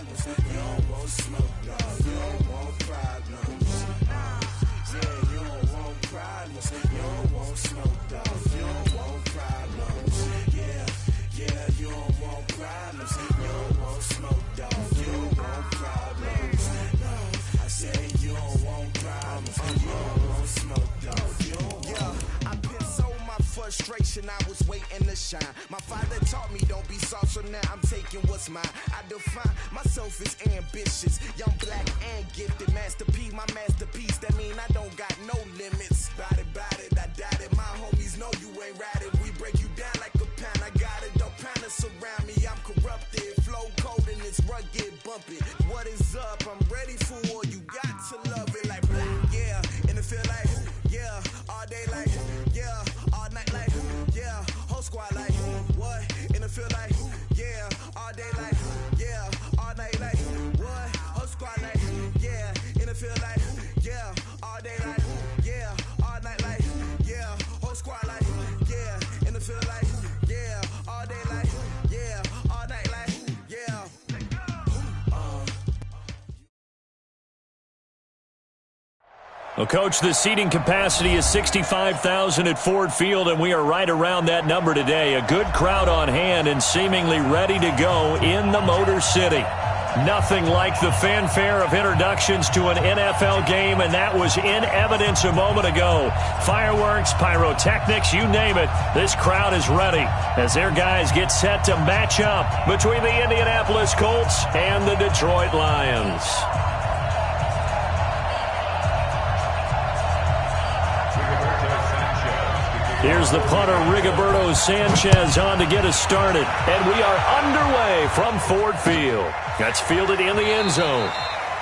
problems. You don't want smoke, dog. You don't want problems. Yeah, you don't want problems. You don't want smoke, dog. You don't want problems. Yeah, you don't want problems. You don't want smoke, dog. You don't want problems. No, I said you don't want problems. You don't want smoke, dog. You don't want. I've been so my frustration, I was waiting to shine. My father taught me don't be soft, so now I'm taking what's mine. I define myself as ambitious, young, black, and gifted. Master P, my masterpiece. That mean I don't got no limits. Bout it, I doubt it. My homies know you ain't ratted. We break you down like a pound. I got it, don't panic surround me. I'm corrupted, flow cold and it's rugged, bumpy. What is up? I'm ready for war. You got to love it like black, yeah. And it feel like, yeah, all day like, yeah, all night like, yeah, whole squad like, what? And it feel like, yeah, all day like, yeah, all night like, what? Whole squad like, yeah, and it feel like, yeah, all day like, yeah, all night like, yeah, whole squad like, yeah, and it feel like, yeah, all day like, yeah, all night like, yeah. Well, Coach, the seating capacity is 65,000 at Ford Field, and we are right around that number today. A good crowd on hand and seemingly ready to go in the Motor City. Nothing like the fanfare of introductions to an NFL game, and that was in evidence a moment ago. Fireworks, pyrotechnics, you name it. This crowd is ready as their guys get set to match up between the Indianapolis Colts and the Detroit Lions. Here's the punter, Rigoberto Sanchez, on to get us started. And we are underway from Ford Field. That's fielded in the end zone.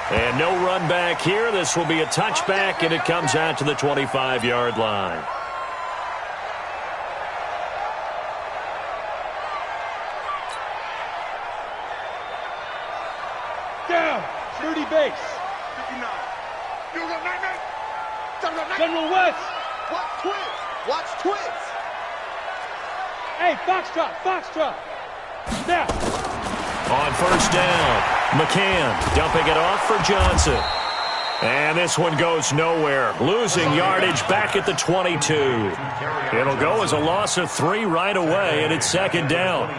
And no run back here. This will be a touchback, and it comes out to the 25-yard line. Down, 30 base. 59. General West. Watch twins. Watch twins. Hey, Foxtrot. Now. On first down, McCann dumping it off for Johnson. And this one goes nowhere. Losing yardage back at the 22. It'll go as a loss of 3 right away, and it's second down.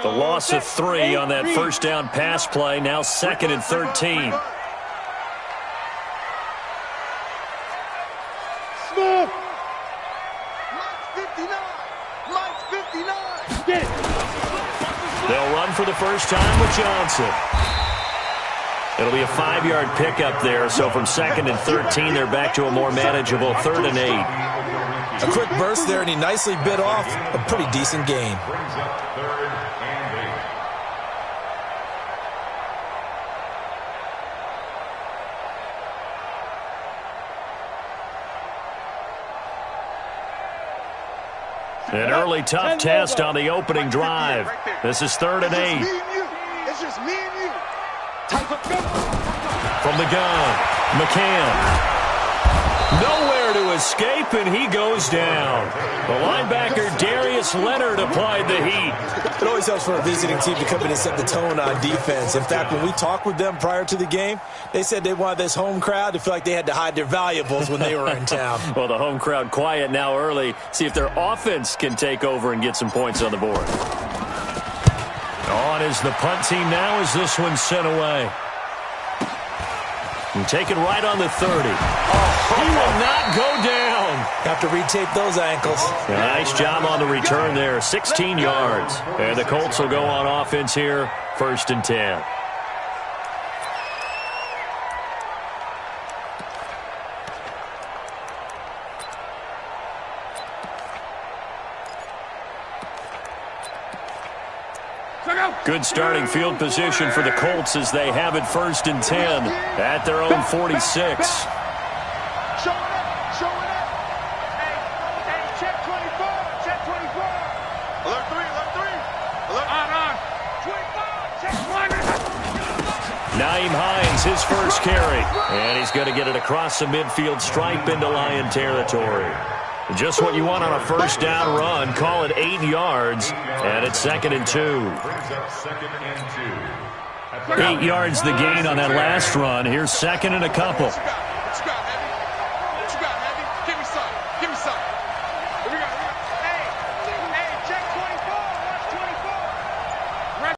The loss of 3 on that first down pass play, now second and 13. Smith. Mike's 59. Get it. They'll run for the first time with Johnson. It'll be a 5-yard pickup there, so from second and 13, they're back to a more manageable 3rd and 8. A quick burst there, and he nicely bit off a pretty decent gain. An early tough test on the opening drive. This is 3rd and 8. It's just me and you. From the gun, McCann. Nowhere to escape, and he goes down. The linebacker, Darius Leonard, applied the heat. It always helps for a visiting team to come in and set the tone on defense. In fact, when we talked with them prior to the game, they said they wanted this home crowd to feel like they had to hide their valuables when they were in town. Well, the home crowd quiet now early. See if their offense can take over and get some points on the board. On is the punt team now as this one's sent away. And taken right on the 30. He will not go down. Have to retape those ankles. Nice job on the return there. 16 yards. And the Colts will go on offense here. 1st and 10. Good starting field position for the Colts as they have it 1st and 10 at their own 46. Show it up. Hey, check 24. Alert 3. Alert on. 25, check 1. Nyheim Hines, his first carry. And he's going to get it across the midfield stripe into Lion territory. Just what you want on a first down run. Call it 8 yards, and it's 2nd and 2. 8 yards the gain on that last run. Here's 2nd and a couple. What you got, Heavy? What you got, Heavy? Give me some. Give me some. What we got? Hey, check 24. Watch 24.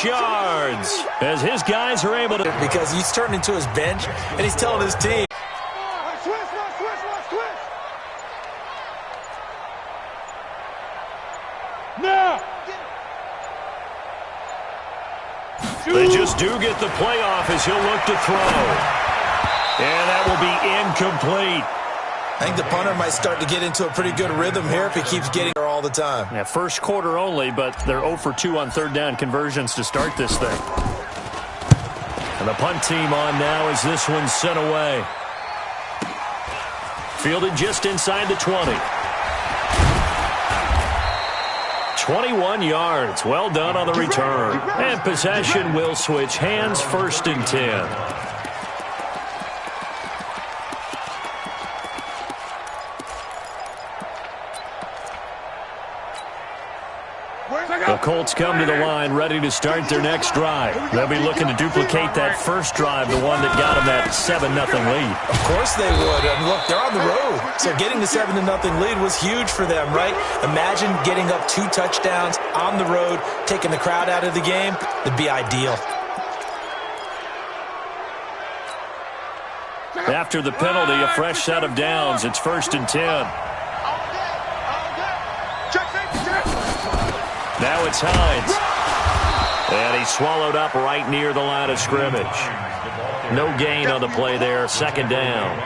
20 yards as his guys are able to. Because he's turned into his bench, and he's telling his team. Now! They just do get the playoff as he'll look to throw. And that will be incomplete. I think the punter might start to get into a pretty good rhythm here if he keeps getting her all the time. Yeah, first quarter only, but they're 0 for 2 on third down conversions to start this thing. And the punt team on now as this one's sent away. Fielded just inside the 20. 21 yards. Well done on the return. And possession will switch hands, 1st and 10. The Colts come to the line ready to start their next drive. They'll be looking to duplicate that first drive, the one that got them that 7-0 lead. Of course they would. I mean, look, they're on the road. So getting the 7-0 lead was huge for them, right? Imagine getting up 2 touchdowns on the road, taking the crowd out of the game. It'd be ideal. After the penalty, a fresh set of downs. It's 1st and 10. Now it's Hines. And he's swallowed up right near the line of scrimmage. No gain on the play there. 2nd down.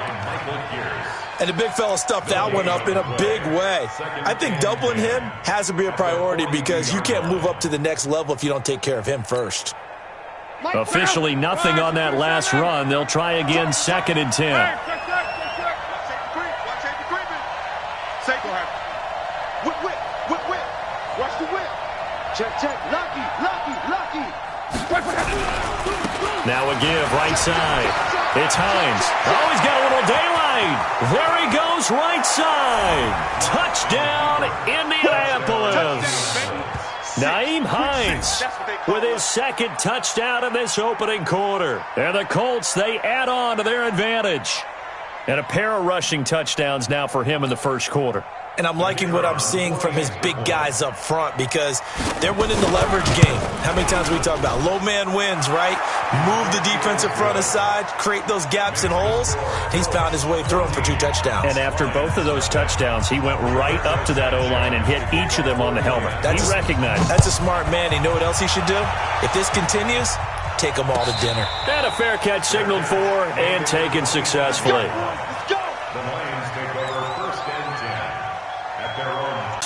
And the big fella stuffed that one up in a big way. I think doubling him has to be a priority because you can't move up to the next level if you don't take care of him first. Officially nothing on that last run. They'll try again, 2nd and 10. Check. Lucky. Now a give, right side. It's Hines. Oh, he's got a little daylight. There he goes, right side. Touchdown, Indianapolis. Nyheim Hines with his 2nd touchdown in this opening quarter. And the Colts, they add on to their advantage. And a pair of rushing touchdowns now for him in the first quarter. And I'm liking what I'm seeing from his big guys up front because they're winning the leverage game. How many times we talk about low man wins, right? Move the defensive front aside, create those gaps and holes. He's found his way through them for 2 touchdowns. And after both of those touchdowns, he went right up to that O-line and hit each of them on the helmet. He recognized. That's a smart man. You know what else he should do? If this continues, take them all to dinner. And a fair catch signaled for and taken successfully.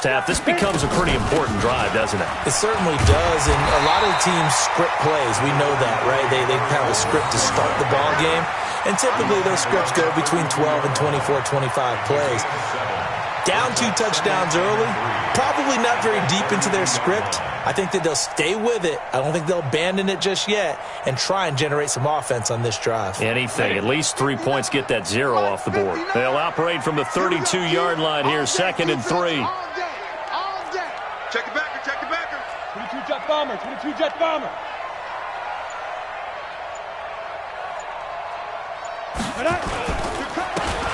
This becomes a pretty important drive, doesn't it? It certainly does, and a lot of teams script plays. We know that, right? They have a script to start the ball game, and typically those scripts go between 12 and 24, 25 plays. Down 2 touchdowns early, probably not very deep into their script. I think that they'll stay with it. I don't think they'll abandon it just yet and try and generate some offense on this drive. Anything. At least 3 points, get that 0 off the board. They'll operate from the 32-yard line here, 2nd and 3. Check the backer. 22-jet bomber.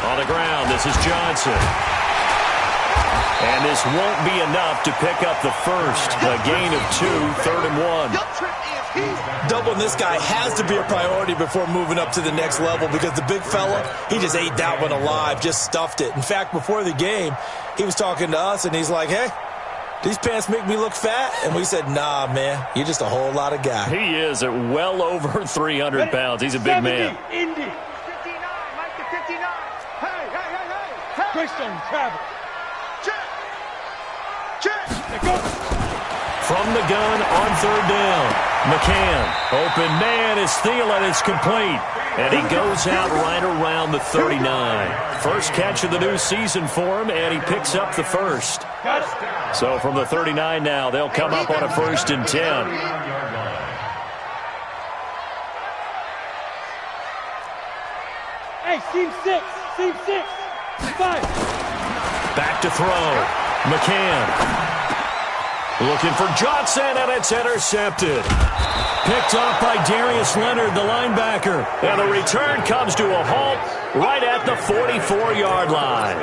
On the ground, this is Johnson. And this won't be enough to pick up the first. A gain of 2, 3rd and 1. Doubling this guy has to be a priority before moving up to the next level because the big fella, he just ate that one alive, just stuffed it. In fact, before the game, he was talking to us, and he's like, hey, these pants make me look fat? And we said, nah, man, you're just a whole lot of guy. He is at well over 300 pounds. He's a big man. Indy. 59, Mike to 59. Hey. Greystone travel. Check. Go. From the gun on 3rd down. McCann. Open man is Thielen. It's complete. And he goes out right around the 39. First catch of the new season for him, and he picks up the first. Got it. So from the 39 now, they'll come up on a 1st and 10. Hey, seam 6. Back to throw. McCann. Looking for Johnson, and it's intercepted. Picked off by Darius Leonard, the linebacker. And the return comes to a halt right at the 44-yard line.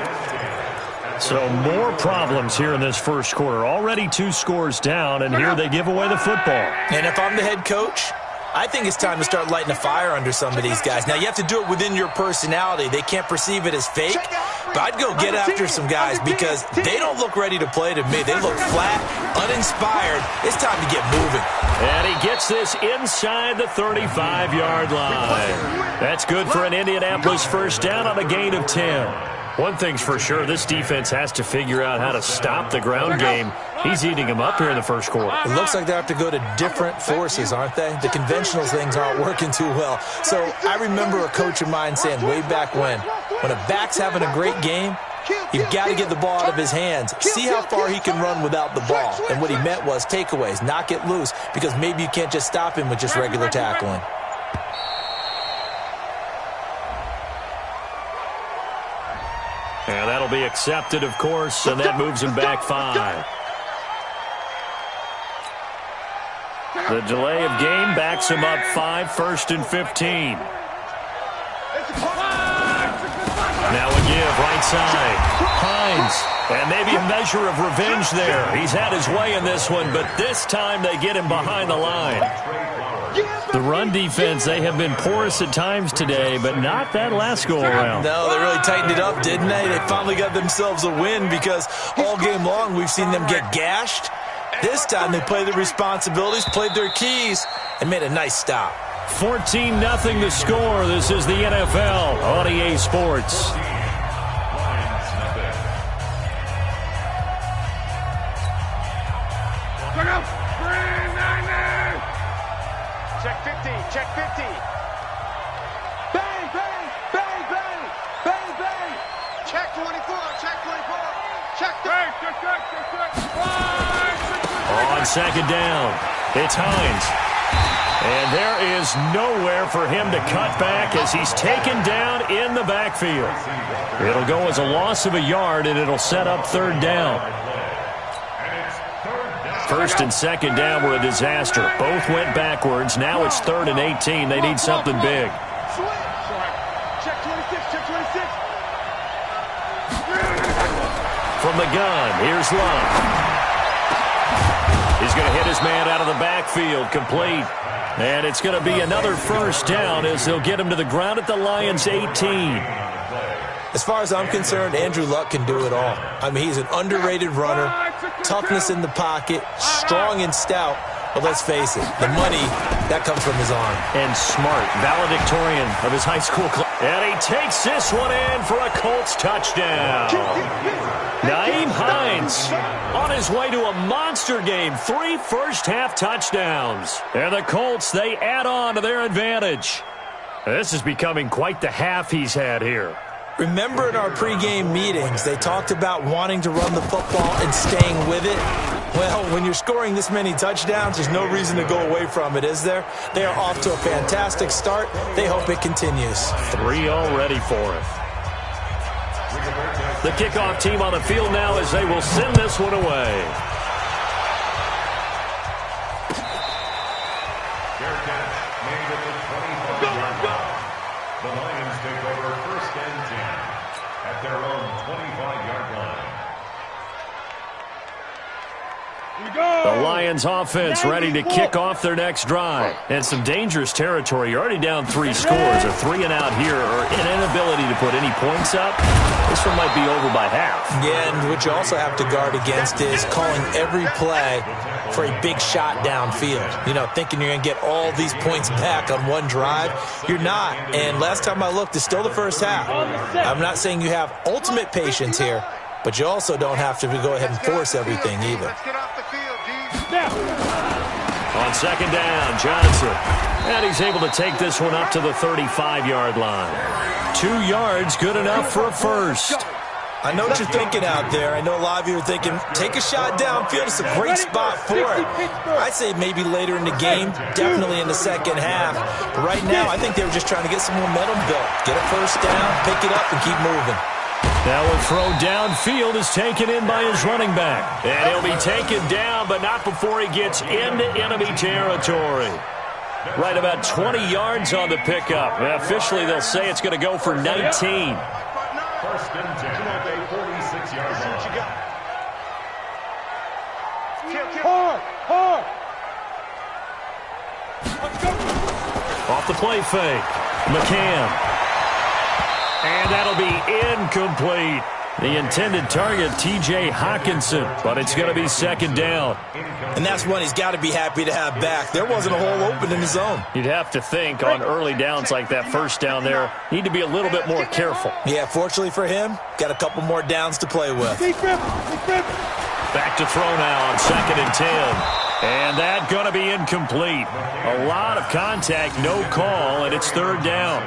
So more problems here in this first quarter. Already 2 scores down, and here they give away the football. And if I'm the head coach, I think it's time to start lighting a fire under some of these guys. Now, you have to do it within your personality. They can't perceive it as fake. But I'd go get after some guys because they don't look ready to play to me. They look flat, uninspired. It's time to get moving. And he gets this inside the 35-yard line. That's good for an Indianapolis first down on a gain of 10. One thing's for sure, this defense has to figure out how to stop the ground game. He's eating them up here in the first quarter. It looks like they have to go to different forces, aren't they? The conventional things aren't working too well. So I remember a coach of mine saying way back when a back's having a great game, you've got to get the ball out of his hands. See how far he can run without the ball. And what he meant was takeaways, knock it loose, because maybe you can't just stop him with just regular tackling. And that'll be accepted, of course, and that moves him back 5. The delay of game backs him up 5, 1st and 15. Now a give, right side. Hines, and maybe a measure of revenge there. He's had his way in this one, but this time they get him behind the line. The run defense, they have been porous at times today, but not that last go-around. No, they really tightened it up, didn't they? They finally got themselves a win because all game long we've seen them get gashed. This time they played their responsibilities, played their keys, and made a nice stop. 14-0 the score. This is the NFL on EA Sports. Check 50, check 50. Bang, bang, bang, bang, bang, bang. Check 24, check 24. Check 30. On second down, it's Hines. And there is nowhere for him to cut back as he's taken down in the backfield. It'll go as a loss of a yard, and it'll set up 3rd down. 1st and 2nd down were a disaster. Both went backwards. Now it's 3rd and 18. They need something big. Check 26, check 26. From the gun, here's Love. He's going to hit his man out of the backfield, complete. And it's going to be another 1st down as they'll get him to the ground at the Lions' 18. As far as I'm concerned, Andrew Luck can do it all. I mean, he's an underrated runner, toughness in the pocket, strong and stout. But let's face it, the money, that comes from his arm. And smart, valedictorian of his high school club. And he takes this one in for a Colts touchdown. Nyheim Hines on his way to a monster game. 3 first-half touchdowns. And the Colts, they add on to their advantage. This is becoming quite the half he's had here. Remember in our pregame meetings, they talked about wanting to run the football and staying with it? Well, when you're scoring this many touchdowns, there's no reason to go away from it, is there? They are off to a fantastic start. They hope it continues. 3 already for him. The kickoff team on the field now as they will send this one away. The Lions take over 1st and 10 at their own 25-yard line. The Lions offense ready to kick off their next drive. And some dangerous territory. You're already down 3 scores. A 3-and-out here or an inability to put any points up. This one might be over by half. Yeah, and what you also have to guard against is calling every play for a big shot downfield. You know, thinking you're going to get all these points back on one drive. You're not. And last time I looked, it's still the first half. I'm not saying you have ultimate patience here, but you also don't have to go ahead and force everything either. Let's get off the field, D. On second down, Johnson. And he's able to take this one up to the 35-yard line. 2 yards, good enough for a first. I know what you're thinking out there. I know a lot of you are thinking, take a shot downfield. It's a great spot for it. I'd say maybe later in the game, definitely in the second half. But right now, I think they were just trying to get some momentum built. Get a first down, pick it up, and keep moving. That will throw downfield is taken in by his running back. And he'll be taken down, but not before he gets into enemy territory. Right about 20 yards on the pickup. Officially, they'll say it's going to go for 19. First and 10 at the 46-yard line. Hard. Off the play fake. McCann. And that'll be incomplete. The intended target, T.J. Hawkinson, but it's going to be second down. And that's one he's got to be happy to have back. There wasn't a hole open in the zone. You'd have to think on early downs like that first down there, need to be a little bit more careful. Yeah, fortunately for him, got a couple more downs to play with. Back to throw now on second and 10. And that going to be incomplete. A lot of contact, no call, and it's third down.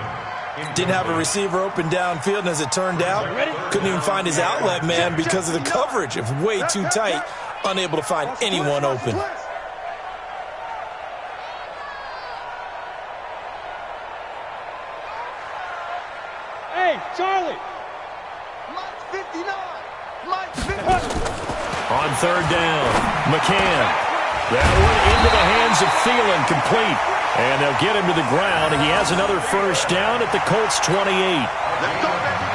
Didn't have a receiver open downfield, and as it turned out, couldn't even find his outlet man because of the coverage. It was way too tight, unable to find anyone open. Hey, Charlie. Mike 59. Mike 59. On third down, McCann. That one into the hands of Thielen, complete. And they'll get him to the ground. He has another first down at the Colts 28.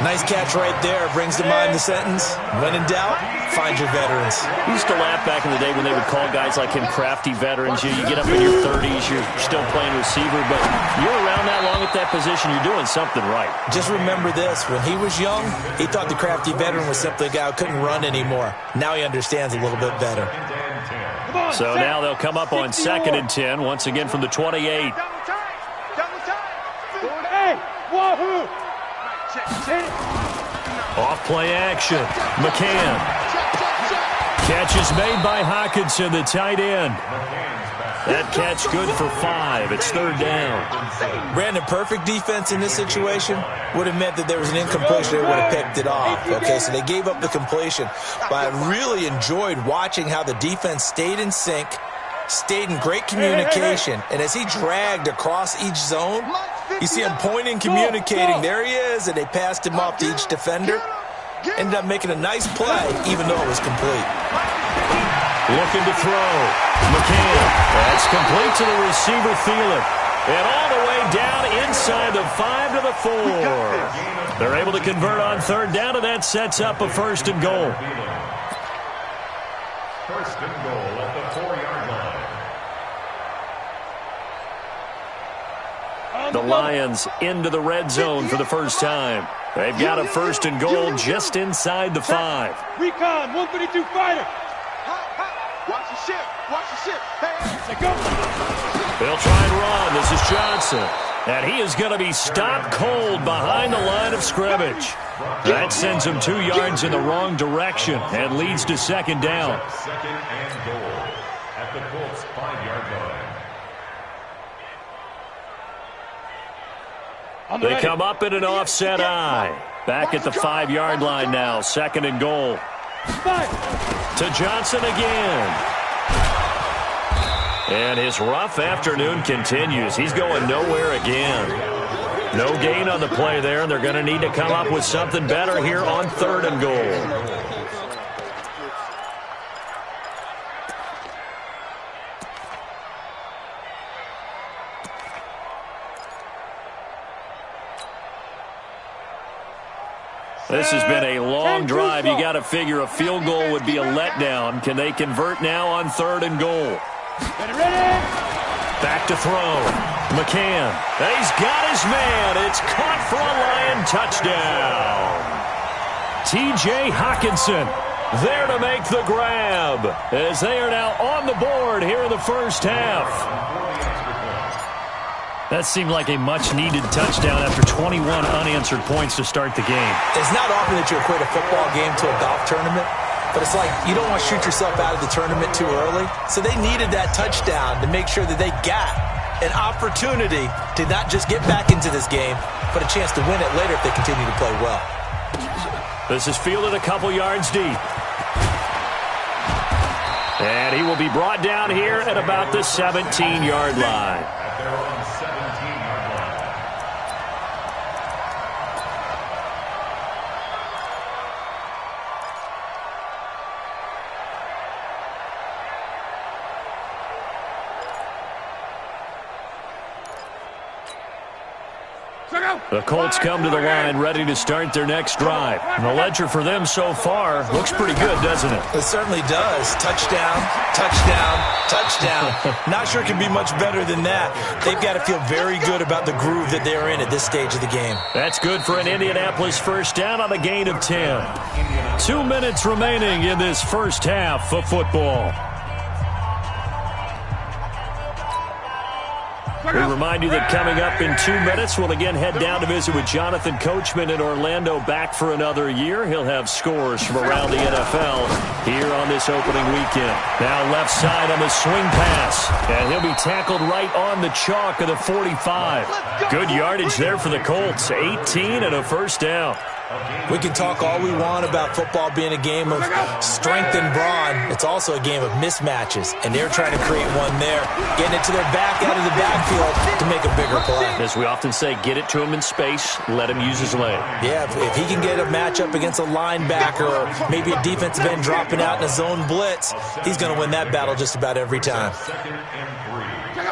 Nice catch right there. Brings to mind the sentence, when in doubt, find your veterans. We used to laugh back in the day when they would call guys like him crafty veterans. You get up in your 30s, you're still playing receiver, but you're around that long at that position, you're doing something right. Just remember this. When he was young, he thought the crafty veteran was simply a guy who couldn't run anymore. Now he understands a little bit better. So now they'll come up on second and 10, once again from the 28. Double time. Hey, wahoo. Off play action. McCann. Catch is made by Hawkinson, the tight end. That catch good for 5. It's third down. Brandon, perfect defense in this situation would have meant that there was an incompletion. They would have picked it off. Okay, so they gave up the completion. But I really enjoyed watching how the defense stayed in sync, stayed in great communication. And as he dragged across each zone, you see him pointing, communicating. There he is, and they passed him off to each defender. Ended up making a nice play, even though it was complete. Looking to throw. McCann. That's complete to the receiver, Thielen. And all the way down inside the 5 to the 4. They're able to convert on third down, and that sets up a first and goal. First and goal at the 4-yard line. The Lions into the red zone for the first time. They've got a first and goal just inside the 5. Recon, 132 fighter. Watch the ship. Hey, Go. They'll try and run. This is Johnson. And he is going to be stopped cold behind the line of scrimmage. That sends him 2 yards in the wrong direction and leads to second down. Second and goal at the Colts 5-yard line. They come up in an offset eye. Back at the 5-yard line now. Second and goal. To Johnson again. And his rough afternoon continues. He's going nowhere again. No gain on the play there, and they're going to need to come up with something better here on third and goal. This has been a long drive. You got to figure a field goal would be a letdown. Can they convert now on third and goal? Ready. Back to throw. McCann. He's got his man. It's caught for a Lion touchdown. T.J. Hawkinson there to make the grab as they are now on the board here in the first half. That seemed like a much-needed touchdown after 21 unanswered points to start the game. It's not often that you equate a football game to a golf tournament, but it's like you don't want to shoot yourself out of the tournament too early. So they needed that touchdown to make sure that they got an opportunity to not just get back into this game, but a chance to win it later if they continue to play well. This is fielded a couple yards deep. And he will be brought down here at about the 17-yard line. At their own 17-yard line. The Colts come to the line ready to start their next drive. And the ledger for them so far looks pretty good, doesn't it? It certainly does. Touchdown, touchdown, touchdown. Not sure it can be much better than that. They've got to feel very good about the groove that they're in at this stage of the game. That's good for an Indianapolis first down on a gain of 10. 2 minutes remaining in this first half of football. We remind you that coming up in 2 minutes, we'll again head down to visit with Jonathan Coachman in Orlando, back for another year. He'll have scores from around the NFL here on this opening weekend. Now left side on the swing pass, and he'll be tackled right on the chalk of the 45. Good yardage there for the Colts, 18 and a first down. We can talk all we want about football being a game of strength and brawn. It's also a game of mismatches, and they're trying to create one there, getting it to their back out of the backfield to make a bigger play. As we often say, get it to him in space, let him use his leg. Yeah, if he can get a matchup against a linebacker or maybe a defensive end dropping out in a zone blitz, he's going to win that battle just about every time.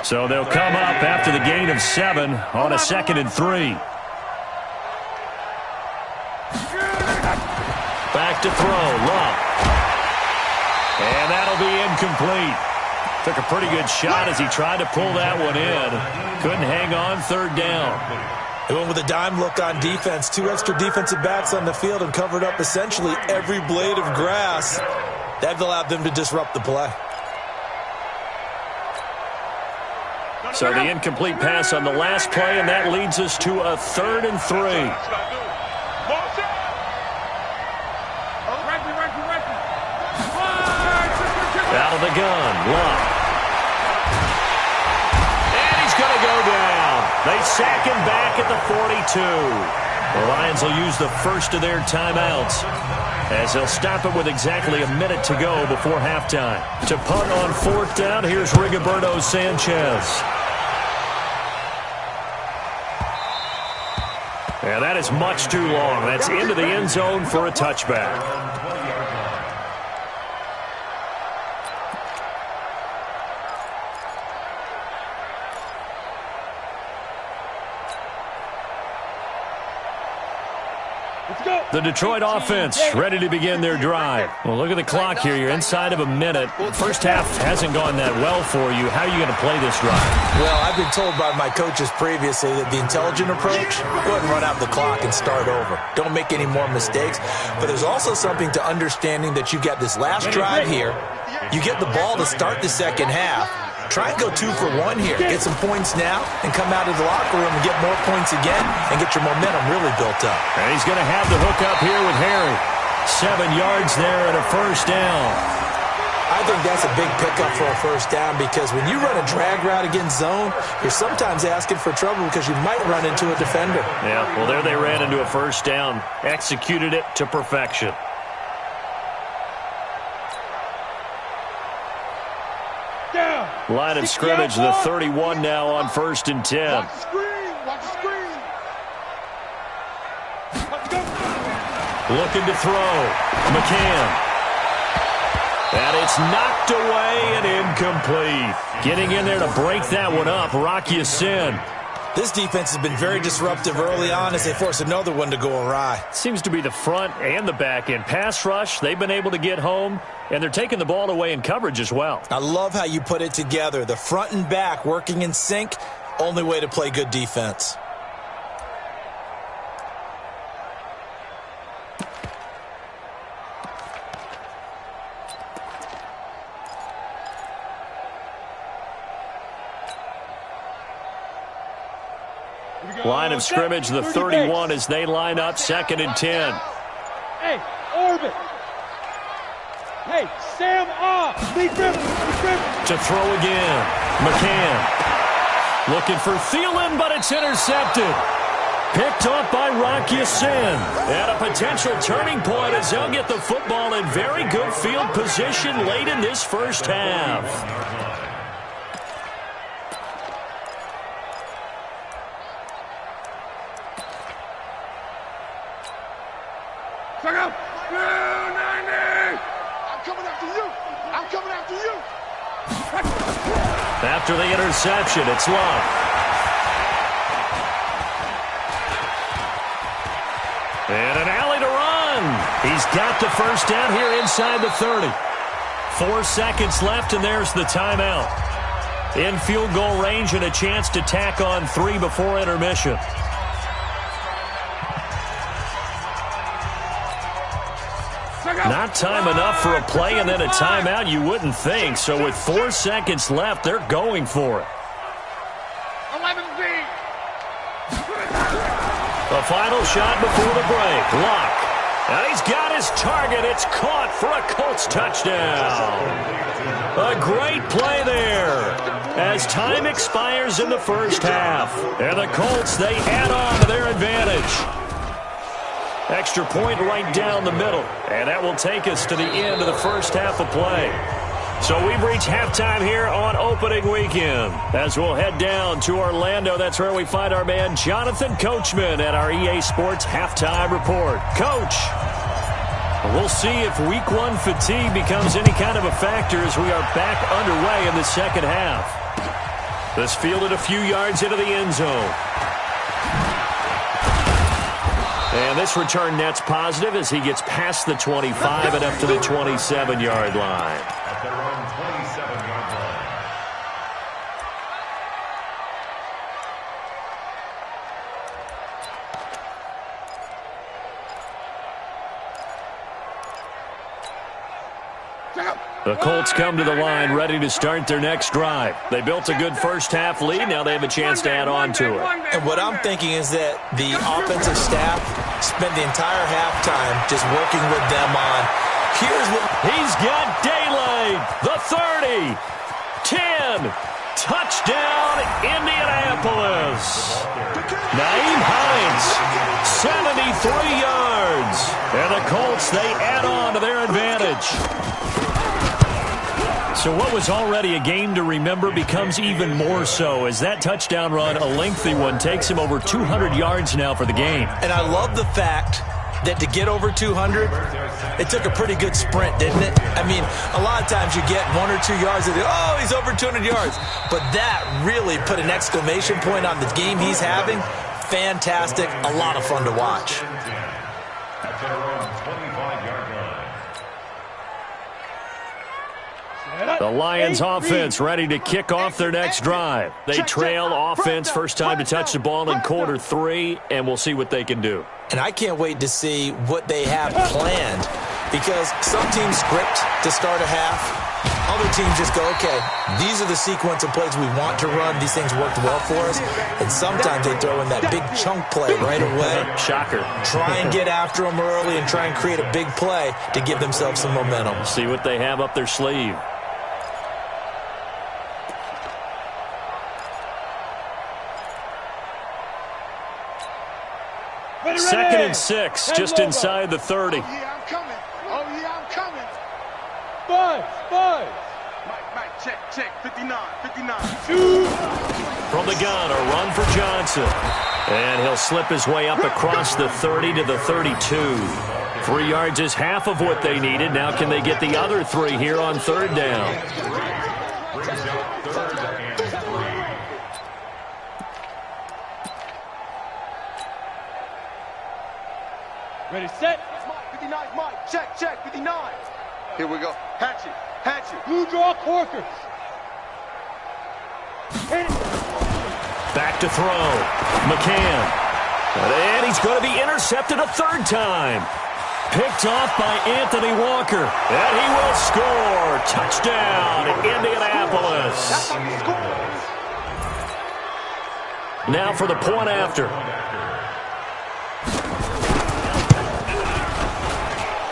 So they'll come up after the gain of 7 on a 2nd and 3. Back to throw, Love. And that'll be incomplete. Took a pretty good shot as he tried to pull that one in. Couldn't hang on, 3rd down. They went with a dime look on defense. 2 extra defensive backs on the field and covered up essentially every blade of grass. That allowed them to disrupt the play. So the incomplete pass on the last play, and that leads us to a 3rd and 3. Out of the gun, Love. And he's going to go down. They sack him back at the 42. The Lions will use the first of their timeouts as they'll stop it with exactly a minute to go before halftime. To punt on 4th down, here's Rigoberto Sanchez. And that is much too long. That's into the end zone for a touchback. The Detroit offense ready to begin their drive. Well, look at the clock here. You're inside of a minute. First half hasn't gone that well for you. How are you going to play this drive? Well, I've been told by my coaches previously that the intelligent approach, go ahead and run out the clock and start over. Don't make any more mistakes. But there's also something to understanding that you got this last drive here. You get the ball to start the second half. Try and go 2 for 1 here. Get some points now and come out of the locker room and get more points again and get your momentum really built up. And he's going to have the hook up here with Harry. 7 yards there and a first down. I think that's a big pickup for a first down because when you run a drag route against zone, you're sometimes asking for trouble because you might run into a defender. Yeah, well, there they ran into a first down. Executed it to perfection. Line of scrimmage, the 31 now on 1st and 10. Watch the screen. Watch the screen. Looking to throw. McCann. And it's knocked away and incomplete. Getting in there to break that one up, Rocky Sin. This defense has been very disruptive early on as they force another one to go awry. Seems to be the front and the back end. Pass rush, they've been able to get home, and they're taking the ball away in coverage as well. I love how you put it together. The front and back working in sync, only way to play good defense. Line of scrimmage, the 31 as they line up 2nd and 10. Hey, orbit. Hey, Sam off. Lead Griffin. To throw again. McCann. Looking for Thielen, but it's intercepted. Picked off by Rocky Sin. And a potential turning point as they'll get the football in very good field position late in this first half. After the interception, it's Love. And an alley to run. He's got the first down here inside the 30. 4 seconds left, and there's the timeout. In field goal range and a chance to tack on 3 before intermission. Not time enough for a play and then a timeout, you wouldn't think. So with 4 seconds left, they're going for it. 11B. The final shot before the break. Luck. And he's got his target. It's caught for a Colts touchdown. A great play there as time expires in the first half. And the Colts, they add on to their advantage. Extra point right down the middle. And that will take us to the end of the first half of play. So we've reached halftime here on opening weekend. As we'll head down to Orlando, that's where we find our man Jonathan Coachman at our EA Sports Halftime Report. Coach, we'll see if Week 1 fatigue becomes any kind of a factor as we are back underway in the second half. This fielded a few yards into the end zone. And this return net's positive as he gets past the 25 and up to the 27-yard line. At their own 27-yard line. The Colts come to the line ready to start their next drive. They built a good first half lead. Now they have a chance to add on to it. And what I'm thinking is that the offensive staff spent the entire halftime just working with them on, here's what. He's got daylight. The 30. 10. Touchdown, Indianapolis. Naeem Hines, 73 yards. And the Colts, they add on to their advantage. So what was already a game to remember becomes even more so as that touchdown run, a lengthy one, takes him over 200 yards now for the game. And I love the fact that to get over 200, it took a pretty good sprint, didn't it? I mean, a lot of times you get 1 or 2 yards and oh, he's over 200 yards. But that really put an exclamation point on the game he's having. Fantastic. A lot of fun to watch. At their own 25-yard line. The Lions offense ready to kick off their next drive. They trail offense first time to touch the ball in quarter 3, and we'll see what they can do. And I can't wait to see what they have planned because some teams script to start a half. Other teams just go, okay, these are the sequence of plays we want to run. These things worked well for us. And sometimes they throw in that big chunk play right away. Shocker. Try and get after them early and try and create a big play to give themselves some momentum. See what they have up their sleeve. Second and 6, just inside the 30. Oh, yeah, I'm coming. Oh, yeah, I'm coming. Five. Mike, check. 59. From the gun, a run for Johnson. And he'll slip his way up across the 30 to the 32. 3 yards is half of what they needed. Now can they get the other 3 here on third down? Brings out 3rd and 3. Ready, set. Mike, 59, Mike. Check, 59. Here we go. Hatchet. Blue draw Corkers. Back to throw. McCann. And he's going to be intercepted a 3rd time. Picked off by Anthony Walker. And he will score. Touchdown, Indianapolis. Now for the point after.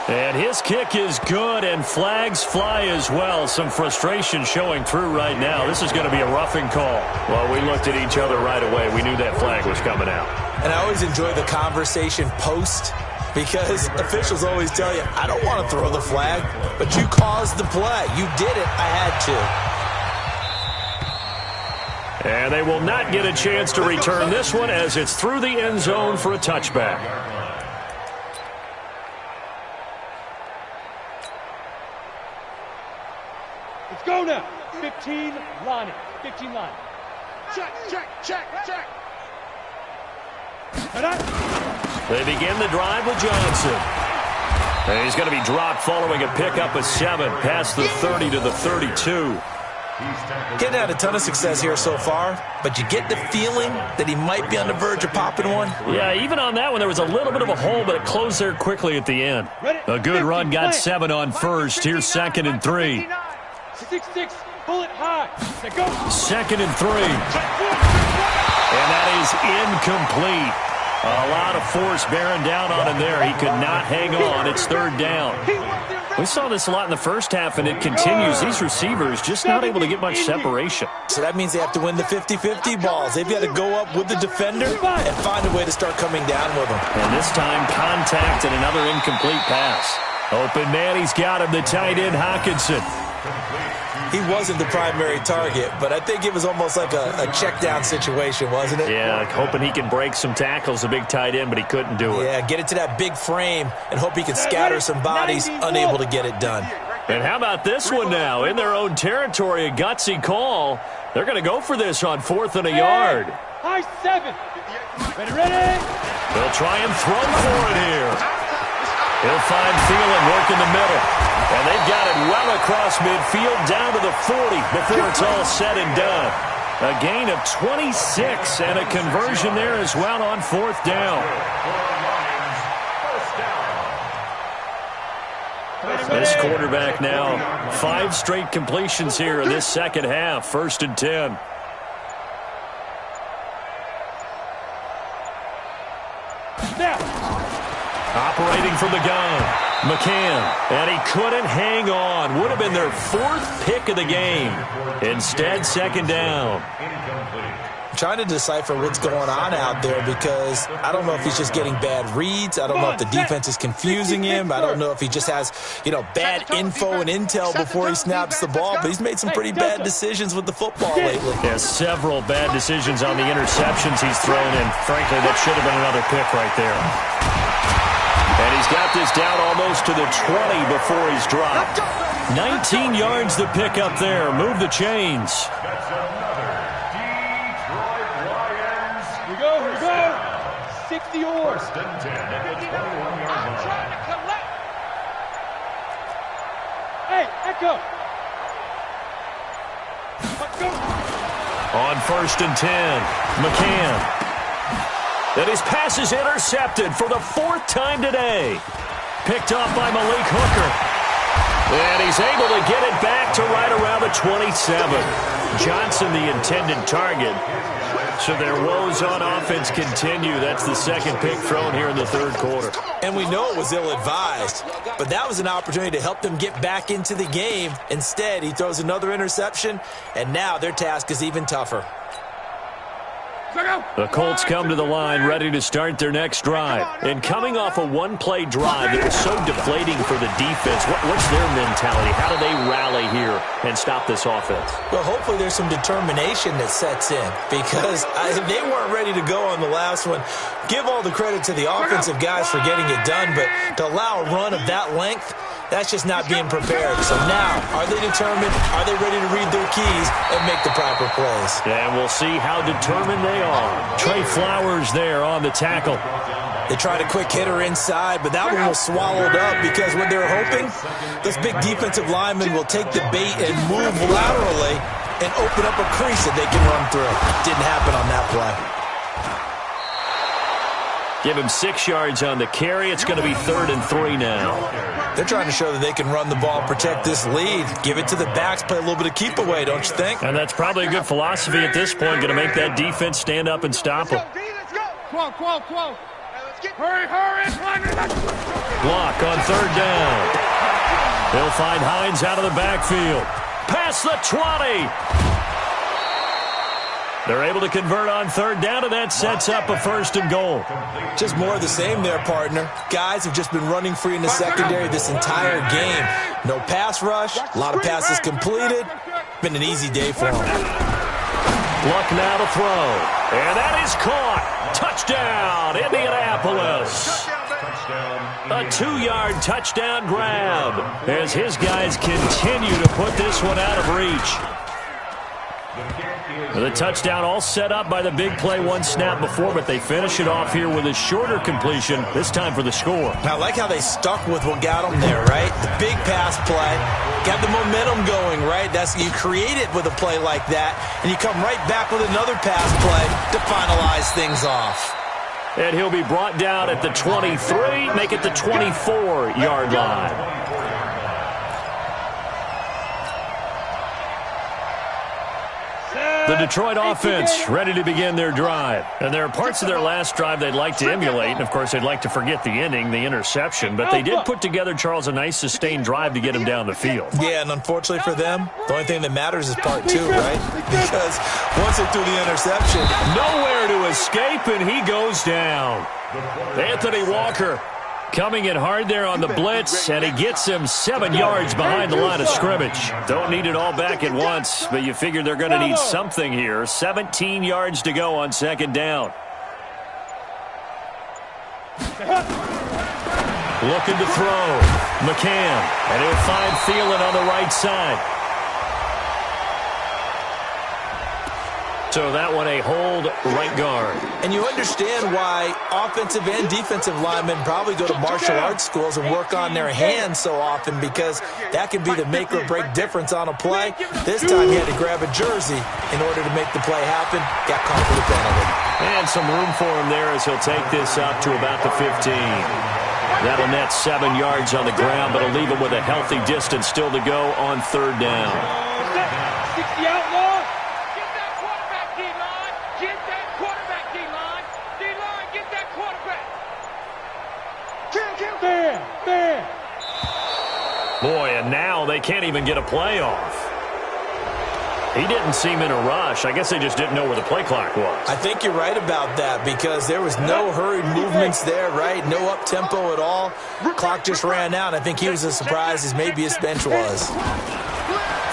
And his kick is good, and flags fly as well. Some frustration showing through right now. This is going to be a roughing call. Well, we looked at each other right away. We knew that flag was coming out. And I always enjoy the conversation post because officials always tell you, I don't want to throw the flag, but you caused the play. You did it. I had to. And they will not get a chance to return this one as it's through the end zone for a touchback. Let's go now. 15 line. Check. And They begin the drive with Johnson. And he's going to be dropped following a pickup of 7 past the 30 to the 32. Getting had a ton of success here so far, but you get the feeling that he might be on the verge of popping one. Yeah, even on that one, there was a little bit of a hole, but it closed there quickly at the end. A good run got 7 on first. Here's 2nd and 3. 6-6, bullet high. Now go. 2nd and 3. And that is incomplete. A lot of force bearing down on him there. He could not hang on. It's 3rd down. We saw this a lot in the first half, and it continues. These receivers just not able to get much separation. So that means they have to win the 50-50 balls. They've got to go up with the defender and find a way to start coming down with them. And this time, contact and another incomplete pass. Open man, he's got him, the tight end, Hawkinson. He wasn't the primary target, but I think it was almost like a check down situation, wasn't it? Yeah, hoping he can break some tackles, a big tight end, but he couldn't do it. Yeah, get it to that big frame and hope he can scatter some bodies, unable to get it done. And how about this one now? In their own territory, a gutsy call. They're going to go for this on 4th and a yard. High 7. Ready. They'll try and throw for it here. He'll find Thielen work in the middle. And they've got it well across midfield down to the 40 before it's all said and done. A gain of 26 and a conversion there as well on 4th down. This quarterback now, 5 straight completions here in this second half. 1st and 10. Operating from the gun, McCann, and he couldn't hang on. Would have been their 4th pick of the game. Instead, 2nd down. I'm trying to decipher what's going on out there because I don't know if he's just getting bad reads. I don't know if the defense is confusing him. I don't know if he just has, bad info and intel before he snaps the ball. But he's made some pretty bad decisions with the football lately. Yeah, several bad decisions on the interceptions he's thrown in. Frankly, that should have been another pick right there. And he's got this down almost to the 20 before he's dropped. 19 yards to pick up there. Move the chains. That's another Detroit Lions. Here we go. 60 yours. 1st and 10 at the 21-yard line. Hey, Echo. Let's go. On 1st and 10, McCann. And his pass is intercepted for the 4th time today. Picked off by Malik Hooker. And he's able to get it back to right around the 27. Johnson, the intended target. So their woes on offense continue. That's the 2nd pick thrown here in the 3rd quarter. And we know it was ill-advised, but that was an opportunity to help them get back into the game. Instead, he throws another interception, and now their task is even tougher. The Colts come to the line ready to start their next drive. And coming off a one-play drive that was so deflating for the defense, what's their mentality? How do they rally here and stop this offense? Well, hopefully there's some determination that sets in because they weren't ready to go on the last one. Give all the credit to the offensive guys for getting it done, but to allow a run of that length, that's just not being prepared. So now, are they determined? Are they ready to read their keys and make the proper plays? And we'll see how determined they are. Trey Flowers there on the tackle. They tried a quick hitter inside, but that one was swallowed up because what they're hoping, those big defensive linemen will take the bait and move laterally and open up a crease that they can run through. Didn't happen on that play. Give him 6 yards on the carry. It's going to be 3rd and 3 now. They're trying to show that they can run the ball, protect this lead. Give it to the backs, play a little bit of keep away, don't you think? And that's probably a good philosophy at this point, going to make that defense stand up and stop them. Let's go. Come on. Hurry. Block on 3rd down. They'll find Hines out of the backfield. Past the 20. They're able to convert on 3rd down, and that sets up a 1st and goal. Just more of the same there, partner. Guys have just been running free in the secondary this entire game. No pass rush, a lot of passes completed. Been an easy day for them. Luck now to throw. And that is caught. Touchdown, Indianapolis. A 2-yard touchdown grab as his guys continue to put this one out of reach. The touchdown all set up by the big play one snap before, but they finish it off here with a shorter completion, this time for the score. I like how they stuck with what got them there, right? The big pass play, got the momentum going, right? You create it with a play like that, and you come right back with another pass play to finalize things off. And he'll be brought down at the 23, make it the 24-yard line. The Detroit offense ready to begin their drive. And there are parts of their last drive they'd like to emulate. And, of course, they'd like to forget the ending, the interception. But they did put together, Charles, a nice sustained drive to get him down the field. Yeah, and unfortunately for them, the only thing that matters is part two, right? Because once they threw the interception, nowhere to escape, and he goes down. Anthony Walker coming in hard there on the blitz, and he gets him 7 yards behind the line of scrimmage. Don't need it all back at once, but you figure they're going to need something here. 17 yards to go on second down. Looking to throw. McCann, and he'll find Thielen on the right side. So that one a hold right guard. And you understand why offensive and defensive linemen probably go to martial arts schools and work on their hands so often, because that can be the make or break difference on a play. This time he had to grab a jersey in order to make the play happen. Got caught for the penalty. And some room for him there as he'll take this up to about the 15. That'll net 7 yards on the ground, but it'll leave him with a healthy distance still to go on third down. 60 outlaw. Boy, and now they can't even get a play off. He didn't seem in a rush. I guess they just didn't know where the play clock was. I think you're right about that, because there was no hurried movements there, right? No up-tempo at all. Clock just ran out. I think he was as surprised as maybe his bench was.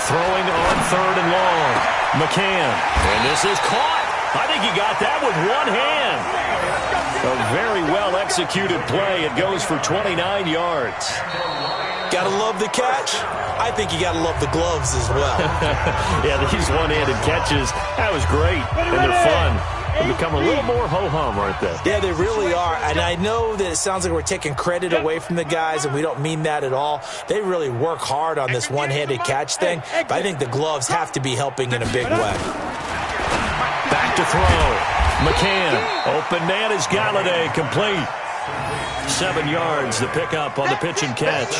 Throwing on third and long. McCann. And this is caught. I think he got that with one hand. A very well-executed play. It goes for 29 yards. Gotta love the catch. I think you gotta love the gloves as well. Yeah, these one-handed catches, that was great. And they're fun. They become a little more ho-hum, aren't they? Yeah, they really are. And I know that it sounds like we're taking credit away from the guys, and we don't mean that at all. They really work hard on this one-handed catch thing, but I think the gloves have to be helping in a big way. Back to throw. McCann. Open man is Galladay. Complete. 7 yards, the pickup on the pitch and catch.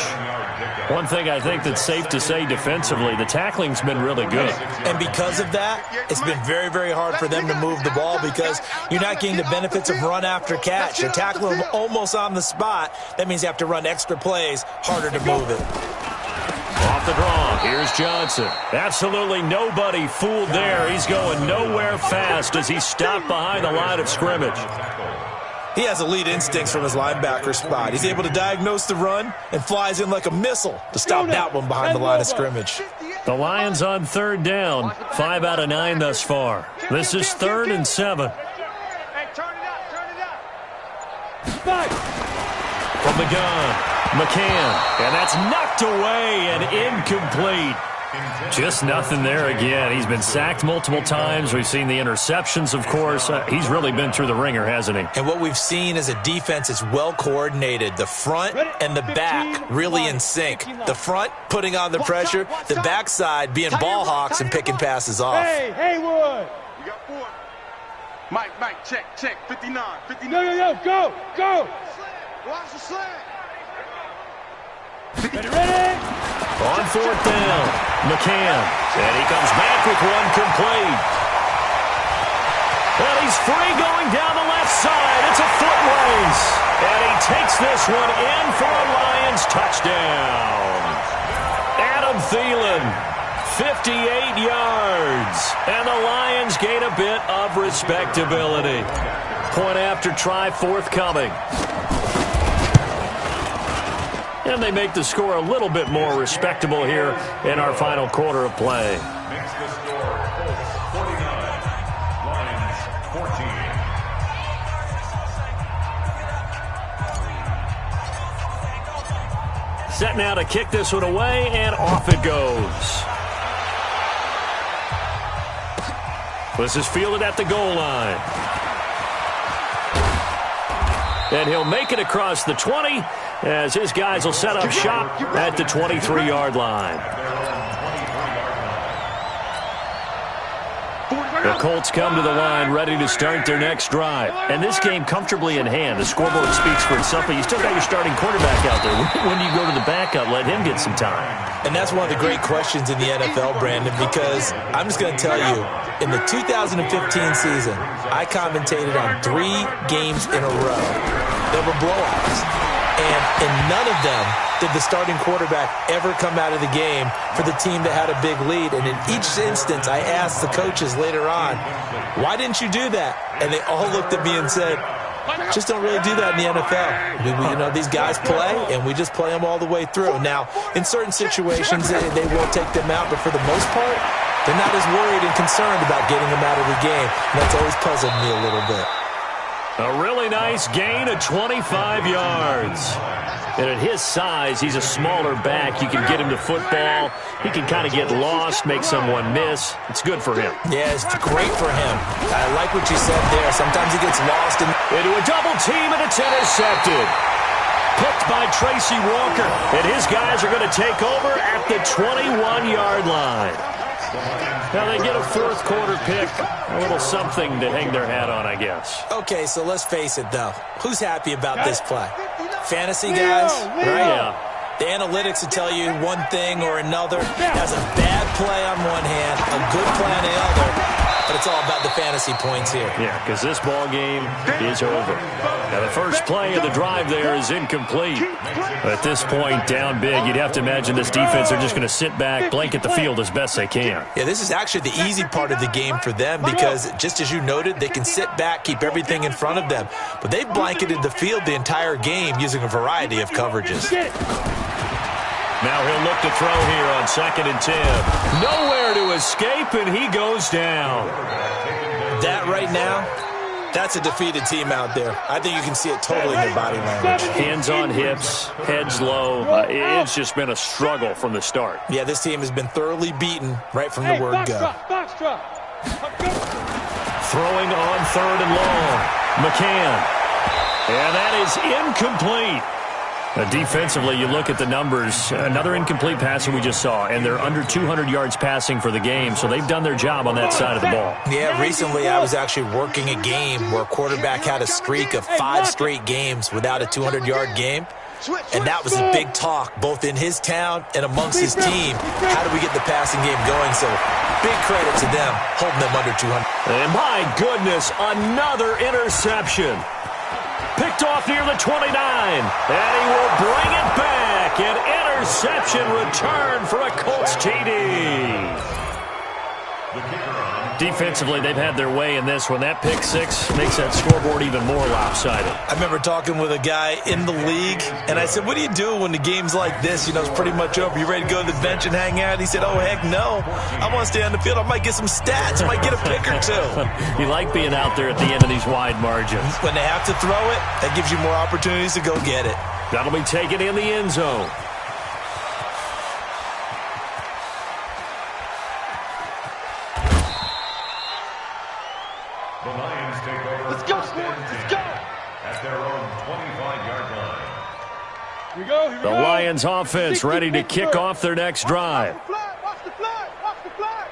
One thing I think that's safe to say defensively, the tackling's been really good. And because of that, it's been very, very hard for them to move the ball, because you're not getting the benefits of run after catch. You're tackling them almost on the spot. That means you have to run extra plays, harder to move it. Off the draw, here's Johnson. Absolutely nobody fooled there. He's going nowhere fast as he's stopped behind the line of scrimmage. He has elite instincts from his linebacker spot. He's able to diagnose the run and flies in like a missile to stop that one behind the line of scrimmage. The Lions on third down, 5 out of 9 thus far. This is 3rd and 7. Hey, turn it up. From the gun, McCann, and that's knocked away and incomplete. Just nothing there again. He's been sacked multiple times. We've seen the interceptions, of course. He's really been through the ringer, hasn't he? And what we've seen is a defense that's well coordinated. The front and the back really in sync. The front putting on the pressure, the backside being ball hawks and picking passes off. Hey, Haywood. You got 4. Mike, check. 59. No, go. Watch the slant. Ready? On fourth down, McCann. And he comes back with one complete. Well, he's free going down the left side. It's a foot race. And he takes this one in for a Lions touchdown. Adam Thielen, 58 yards. And the Lions gain a bit of respectability. Point after try forthcoming. And they make the score a little bit more respectable here in our final quarter of play. Makes the score Colts 49, Lions 14. Set now to kick this one away, and off it goes. This is fielded at the goal line. And he'll make it across the 20 as his guys will set up shop at the 23-yard line. The Colts come to the line ready to start their next drive. And this game comfortably in hand. The scoreboard speaks for itself, but you still got your starting quarterback out there. When do you go to the backup? Let him get some time. And that's one of the great questions in the NFL, Brandon, because I'm just going to tell you, in the 2015 season, I commentated on 3 games in a row. There were blowouts. And in none of them did the starting quarterback ever come out of the game for the team that had a big lead. And in each instance, I asked the coaches later on, why didn't you do that? And they all looked at me and said, just don't really do that in the NFL. These guys play, and we just play them all the way through. Now, in certain situations, they will take them out, but for the most part, they're not as worried and concerned about getting them out of the game. And that's always puzzled me a little bit. A really nice gain of 25 yards. And at his size, he's a smaller back. You can get him to football. He can kind of get lost, make someone miss. It's good for him. Yeah, it's great for him. I like what you said there. Sometimes he gets lost. Into a double team, and it's intercepted. Picked by Tracy Walker. And his guys are going to take over at the 21-yard line. Now they get a fourth quarter pick. A little something to hang their hat on, I guess. Okay, so let's face it, though. Who's happy about this play? Fantasy guys, right? Yeah. The analytics will tell you one thing or another. That's a bad play on one hand, a good play on the other. But it's all about the fantasy points here. Yeah, because this ball game is over. Now, the first play of the drive there is incomplete. At this point, down big, you'd have to imagine this defense are just going to sit back, blanket the field as best they can. Yeah, this is actually the easy part of the game for them because, just as you noted, they can sit back, keep everything in front of them. But they've blanketed the field the entire game using a variety of coverages. Now he'll look to throw here on 2nd and 10. Nowhere to escape, and he goes down. That right now, that's a defeated team out there. I think you can see it totally in their body language. Hands on hips, heads low. It's just been a struggle from the start. Yeah, this team has been thoroughly beaten right from the word go. Throwing on 3rd and long. McCann. And that is incomplete. Defensively, you look at the numbers. Another incomplete pass that we just saw, and they're under 200 yards passing for the game, so they've done their job on that side of the ball. Yeah, recently I was actually working a game where a quarterback had a streak of 5 straight games without a 200-yard game, and that was a big talk both in his town and amongst his team. How do we get the passing game going? So big credit to them, holding them under 200. And my goodness, another interception. Picked off near the 29, and he will bring it back. An interception return for a Colts TD. Defensively, they've had their way in this one. That pick 6 makes that scoreboard even more lopsided. I remember talking with a guy in the league, and I said, what do you do when the game's like this? It's pretty much over. You ready to go to the bench and hang out? He said, oh, heck no. I want to stay on the field. I might get some stats. I might get a pick or 2. You like being out there at the end of these wide margins. When they have to throw it, that gives you more opportunities to go get it. That'll be taken in the end zone. The Lions take over. Let's go, let's go. At their own 25-yard line. Here we go, here we The go. Lions offense ready to kick off their next drive. Watch the flag, watch the flag.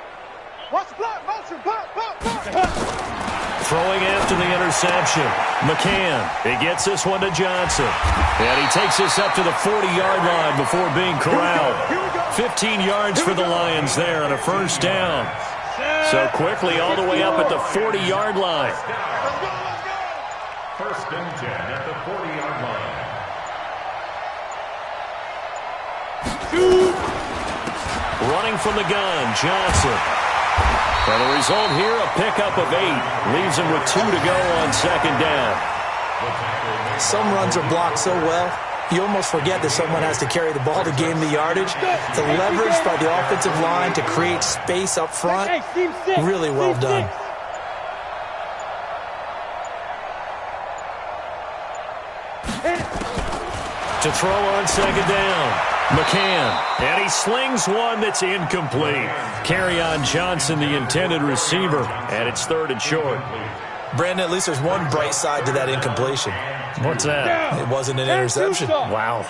Watch the flag, motion, pop. Throwing after the interception. McCann, he gets this one to Johnson. And he takes this up to the 40-yard line before being corralled. 15 yards for the Lions there on a first down. So quickly all the way up at the 40-yard line. First and 10 at the 40-yard line. Running from the gun, Johnson. And the result here, a pickup of 8. Leaves him with 2 to go on 2nd down. Some runs are blocked so well, you almost forget that someone has to carry the ball to gain the yardage. The leverage by the offensive line to create space up front, really well done. To throw on 2nd down. McCann, and he slings one that's incomplete. Kerryon Johnson, the intended receiver, and it's 3rd and short. Brandon, at least there's one bright side to that incompletion. What's that? It wasn't an interception. Wow.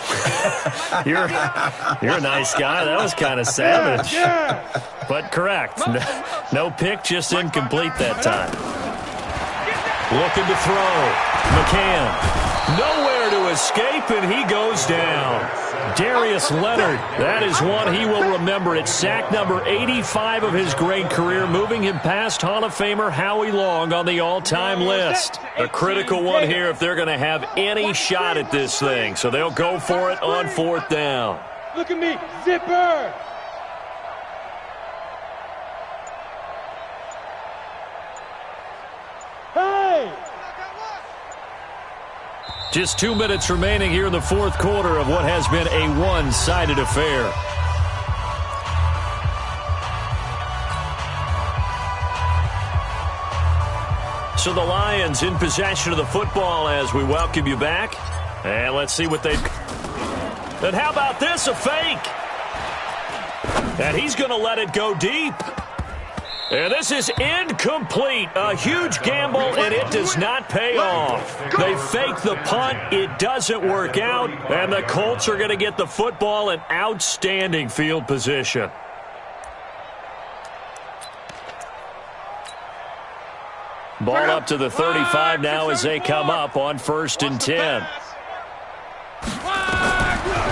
You're a nice guy. That was kind of savage. But correct. No pick, just incomplete that time. Looking to throw. McCann. Nowhere to escape, and he goes down. Darius Leonard, that is one he will remember. It's sack number 85 of his great career, moving him past Hall of Famer Howie Long on the all-time list. A critical one here if they're going to have any shot at this thing. So they'll go for it on 4th down. Look at me, zipper. Hey! Just 2 minutes remaining here in the 4th quarter of what has been a one-sided affair. So the Lions in possession of the football as we welcome you back. And let's see what they... And how about this, a fake? And he's going to let it go deep. And this is incomplete. A huge gamble, and it does not pay off. They fake the punt. It doesn't work out. And the Colts are going to get the football in outstanding field position. Ball up to the 35 now as they come up on 1st and 10.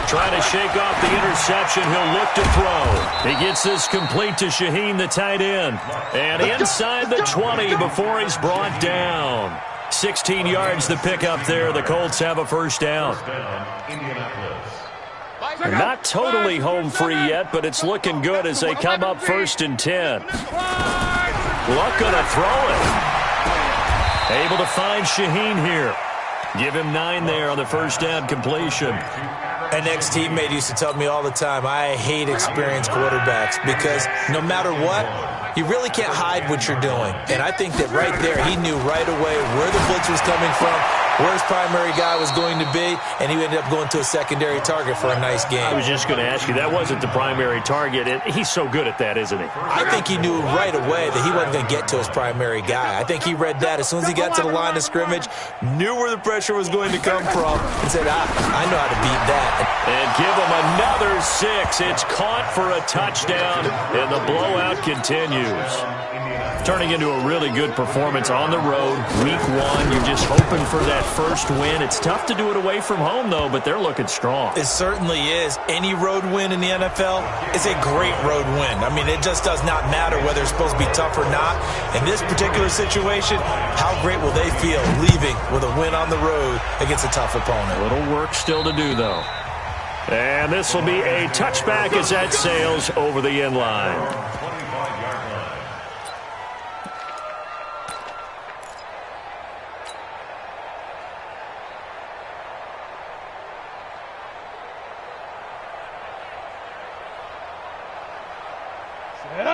Trying to shake off the interception. He'll look to throw. He gets this complete to Shaheen, the tight end. And inside the 20 before he's brought down. 16 yards the pickup there. The Colts have a 1st down. They're not totally home free yet, but it's looking good as they come up 1st and 10. Luck gonna throw it. Able to find Shaheen here. Give him 9 there on the 1st down completion. An ex-teammate used to tell me all the time, I hate experienced quarterbacks because no matter what, you really can't hide what you're doing. And I think that right there, he knew right away where the blitz was coming from, where his primary guy was going to be, and he ended up going to a secondary target for a nice game. I was just going to ask you, that wasn't the primary target, and he's so good at that, isn't he? I think he knew right away that he wasn't going to get to his primary guy. I think he read that as soon as he got to the line of scrimmage, knew where the pressure was going to come from, and said, I know how to beat that. And give him another 6. It's caught for a touchdown, and the blowout continues. Turning into a really good performance on the road. Week 1, you're just hoping for that first win. It's tough to do it away from home, though, but they're looking strong. It certainly is. Any road win in the NFL is a great road win. I mean, it just does not matter whether it's supposed to be tough or not. In this particular situation, how great will they feel leaving with a win on the road against a tough opponent? A little work still to do, though. And this will be a touchback as that sails over the end line.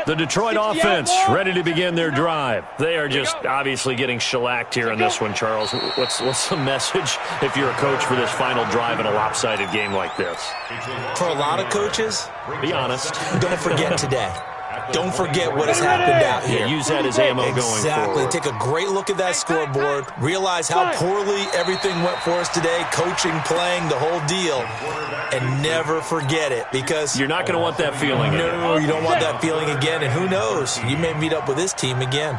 The Detroit offense ready to begin their drive. They are just obviously getting shellacked here in this one, Charles. What's the message if you're a coach for this final drive in a lopsided game like this? For a lot of coaches, be honest. Don't forget today. Don't forget what has happened out here. Yeah, use that as ammo going forward. Exactly. Take a great look at that scoreboard. Realize how poorly everything went for us today. Coaching, playing, the whole deal. And never forget it because you're not going to want that feeling again. No, you don't want that feeling again. And who knows? You may meet up with this team again.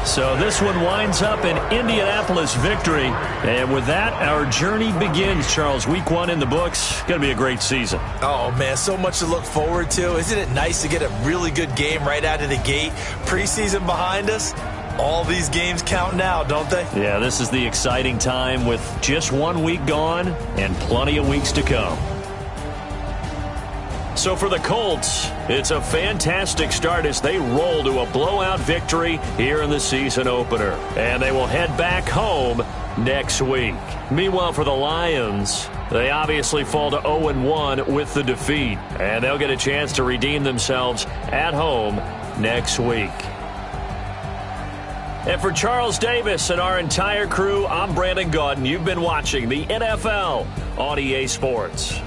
So this one winds up an Indianapolis victory. And with that, our journey begins, Charles. Week 1 in the books. Going to be a great season. Oh, man, so much to look forward to. Isn't it nice to get a really good game right out of the gate? Preseason behind us. All these games count now, don't they? Yeah, this is the exciting time with just 1 week gone and plenty of weeks to come. So for the Colts, it's a fantastic start as they roll to a blowout victory here in the season opener. And they will head back home next week. Meanwhile, for the Lions, they obviously fall to 0-1 with the defeat. And they'll get a chance to redeem themselves at home next week. And for Charles Davis and our entire crew, I'm Brandon Gaudin. You've been watching the NFL on EA Sports.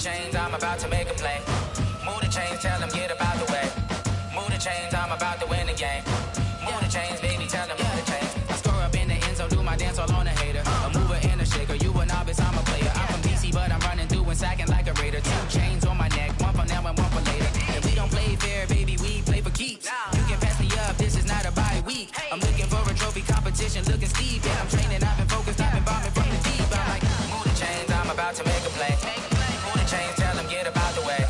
chains, I'm about to make a play. Move the chains, tell them get up out the way. Move the chains, I'm about to win the game. Move the chains, baby, tell them move the chains. I score up in the end zone, do my dance all on a hater. A mover and a shaker, you a novice, I'm a player. I'm from DC, but I'm running through and sacking like a raider. 2 chains on my neck, one for now and one for later. And we don't play fair, baby, we play for keeps. You can pass me up, this is not a bye week. I'm looking for a trophy competition, looking steep. Yeah, I'm training, I've been focused, I've been bombing from the deep. I'm like, move the chains, I'm about to make a play. Move the chains, tell them get up out the way.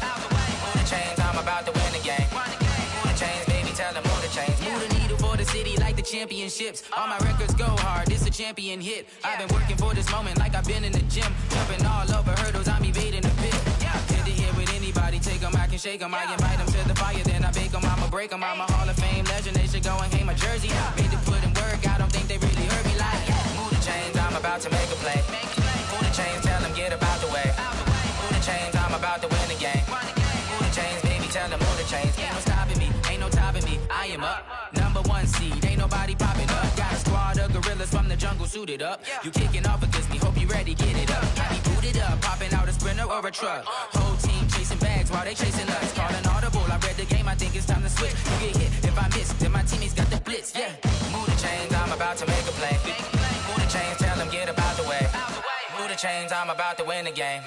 Move the chains, I'm about to win the game. Move the chains, baby, tell them move the chains. Move the needle for the city like the championships. All my records go hard, this a champion hit. I've been working for this moment like I've been in the gym. Jumping all over hurdles, I'm evading the pit. Hit the hit with anybody, take them, I can shake them. I invite them to the fire, then I bake them, I'ma break them. I'm a Hall of Fame legend, they should go and hang my jersey. Made to put in work, I don't think they really heard me like, move the chains, I'm about to make a play. Move the chains, tell them get up out the way. Move the chains, I'm about to win the game. Move the chains, baby, tell them move the chains. Ain't no stopping me, ain't no topping me, I am up. Number 1 seed, ain't nobody popping up. Got a squad of gorillas from the jungle suited up. You kicking off against me, hope you ready, get it up. I be booted up, popping out a sprinter or a truck. Whole team chasing bags while they chasing us. Calling audible, I read the game, I think it's time to switch. You get hit, if I miss, then my teammates got the blitz, yeah. Move the chains, I'm about to make a play. Move the chains, tell them get up out the way. Move the chains, I'm about to win the game.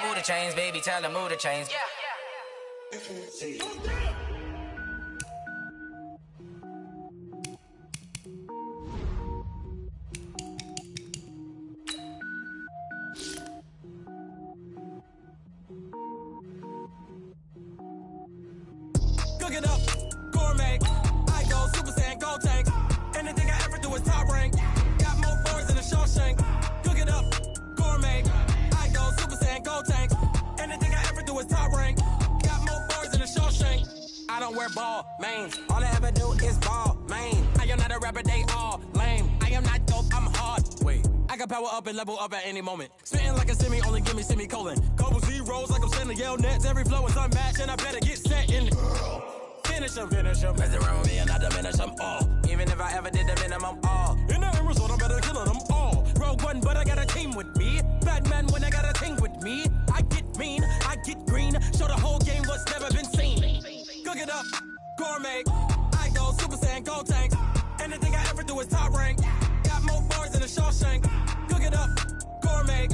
Move the chains, baby, tell them move the chains. Cook it up, gourmet. I go Super Saiyan, gold tank. Anything I ever do is top rank. Got more boards than a Shawshank. Cook it up, gourmet. I go Super Saiyan, gold tank. Anything I ever do is top rank. Got more boards than a Shawshank. I don't wear ball, man. All I ever do is ball, man. I am not a rapper, they all lame. I am not dope, I'm hard. Wait, I can power up and level up at any moment. Spitting like a semi, only give me semicolon. Couple zeros like I'm sending yell nets. Every flow is unmatched, and I better get set in. Finish them. Mess around with me and I diminish them all. Even if I ever did the minimum, all. In the end result, I'm better killing them all. Rogue One, but I got a team with me. Batman when I got a thing with me. I get mean, I get green. Show the whole game what's never been seen. Cook it up, gourmet. I go Super Saiyan, gold tank. Anything I ever do is top rank. Got more bars than a Shawshank. Cook it up, gourmet.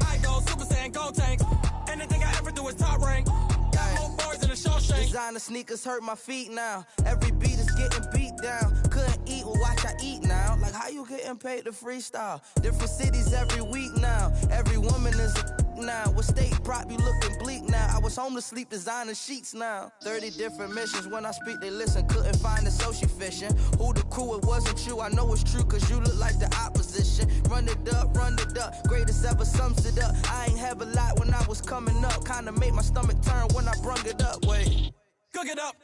I go Super Saiyan, gold tank. Anything I ever do is top rank. Got more bars than a Shawshank. Designer sneakers hurt my feet now. Every beat is getting beat down. Couldn't eat, well watch I eat now. Like how you getting paid to freestyle? Different cities every week now. Every woman is a now. With state prop, you looking bleak now. I was home to sleep, designer sheets now. 30 different missions. When I speak, they listen. Couldn't find a social fishing. Who the crew, it wasn't you. I know it's true, cause you look like the opposition. Run it up. Greatest ever sums it up. I ain't have a lot when I was coming up. Kinda made my stomach turn when I brung it up. Wait. Cook it up,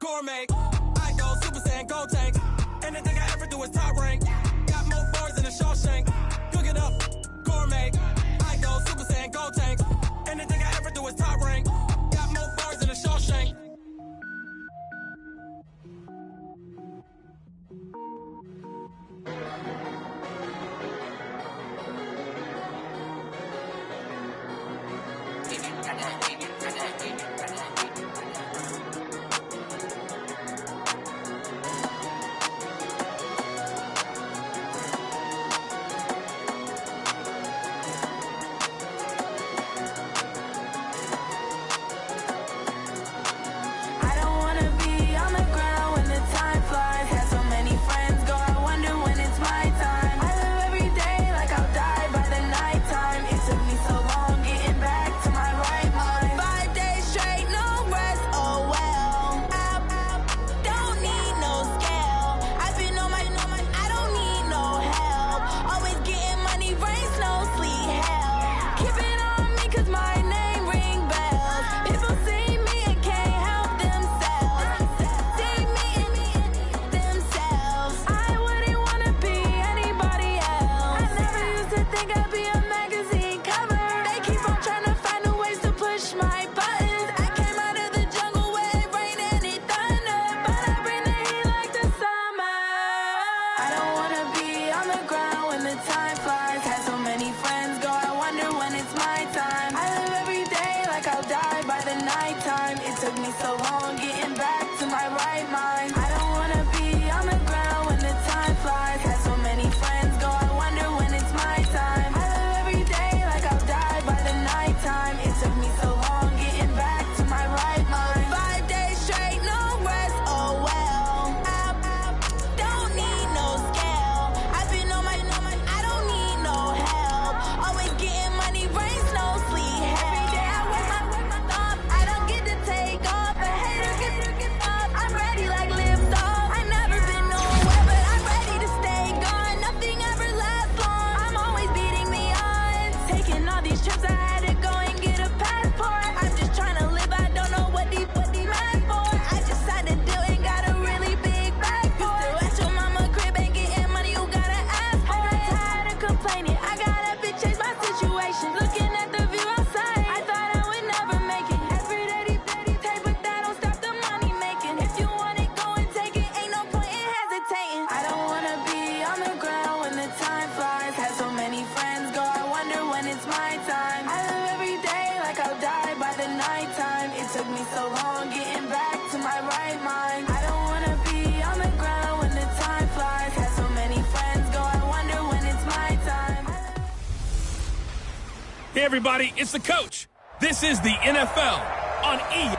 gourmet. I go Super Saiyan, gold tank. Anything I ever do is top rank. Got more bars than a Shawshank. Cook it up, gourmet. I go Super Saiyan, gold tank. Anything I ever do is top rank. Got more bars than a Shawshank. like I'll die by the nighttime. It took me so long getting back to my right mind. I don't wanna be on the ground when the time flies. Had so many friends go, I wonder when it's my time. I live every day like I'll die by the nighttime. It took me so long getting back to my right mind. 5 days straight, no rest, oh well. I don't need no scale. I've been on my, I don't need no help. Always getting money, rains, no sleep. Every day I work my thumb. I don't get to take off. A hater get off. I'm ready like lift off. I never been nowhere, but I'm ready to stay gone. Nothing ever lasts long. I'm always beating the odds. Taking all these trips, I had to go and get a passport. I'm just trying to live. I don't know what these mad for. I just had to do it. Got a really big bag for it. Still at your mama crib, ain't getting money. You gotta ask for it. I'm tired of complaining. I gotta change my situation. Looking at the view outside, I thought I would never make it. Every day take, but that don't stop the money making. If you want it, go and take it. Ain't no point in hesitating. I don't wanna be on the ground when the time flies. Had so many friends go, I wonder when it's my time. I live every day like I'll die by the nighttime. It took me so long getting back to my right mind. I don't wanna be on the ground when the time flies. Had so many friends go, I wonder when it's my time. Hey, everybody, it's the coach. This is the NFL on E.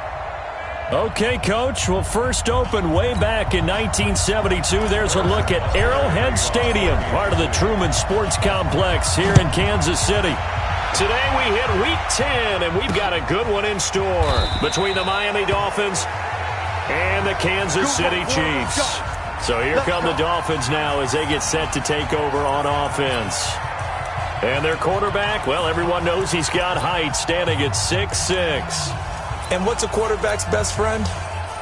Okay, Coach. Well, first opened way back in 1972. There's a look at Arrowhead Stadium, part of the Truman Sports Complex here in Kansas City. Today we hit Week 10, and we've got a good one in store between the Miami Dolphins and the Kansas City Chiefs. So here come the Dolphins now as they get set to take over on offense. And their quarterback, well, everyone knows he's got height, standing at 6'6". And what's a quarterback's best friend?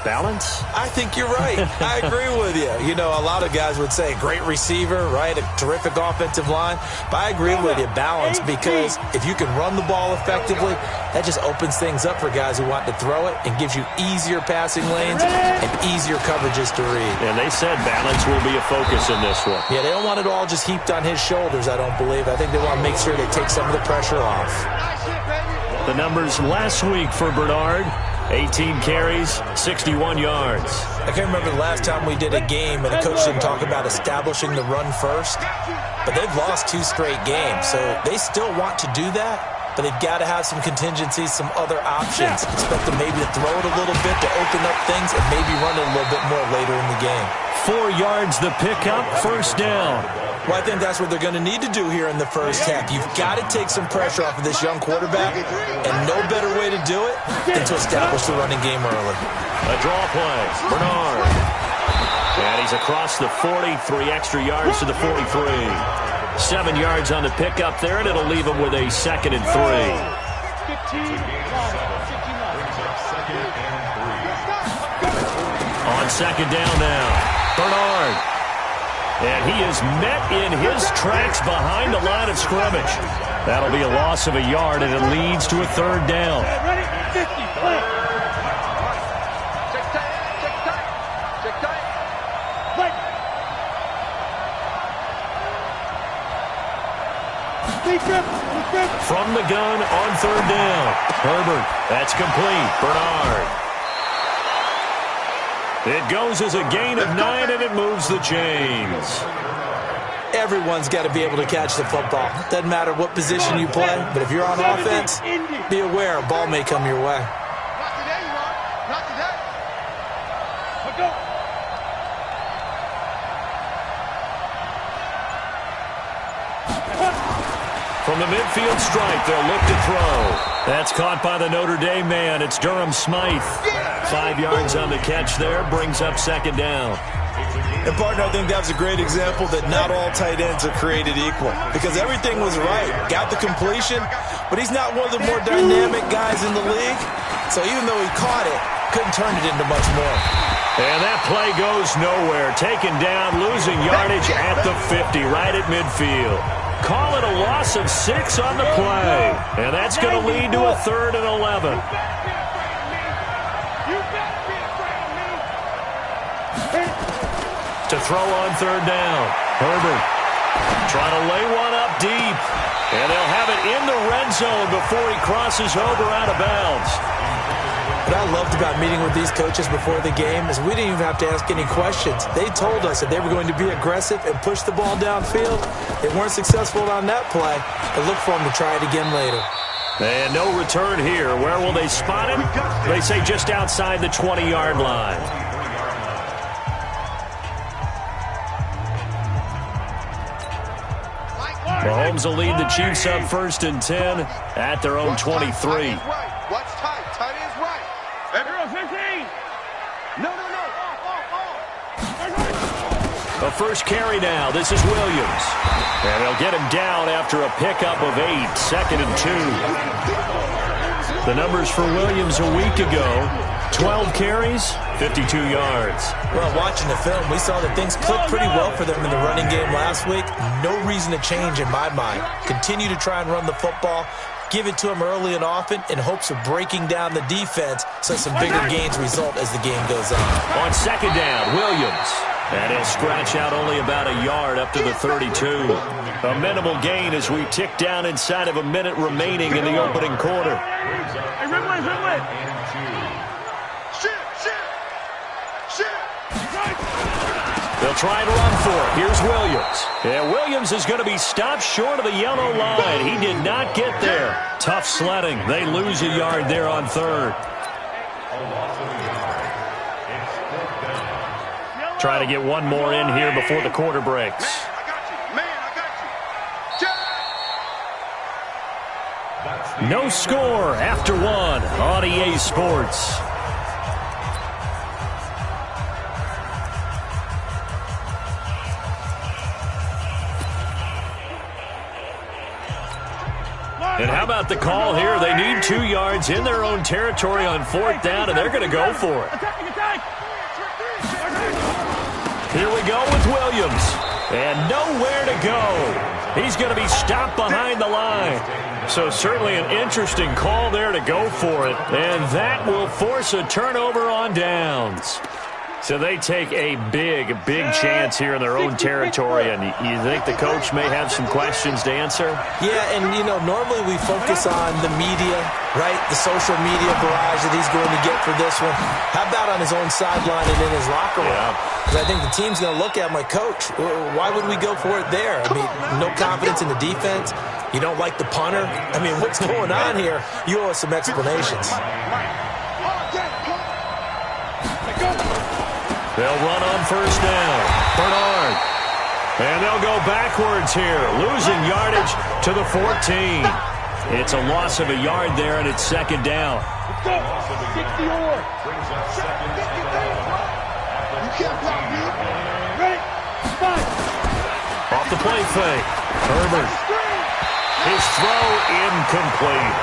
Balance? I think you're right. I agree with you. You know, a lot of guys would say great receiver, right? A terrific offensive line. But I agree with you, balance, because if you can run the ball effectively, that just opens things up for guys who want to throw it and gives you easier passing lanes and easier coverages to read. And they said balance will be a focus in this one. Yeah, they don't want it all just heaped on his shoulders, I don't believe. I think they want to make sure they take some of the pressure off. The numbers last week for Bernard: 18 carries, 61 yards. I can't remember the last time we did a game and the coach didn't talk about establishing the run first, but they've lost 2 straight games, so they still want to do that, but they've got to have some contingencies, some other options. Expect them maybe to throw it a little bit to open up things and maybe run it a little bit more later in the game. 4 yards the pickup, first down. Well, I think that's what they're going to need to do here in the first half. You've got to take some pressure off of this young quarterback, and no better way to do it than to establish the running game early. A draw play, Bernard. And he's across the 40, 3 extra yards to the 43. 7 yards on the pickup there, and it'll leave him with a 2nd and 3. On 2nd down now, Bernard. And he is met in his tracks behind the line of scrimmage. That'll be a loss of a yard, and it leads to a 3rd down. Ready? 50, play. Check tight. Play. From the gun on 3rd down. Herbert, that's complete. Bernard. It goes as a gain of 9, and it moves the chains. Everyone's got to be able to catch the football. Doesn't matter what position you play, but if you're on offense, be aware a ball may come your way. Not today, you are. Not today. Let's go. From the midfield stripe, they'll look to throw. That's caught by the Notre Dame man. It's Durham Smythe. 5 yards on the catch there, brings up 2nd down. And, partner, I think that's a great example that not all tight ends are created equal, because everything was right. Got the completion, but he's not one of the more dynamic guys in the league. So even though he caught it, couldn't turn it into much more. And that play goes nowhere. Taken down, losing yardage at the 50, right at midfield. Call it a loss of 6 on the play. And that's going to lead to a 3rd and 11. To throw on 3rd down. Herbert trying to lay one up deep. And they'll have it in the red zone before he crosses over out of bounds. What I loved about meeting with these coaches before the game is we didn't even have to ask any questions. They told us that they were going to be aggressive and push the ball downfield. They weren't successful on that play, but look for them to try it again later. And no return here. Where will they spot him? They say just outside the 20-yard line. Mahomes will lead the Chiefs up 1st and 10 at their own 23. Watch tight. Tight is right. 15. No. A first carry now. This is Williams. And they'll get him down after a pickup of 8. 2nd and 2. The numbers for Williams a week ago. 12 carries, 52 yards. Well, watching the film, we saw that things clicked pretty well for them in the running game last week. No reason to change in my mind. Continue to try and run the football. Give it to them early and often in hopes of breaking down the defense so some bigger gains result as the game goes on. On 2nd down, Williams. And he'll scratch out only about a yard up to the 32. A minimal gain as we tick down inside of a minute remaining in the opening quarter. Hey, Ridley. They'll try and run for it. Here's Williams. Yeah, Williams is going to be stopped short of the yellow line. He did not get there. Tough sledding. They lose a yard there on 3rd. Try to get one more in here before the quarter breaks. No score after 1 on EA Sports. And how about the call here? They need 2 yards in their own territory on 4th down, and they're going to go for it. Here we go with Williams. And nowhere to go. He's going to be stopped behind the line. So certainly an interesting call there to go for it. And that will force a turnover on downs. So they take a big chance here in their own territory, and you think the coach may have some questions to answer? Yeah, and, normally we focus on the media, right, the social media barrage that he's going to get for this one. How about on his own sideline and in his locker room? Because I think the team's going to look at him like, Coach, why would we go for it there? I mean, no confidence in the defense. You don't like the punter? I mean, what's going on here? You owe us some explanations. They'll run on 1st down. Bernard. And they'll go backwards here, losing yardage to the 14. It's a loss of a yard there, and it's 2nd down. Let's go. 60 or. You can't block me. Ready? 5. Off the play fake. Herbert. His throw incomplete.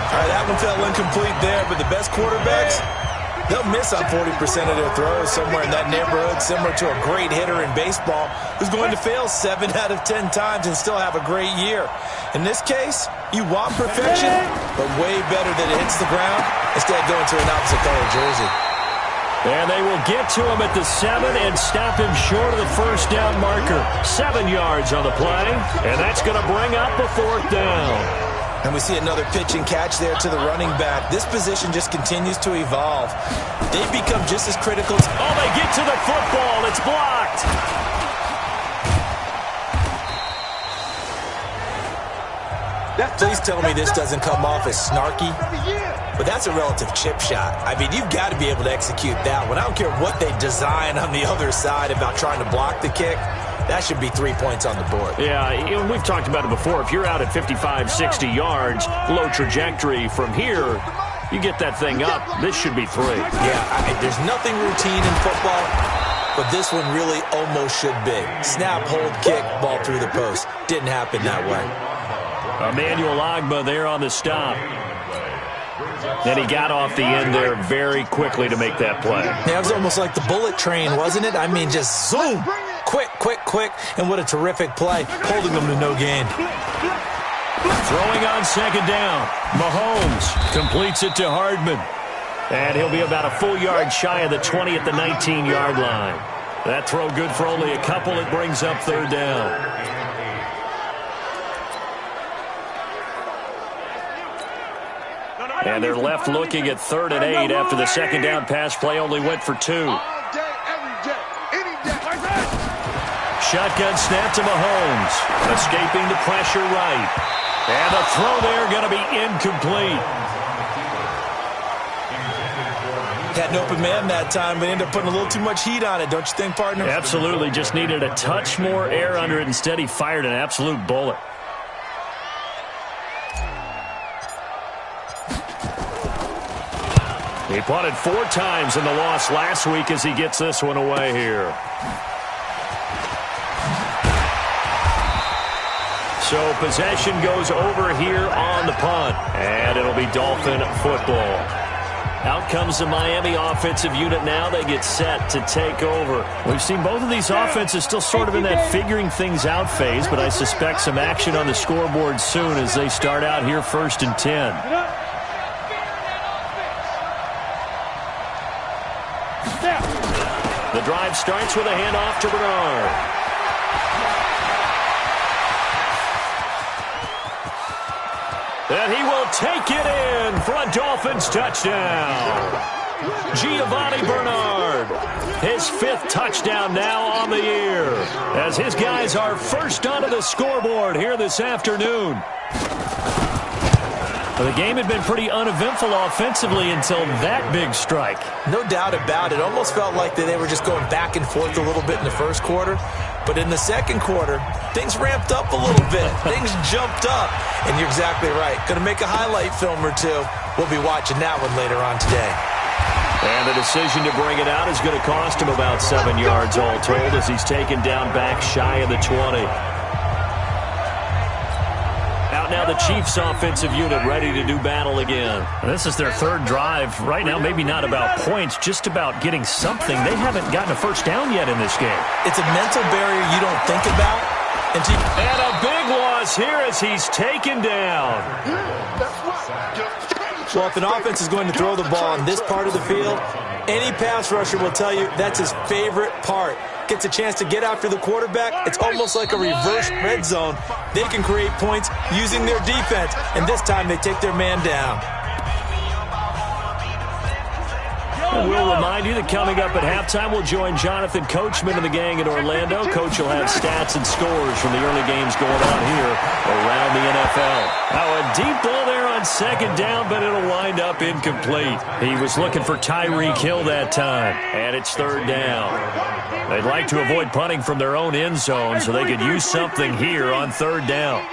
All right, that one fell incomplete there, but the best quarterbacks, they'll miss on 40% of their throws, somewhere in that neighborhood, similar to a great hitter in baseball who's going to fail 7 out of 10 times and still have a great year. In this case, you want perfection, but way better that it hits the ground instead of going to an opposite color jersey. And they will get to him at the 7 and stop him short of the 1st down marker. 7 yards on the play, and that's going to bring up a 4th down. And we see another pitch and catch there to the running back. This position just continues to evolve. They've become just as critical. Oh, they get to the football. It's blocked. Please tell me this doesn't come off as snarky, but that's a relative chip shot. I mean, you've got to be able to execute that one. I don't care what they design on the other side about trying to block the kick. That should be 3 points on the board. Yeah, we've talked about it before. If you're out at 55, 60 yards, low trajectory from here, you get that thing up. This should be 3. Yeah, there's nothing routine in football, but this one really almost should be. Snap, hold, kick, ball through the post. Didn't happen that way. Emmanuel Ogbah there on the stop. And he got off the end there very quickly to make that play. Yeah, it was almost like the bullet train, wasn't it? I mean, just zoom. Quick, and what a terrific play, holding them to no gain. Throwing on 2nd down. Mahomes completes it to Hardman. And he'll be about a full yard shy of the 20 at the 19-yard line. That throw good for only a couple. It brings up 3rd down. And they're left looking at 3rd and 8 after the second down pass play only went for 2. All day, every day, any day. Shotgun snap to Mahomes. Escaping the pressure right. And the throw there going to be incomplete. Had an open man that time, but ended up putting a little too much heat on it, don't you think, partner? Absolutely. Just needed a touch more air under it. Instead, he fired an absolute bullet. He punted 4 times in the loss last week as he gets this one away here. So possession goes over here on the punt. And it'll be Dolphin football. Out comes the Miami offensive unit now. They get set to take over. We've seen both of these offenses still sort of in that figuring things out phase, but I suspect some action on the scoreboard soon as they start out here 1st and 10. The drive starts with a handoff to Bernard. And he will take it in for a Dolphins touchdown. Giovanni Bernard, his 5th touchdown now on the year, as his guys are first onto the scoreboard here this afternoon. The game had been pretty uneventful offensively until that big strike. No doubt about it. Almost felt like they were just going back and forth a little bit in the first quarter. But in the second quarter, things ramped up a little bit. Things jumped up. And you're exactly right. Going to make a highlight film or two. We'll be watching that one later on today. And the decision to bring it out is going to cost him about 7 yards all told as he's taken down back shy of the 20. Out now the Chiefs offensive unit ready to do battle again. This is their 3rd drive. Right now maybe not about points, just about getting something. They haven't gotten a first down yet in this game. It's a mental barrier you don't think about. And a big loss here as he's taken down. Well, if an offense is going to throw the ball on this part of the field, any pass rusher will tell you that's his favorite part. Gets a chance to get after the quarterback. It's almost like a reverse red zone. They can create points using their defense, and this time they take their man down. We'll remind you that coming up at halftime, we'll join Jonathan Coachman and the gang in Orlando. Coach will have stats and scores from the early games going on here around the NFL. Now a deep ball there on 2nd down, but it'll wind up incomplete. He was looking for Tyreek Hill that time, and it's 3rd down. They'd like to avoid punting from their own end zone so they could use something here on 3rd down.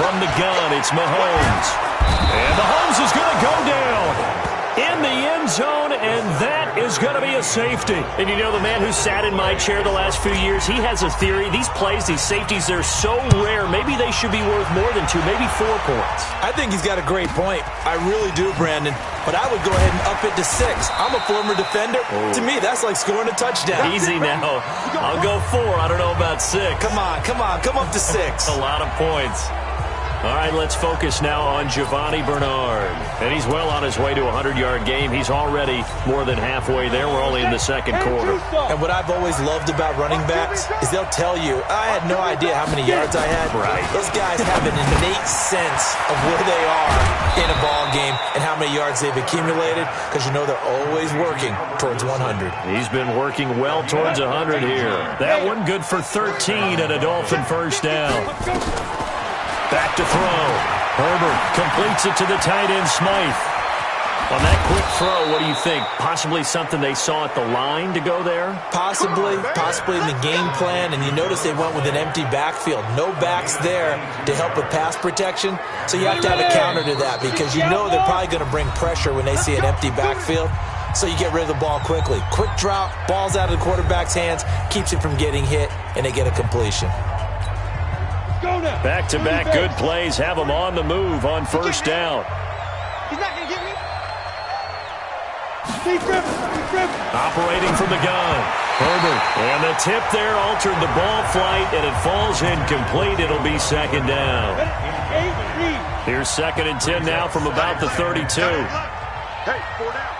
From the gun, it's Mahomes. And Mahomes is going to go down in the end zone, and that is going to be a safety. And you know, the man who sat in my chair the last few years, he has a theory. These plays, these safeties, they're so rare. Maybe they should be worth more than 2, maybe 4 points. I think he's got a great point. I really do, Brandon. But I would go ahead and up it to 6. I'm a former defender. To me, that's like scoring a touchdown. Easy now. I'll go 4. I don't know about 6. Come on. Come up to 6. A lot of points. All right, let's focus now on Giovanni Bernard. And he's well on his way to a 100-yard game. He's already more than halfway there. We're only in the second quarter. And what I've always loved about running backs is they'll tell you, I had no idea how many yards I had. Right. Those guys have an innate sense of where they are in a ball game and how many yards they've accumulated, because you know they're always working towards 100. He's been working well towards 100 here. That one good for 13 and a Dolphin first down. Back to throw. Herbert completes it to the tight end, Smythe. On that quick throw, what do you think? Possibly something they saw at the line to go there? Possibly in the game plan, and you notice they went with an empty backfield. No backs there to help with pass protection, so you have to have a counter to that because you know they're probably going to bring pressure when they see an empty backfield, so you get rid of the ball quickly. Quick drop, ball's out of the quarterback's hands, keeps it from getting hit, and they get a completion. Back-to-back good plays have them on the move on first down. He's not going to get me. Operating from the gun. Herbert. And the tip there altered the ball flight, and it falls incomplete. It'll be 2nd down. Here's 2nd and 10 now from about the 32. Hey, 4 down.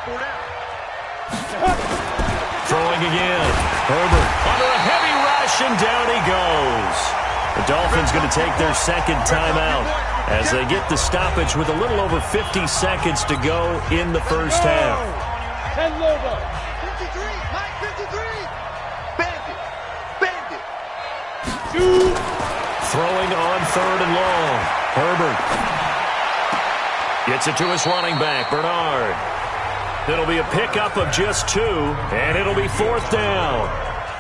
Throwing again. Herbert under a heavy rush, and down he goes. The Dolphins going to take their 2nd timeout. as they get the stoppage with a little over 50 seconds to go in the first half. 10 Lobo. 53, Mike 53. Bandit. Bandit. Throwing on third and long. Herbert gets it to his running back, Bernard. It'll be a pickup of just 2, and it'll be fourth down.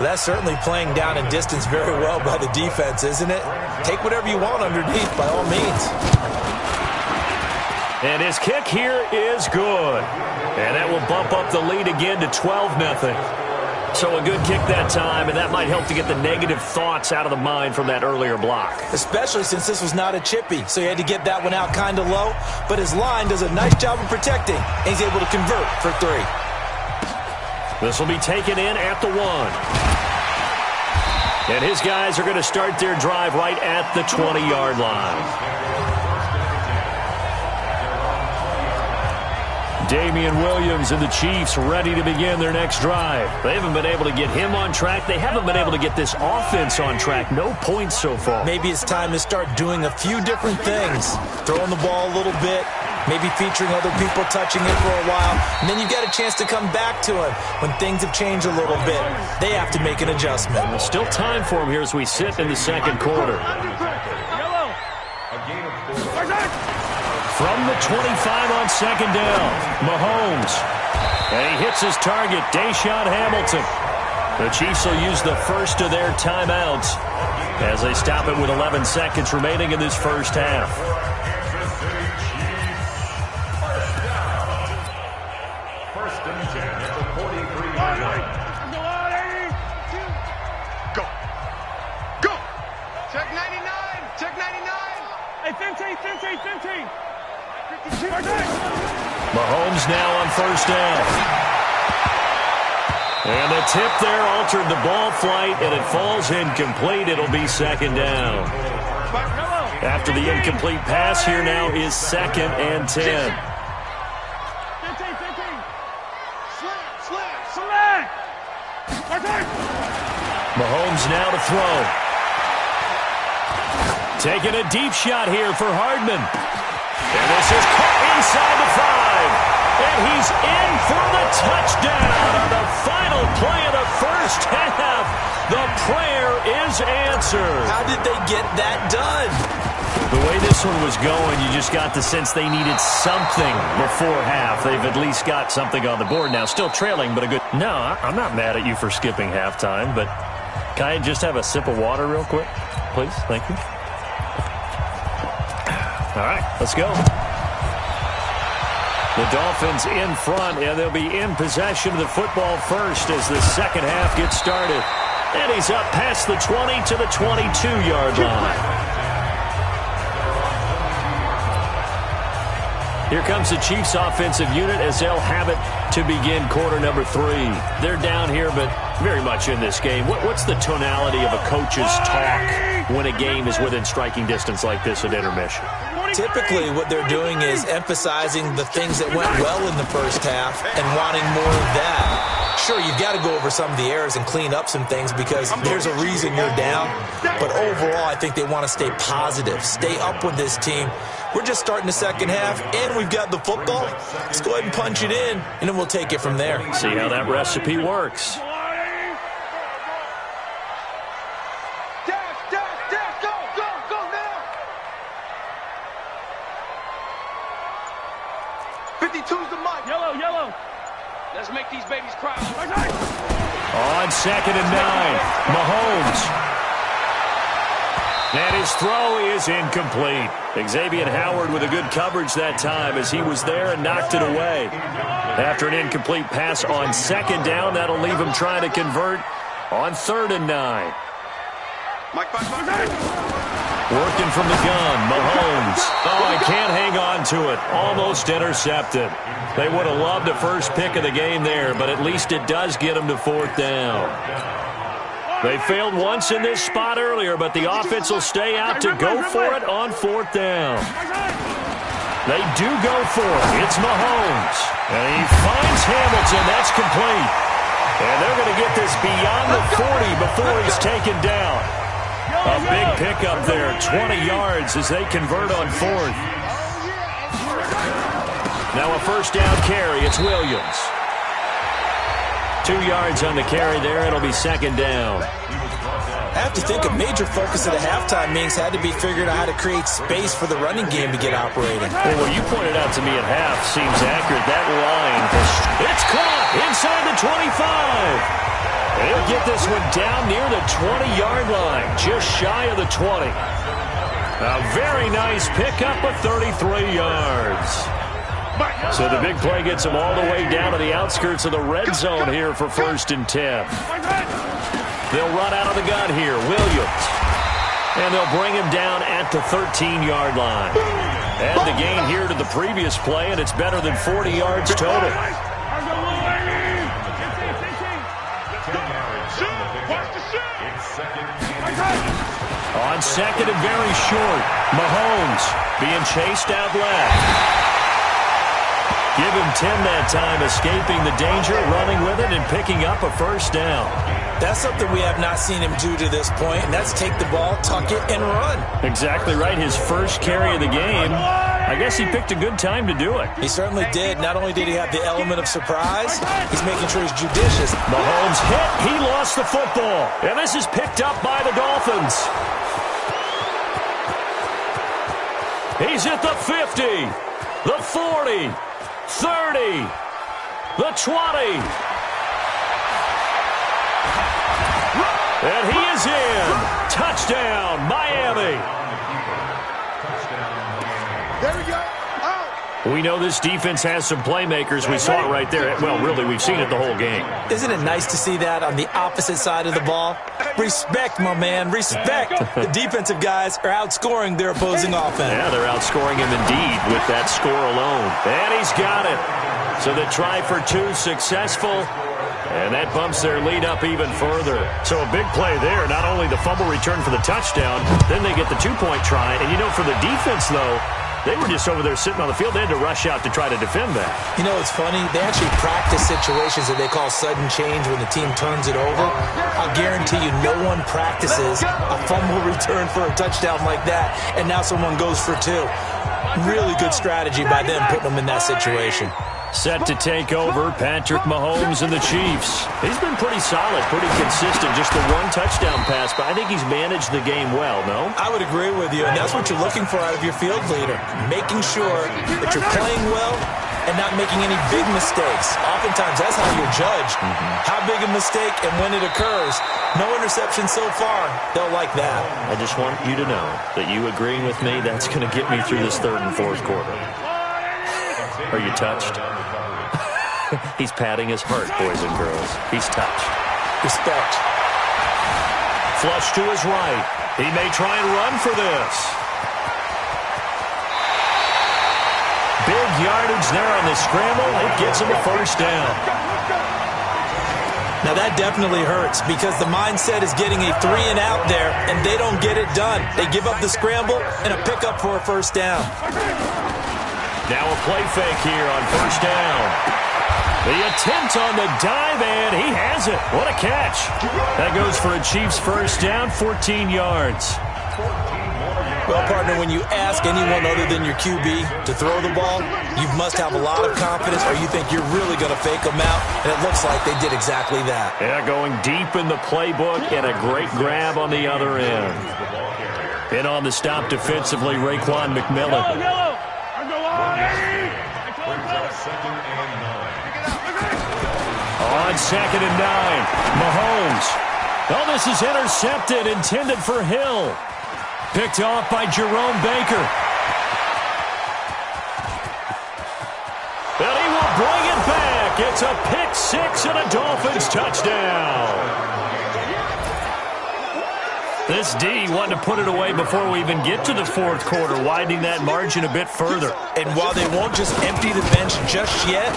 That's certainly playing down and distance very well by the defense, isn't it? Take whatever you want underneath, by all means. And his kick here is good. And that will bump up the lead again to 12-0. So a good kick that time, and that might help to get the negative thoughts out of the mind from that earlier block. Especially since this was not a chippy, so he had to get that one out kind of low. But his line does a nice job of protecting, and he's able to convert for 3. This will be taken in at the 1. And his guys are going to start their drive right at the 20-yard line. Damian Williams and the Chiefs ready to begin their next drive. They haven't been able to get him on track. They haven't been able to get this offense on track. No points so far. Maybe it's time to start doing a few different things. Throwing the ball a little bit, maybe featuring other people touching it for a while, and then you've got a chance to come back to him when things have changed a little bit. They have to make an adjustment. There's still time for him here as we sit in the second quarter. From the 25 on second down, Mahomes. And he hits his target, Deshaun Hamilton. The Chiefs will use the first of their timeouts as they stop it with 11 seconds remaining in this first half. First and 10 at the 43-yard line. Go. Go. Check 99. Check 99. Hey, 15. Mahomes now on first down. And the tip there altered the ball flight, and it falls incomplete. It'll be second down. After the incomplete pass, here now is second and 10. 15. Slam. Mahomes now to throw. Taking a deep shot here for Hardman. And this is caught inside the 5. And he's in for the touchdown on the final play of the first half. The prayer is answered. How did they get that done? The way this one was going, you just got the sense they needed something before half. They've at least got something on the board now. Still trailing, but a good... No, I'm not mad at you for skipping halftime, but can I just have a sip of water real quick? Please, thank you. All right, let's go. The Dolphins in front, and they'll be in possession of the football first as the second half gets started. And he's up past the 20 to the 22-yard line. Here comes the Chiefs offensive unit as they'll have it to begin quarter number 3. They're down here, but very much in this game. What's the tonality of a coach's talk when a game is within striking distance like this at intermission? Typically, what they're doing is emphasizing the things that went well in the first half and wanting more of that. Sure, you've got to go over some of the errors and clean up some things because there's a reason you're down. But overall, I think they want to stay positive, stay up with this team. We're just starting the second half, and we've got the football. Let's go ahead and punch it in, and then we'll take it from there. See how that recipe works. Yellow. Let's make these babies cry. On second and 9, Mahomes. And his throw is incomplete. Xavier Howard with a good coverage that time as he was there and knocked it away. After an incomplete pass on second down, that'll leave him trying to convert on third and 9. Working from the gun, Mahomes. Oh, he can't hang on to it. Almost intercepted. They would have loved a first pick of the game there, but at least it does get them to fourth down. They failed once in this spot earlier, but the offense will stay out to go for it on fourth down. They do go for it. It's Mahomes. And he finds Hamilton. That's complete. And they're going to get this beyond the 40 before he's taken down. A big pickup there, 20 yards as they convert on fourth. Now a first down carry, it's Williams. 2 yards on the carry there, it'll be second down. I have to think a major focus at a halftime meetings had to be figured out how to create space for the running game to get operating. Well, what you pointed out to me at half seems accurate. That line, it's caught inside the 25. He'll get this one down near the 20-yard line, just shy of the 20. A very nice pickup of 33 yards. So the big play gets him all the way down to the outskirts of the red zone here for 1st and 10. They'll run out of the gun here, Williams. And they'll bring him down at the 13-yard line. Add the gain here to the previous play, and it's better than 40 yards total. On second and very short, Mahomes being chased out left. Give him 10 that time, escaping the danger, running with it, and picking up a first down. That's something we have not seen him do to this point, and that's take the ball, tuck it, and run. Exactly right. His first carry of the game. I guess he picked a good time to do it. He certainly did. Not only did he have the element of surprise, he's making sure he's judicious. Mahomes hit. He lost the football. And this is picked up by the Dolphins. He's at the 50, the 40, 30, the 20. And he is in. Touchdown, Miami. There we go. We know this defense has some playmakers. We saw it right there. Well, really, we've seen it the whole game. Isn't it nice to see that on the opposite side of the ball? Respect, my man, respect. The defensive guys are outscoring their opposing offense. Yeah, they're outscoring him indeed with that score alone. And he's got it. So the try for two successful. And that bumps their lead up even further. So a big play there. Not only the fumble return for the touchdown, then they get the two-point try. And, you know, for the defense, though, they were just over there sitting on the field. They had to rush out to try to defend that. You know, it's funny. They actually practice situations that they call sudden change when the team turns it over. I'll guarantee you no one practices a fumble return for a touchdown like that, and now someone goes for two. Really good strategy by them putting them in that situation. Set to take over, Patrick Mahomes and the Chiefs. He's been pretty solid, pretty consistent. Just the one touchdown pass, but I think he's managed the game well, no? I would agree with you, and that's what you're looking for out of your field leader. Making sure that you're playing well and not making any big mistakes. Oftentimes, that's how you're judged. How big a mistake and when it occurs. No interception so far. They'll like that. I just want you to know that you agreeing with me, that's going to get me through this third and fourth quarter. Are you touched? He's patting his heart, boys and girls. He's touched. Respect. Flush to his right. He may try and run for this. Big yardage there on the scramble. It gets him a first down. Now that definitely hurts because the mindset is getting a 3-and-out there, and they don't get it done. They give up the scramble and a pickup for a first down. Now a play fake here on first down. The attempt on the dive, and he has it. What a catch. That goes for a Chiefs first down, 14 yards. Well, partner, when you ask anyone other than your QB to throw the ball, you must have a lot of confidence or you think you're really going to fake them out, and it looks like they did exactly that. Yeah, going deep in the playbook and a great grab on the other end. And on the stop defensively, Raekwon McMillan. On second and 9, Mahomes. Oh, this is intercepted, intended for Hill. Picked off by Jerome Baker. And he will bring it back. It's a pick six and a Dolphins touchdown. This D wanted to put it away before we even get to the fourth quarter, widening that margin a bit further. And while they won't just empty the bench just yet,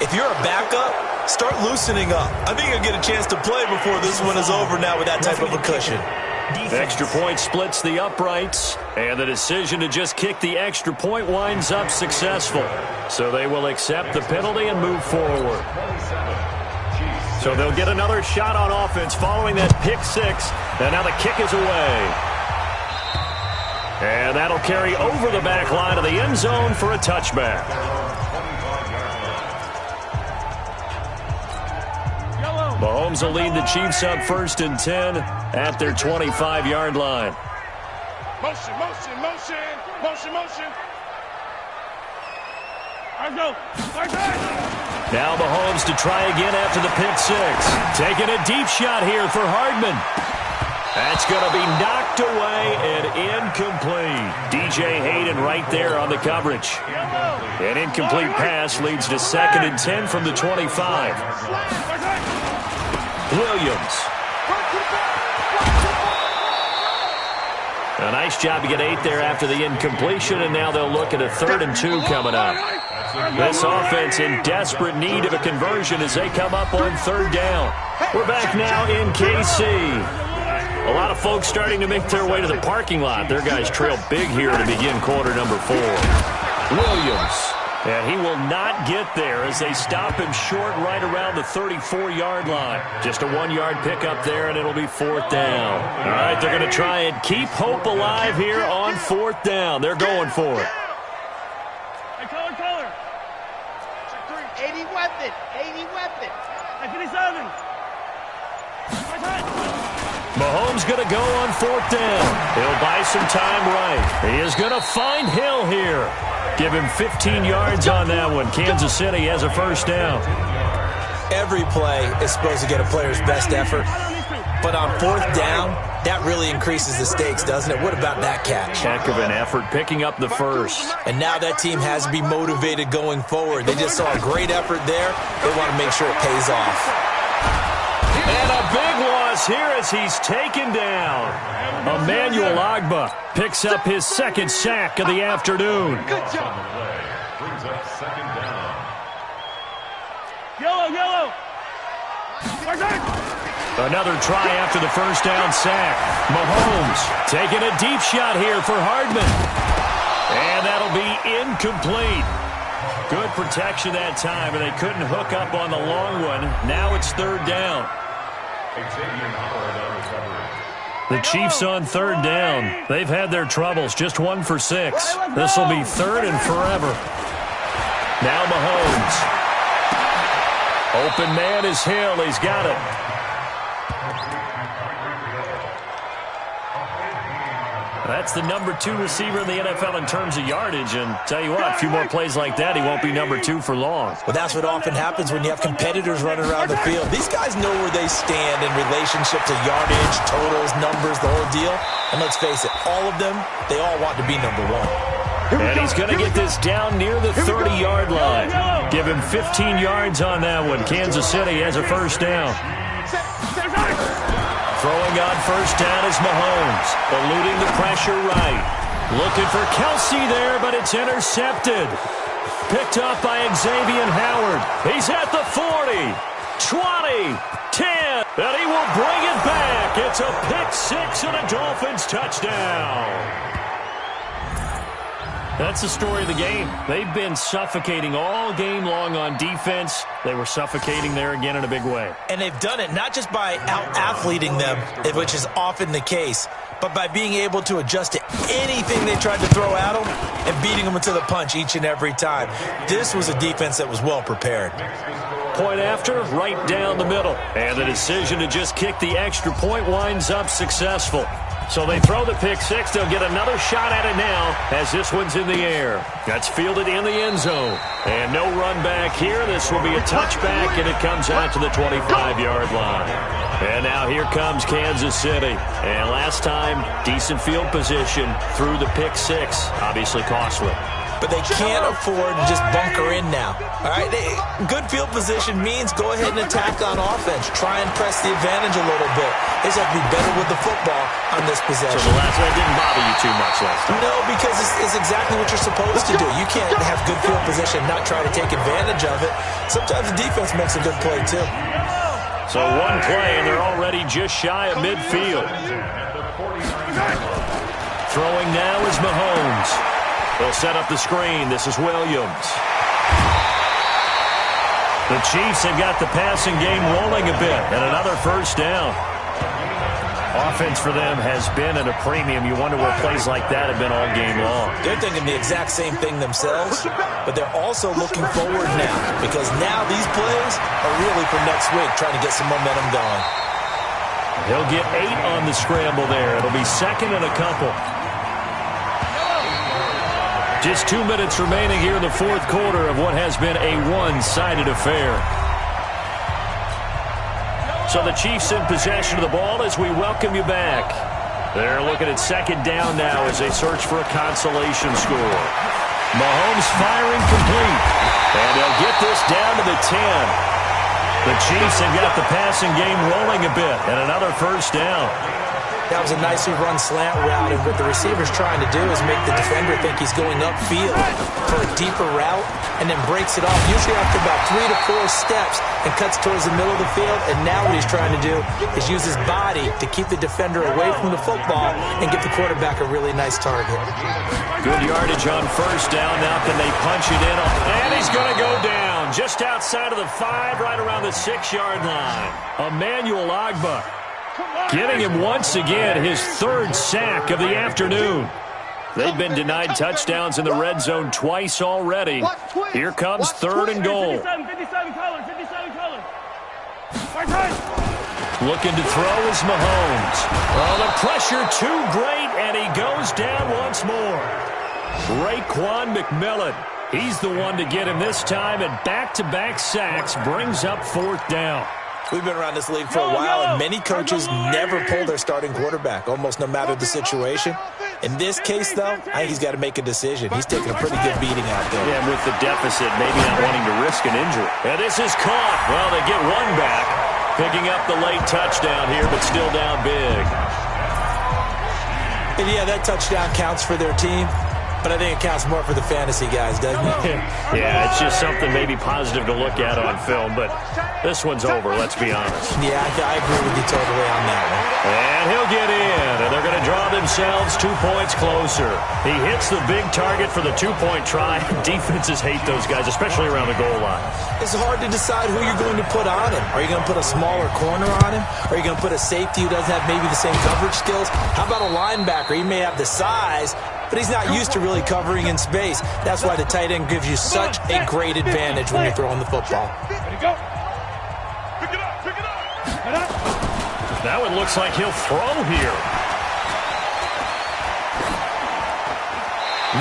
if you're a backup, start loosening up. I think you'll get a chance to play before this one is over now with that type of a cushion. Extra point splits the uprights, and the decision to just kick the extra point winds up successful. So they will accept the penalty and move forward. So they'll get another shot on offense following that pick six. And now the kick is away. And that'll carry over the back line of the end zone for a touchback. Mahomes will lead the Chiefs up 1st and 10 at their 25-yard line. Motion, motion, motion, motion, motion. Let's go. Now Mahomes to try again after the pick six. Taking a deep shot here for Hardman. That's going to be knocked away and incomplete. DJ Hayden right there on the coverage. An incomplete pass leads to 2nd and 10 from the 25. Williams. A nice job to get 8 there after the incompletion, and now they'll look at a 3rd and 2 coming up. This offense in desperate need of a conversion as they come up on 3rd down. We're back now in KC. A lot of folks starting to make their way to the parking lot. Their guys trail big here to begin quarter number 4. Williams. And he will not get there as they stop him short right around the 34-yard line. Just a 1-yard pickup there, and it'll be 4th down. All right, they're going to try and keep hope alive here on 4th down. They're going for it. Hey, color. 80 weapon. 80 weapon. Hey, 57. Mahomes going to go on 4th down. He'll buy some time right. He is going to find Hill here. Give him 15 yards on that one. Kansas City has a 1st down. Every play is supposed to get a player's best effort. But on 4th down, that really increases the stakes, doesn't it? What about that catch? Heck of an effort picking up the 1st. And now that team has to be motivated going forward. They just saw a great effort there. They want to make sure it pays off. And a big loss here as he's taken down. Emmanuel Ogbah picks up his 2nd sack of the afternoon. Good job. Brings up 2nd down. Yellow. Another try after the 1st down sack. Mahomes taking a deep shot here for Hardman. And that'll be incomplete. Good protection that time, and they couldn't hook up on the long one. Now it's 3rd down. The Chiefs on 3rd down. They've had their troubles, just 1 for 6. This will be 3rd and forever. Now Mahomes. Open man is Hill. He's got it. That's the number 2 receiver in the NFL in terms of yardage. And tell you what, a few more plays like that, he won't be number 2 for long. Well, that's what often happens when you have competitors running around the field. These guys know where they stand in relationship to yardage, totals, numbers, the whole deal. And let's face it, all of them, they all want to be number 1. And he's going to get this down near the 30-yard line. Give him 15 yards on that one. Kansas City has a 1st down. Throwing on 1st down is Mahomes, eluding the pressure right. Looking for Kelsey there, but it's intercepted. Picked up by Xavier Howard. He's at the 40, 20, 10, and he will bring it back. It's a pick six and a Dolphins touchdown. That's the story of the game. They've been suffocating all game long on defense. They were suffocating there again in a big way. And they've done it not just by out-athleting them, which is often the case, but by being able to adjust to anything they tried to throw at them and beating them to the punch each and every time. This was a defense that was well prepared. Point after, right down the middle. And the decision to just kick the extra point winds up successful. So they throw the pick six. They'll get another shot at it now as this one's in the air. That's fielded in the end zone. And no run back here. This will be a touchback, and it comes out to the 25-yard line. And now here comes Kansas City. And last time, decent field position through the pick six. Obviously costly. But they can't afford to just bunker in now. All right, good field position means go ahead and attack on offense. Try and press the advantage a little bit. They just have to be better with the football on this possession. So the last one didn't bother you too much last time? No, because it's exactly what you're supposed to do. You can't have good field position and not try to take advantage of it. Sometimes the defense makes a good play, too. So one play, and they're already just shy of midfield. Throwing now is Mahomes. They'll set up the screen. This is Williams. The Chiefs have got the passing game rolling a bit, and another first down. Offense for them has been at a premium. You wonder where plays like that have been all game long. They're thinking the exact same thing themselves, but they're also looking forward now, because now these plays are really for next week, trying to get some momentum going. He'll get 8 on the scramble there. It'll be second and a couple. Just 2 minutes remaining here in the fourth quarter of what has been a one-sided affair. So the Chiefs in possession of the ball as we welcome you back. They're looking at second down now as they search for a consolation score. Mahomes firing complete. And they'll get this down to the 10. The Chiefs have got the passing game rolling a bit, and another first down. That was a nicely run slant route, and what the receiver's trying to do is make the defender think he's going upfield for a deeper route, and then breaks it off, usually after about 3 to 4 steps, and cuts towards the middle of the field. And now what he's trying to do is use his body to keep the defender away from the football and get the quarterback a really nice target. Good yardage on first down. Now can they punch it in? And he's going to go down just outside of the 5, right around the 6-yard line. Emmanuel Ogbah getting him once again his 3rd sack of the afternoon. They've been denied touchdowns in the red zone twice already. Here comes 3rd and goal. 57 color, 57 color. Looking to throw is Mahomes. Oh, the pressure too great, and he goes down once more. Raekwon McMillan. He's the one to get him this time, and back-to-back sacks brings up 4th down. We've been around this league for a while, and many coaches never pull their starting quarterback, almost no matter the situation. In this case, though, I think he's got to make a decision. He's taking a pretty good beating out there. Yeah, with the deficit, maybe not wanting to risk an injury. And this is caught. Well, they get one back, picking up the late touchdown here, but still down big. And yeah, that touchdown counts for their team, but I think it counts more for the fantasy guys, doesn't it? Yeah, it's just something maybe positive to look at on film, but this one's over, let's be honest. Yeah, I agree with you totally on that one. And he'll get in, and they're going to draw themselves 2 points closer. He hits the big target for the 2-point try. Defenses hate those guys, especially around the goal line. It's hard to decide who you're going to put on him. Are you going to put a smaller corner on him? Are you going to put a safety who doesn't have maybe the same coverage skills? How about a linebacker? He may have the size, but he's not used to really covering in space. That's why the tight end gives you such a great advantage when you're throwing the football. Now it looks like he'll throw here.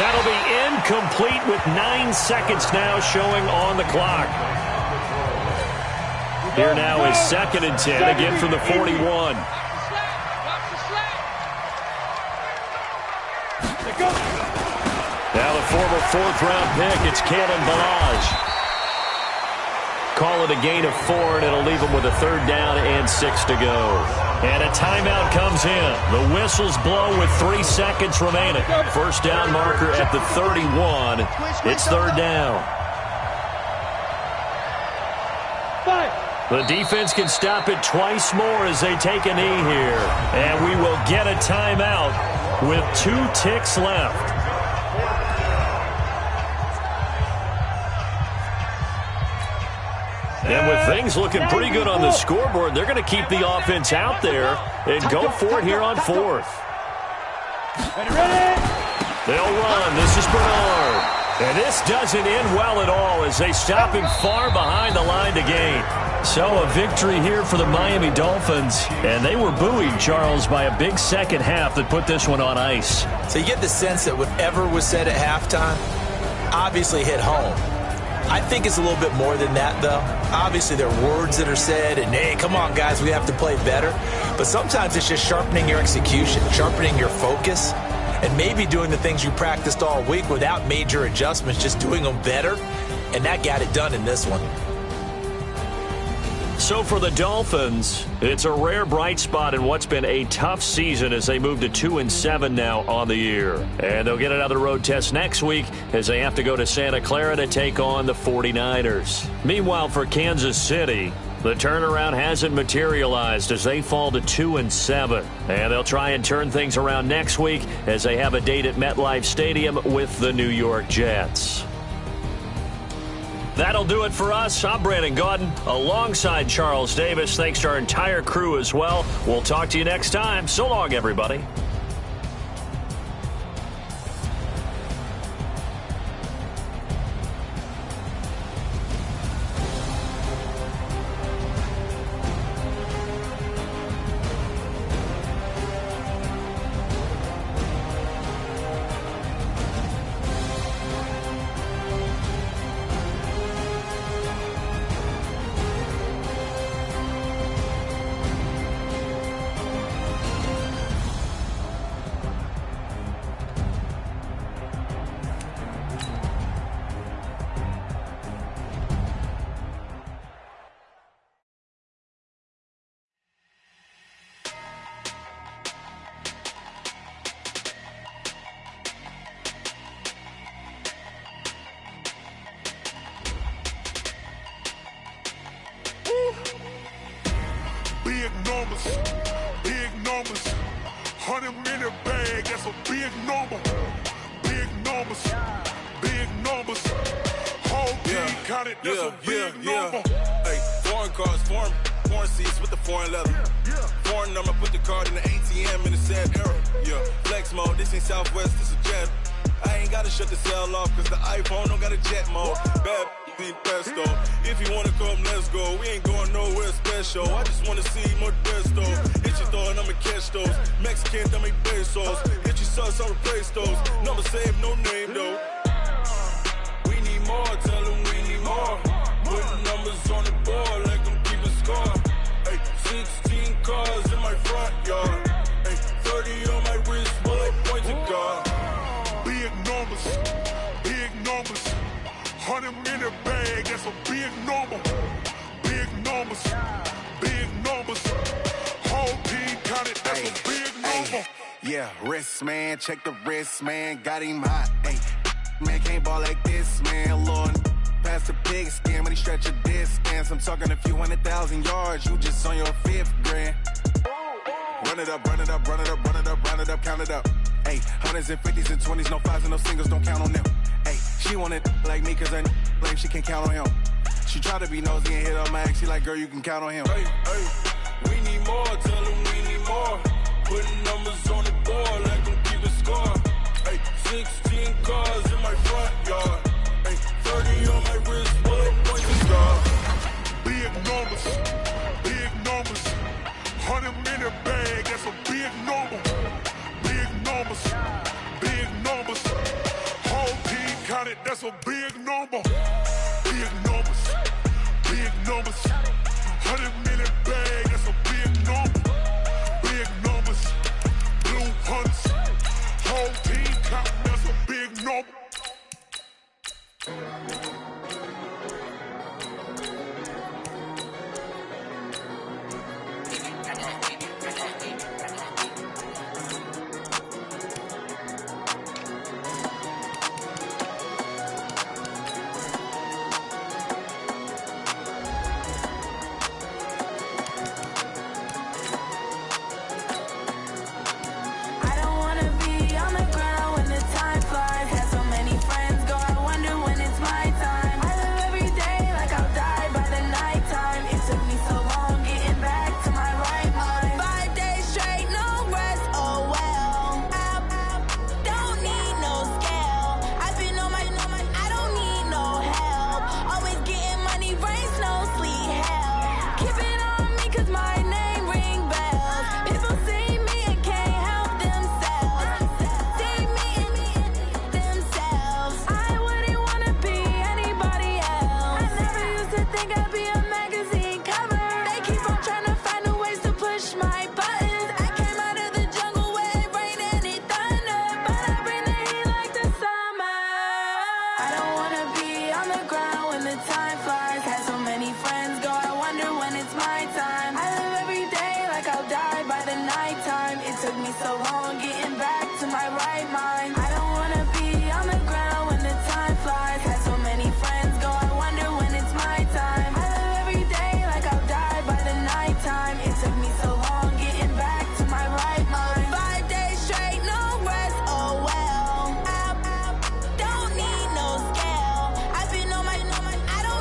That'll be incomplete with 9 seconds now showing on the clock. Here now is 2nd and 10, again from the 41. Now the former 4th-round pick, it's Kalen Ballage. Call it a gain of 4, and it'll leave them with a 3rd down and 6 to go. And a timeout comes in. The whistles blow with 3 seconds remaining. First down marker at the 31. It's 3rd down. The defense can stop it twice more as they take a knee here. And we will get a timeout with 2 ticks left. And with things looking pretty good on the scoreboard, they're going to keep the offense out there and go for it here on 4th. They'll run. This is Bernard. And this doesn't end well at all as they stop him far behind the line to gain. So a victory here for the Miami Dolphins. And they were buoyed, Charles, by a big second half that put this one on ice. So you get the sense that whatever was said at halftime obviously hit home. I think it's a little bit more than that, though. Obviously, there are words that are said, and, hey, come on, guys, we have to play better. But sometimes it's just sharpening your execution, sharpening your focus, and maybe doing the things you practiced all week without major adjustments, just doing them better. And that got it done in this one. So for the Dolphins, it's a rare bright spot in what's been a tough season as they move to 2-7 now on the year. And they'll get another road test next week as they have to go to Santa Clara to take on the 49ers. Meanwhile, for Kansas City, the turnaround hasn't materialized as they fall to 2-7. And they'll try and turn things around next week as they have a date at MetLife Stadium with the New York Jets. That'll do it for us. I'm Brandon Gaudin alongside Charles Davis. Thanks to our entire crew as well. We'll talk to you next time. So long, everybody. Big numbers, 100-minute bag, that's a big number. Big numbers, whole team counted, that's a big number. Hey, foreign cars, foreign seats with the foreign leather. Foreign number, put the card in the ATM in the sad era. Yeah, flex mode, this ain't Southwest, this a jet. I ain't gotta shut the cell off, cause the iPhone don't got a jet mode. Bad need pesto. If you wanna come, let's go. We ain't going nowhere special. I just wanna see more desto. Hit your throw and I'ma catch those. Mexican, I make pesos. Hit your sauce, I'll replace those. Number save, no name though. We need more, tell them we need more. Putting numbers on the board like I'm keeping score. Hey, 16 cars in my front yard. Hey, 30 on my wrist, bullet points of God. Big numbers, 100-minute bag, that's a big number. Big numbers, whole team counted, that's a big number. Yeah, wrist man, check the wrist man, got him hot. Ay, man can't ball like this, man. Lord, past the pig skin when he stretch a distance. I'm talking a few 100,000 yards, you just on your 5th grand. Run it up, count it up. Ay, hundreds and 50s and 20s, no 5s and no singles, don't count on them. Ay, she want it like me cause her lame, she can't count on him. She try to be nosy and hit up my ex, she like, girl, you can count on him. Hey, we need more, tell them we need more. Putting numbers on the board like I'm keeping score. Hey, 16 cars in my front yard. Hey, 30 on my wrist, bullet points of God. Big numbers, 100-minute bag, that's a big number. Big numbers, whole team counted, that's a big number. Big numbers, 100-minute bag, that's a big number. Big numbers, blue hunts, whole team counting, that's a big number. I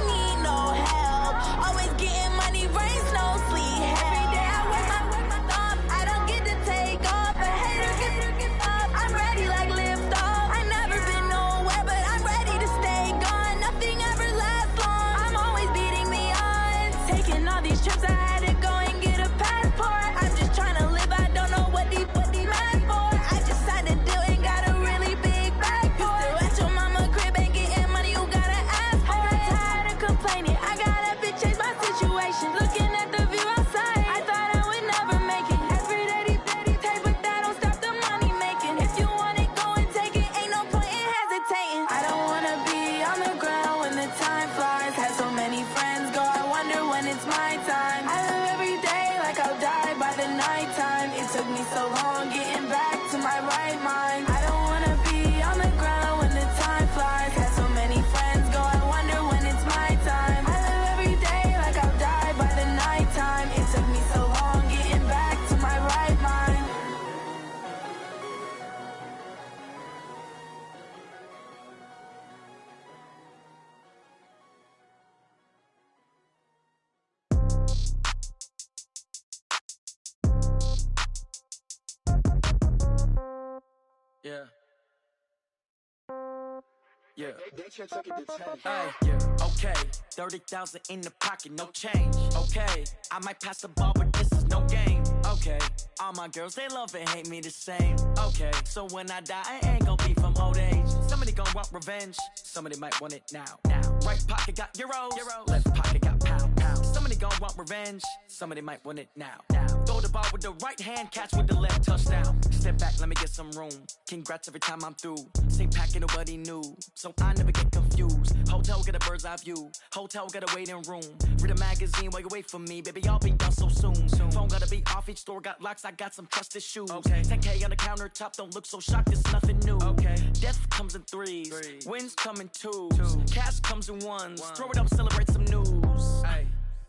long getting back to my right mind. I don't wanna be on the ground when the time flies. Had so many friends go, I wonder when it's my time. I live every day like I'll die by the nighttime. It took me so long getting back to my right mind. Yeah. Yeah. Hey, yeah. Okay, 30,000 in the pocket, no change. Okay, I might pass the ball, but this is no game. Okay, all my girls, they love and hate me the same. Okay, so when I die, I ain't gon' be from old age. Somebody gon' want revenge, somebody might want it now. Right pocket got euros, left pocket got pound. Somebody gon' want revenge, somebody might want it now. Throw the ball with the right hand, catch with the left, touchdown. Step back, let me get some room. Congrats every time I'm through. Same packet, nobody knew, so I never get confused. Hotel get a bird's eye view, hotel got a waiting room. Read a magazine while you wait for me, baby, I'll be done so soon. Phone gotta be off, each store got locks, I got some trusted shoes. 10K on the countertop, don't look so shocked, it's nothing new. Death comes in threes, wins come in twos, cash comes in ones. Throw it up, celebrate some news.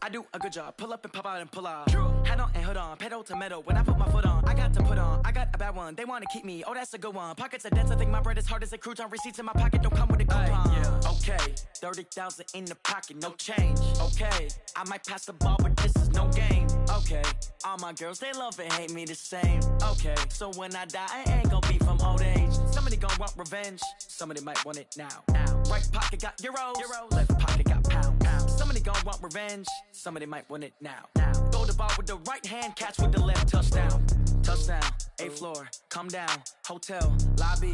I do a good job, pull up and pop out and pull out. Head on and hood on, pedal to metal. When I put my foot on, I got to put on. I got a bad one, they wanna keep me, oh that's a good one. Pockets are dense, I think my bread is hard as a crouton. Receipts in my pocket don't come with a coupon. Okay, 30,000 in the pocket, no change. Okay, I might pass the ball, but this is no game. Okay, all my girls, they love and hate me the same. Okay, so when I die, I ain't gon' be from old age. Somebody gon' want revenge, somebody might want it now. Right pocket got euros, left pocket got pound. Somebody gon' want revenge, somebody might want it now. Throw the ball with the right hand, catch with the left, touchdown. Touchdown, 8th floor, come down, hotel, lobby.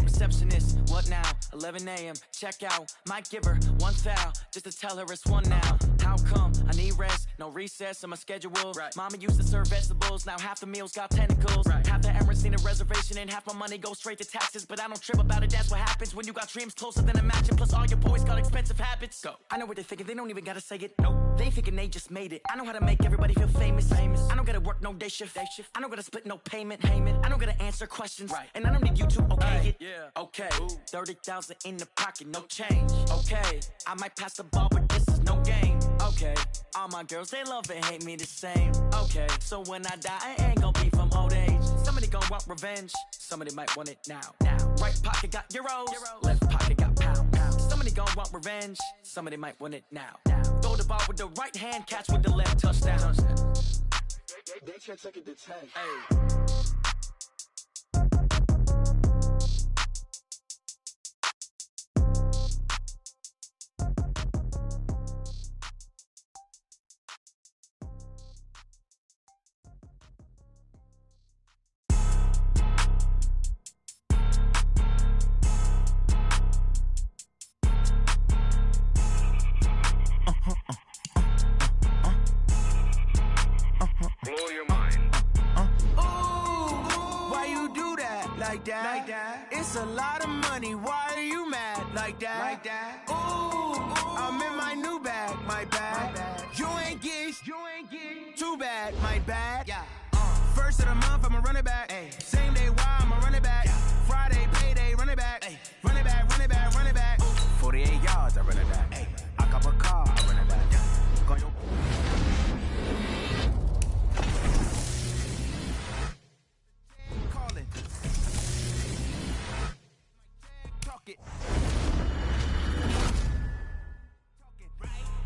Receptionist, what now? 11 a.m. check out. Might give her one foul just to tell her it's one now. How come? I need rest, no recess in my schedule. Mama used to serve vegetables, now half the meals got tentacles. Half the errands need a reservation and half my money goes straight to taxes. But I don't trip about it, that's what happens when you got dreams closer than a match. Plus all your boys got expensive habits. Go. I know what they're thinking, they don't even gotta say it. Nope. They thinking they just made it. I know how to make everybody feel famous. I don't gotta work no day shift. I don't gotta split no payment. I don't gotta answer questions. And I don't need you to okay it. Okay, 30,000 in the pocket, no change. Okay, I might pass the ball, but this is no game. Okay, all my girls, they love and hate me the same. Okay, so when I die, I ain't gon' be from old age. Somebody gon' want revenge, somebody might want it now. Right pocket got euros, left pocket got pound. Somebody gon' want revenge, somebody might want it now. Throw the ball with the right hand, catch with the left, touchdown. They can't take it to 10. Hey. Blow your mind. Why you do that like that? It's a lot of money. Why are you mad like that? I'm in my new bag, my bad. You ain't get too bad, my bad. First of the month, I'ma run it back. Same day, why I'ma run it back. Friday, payday, run it back. Run it back, run it back, run it back. 48 yards, I run it back. I cop a car, I run it back.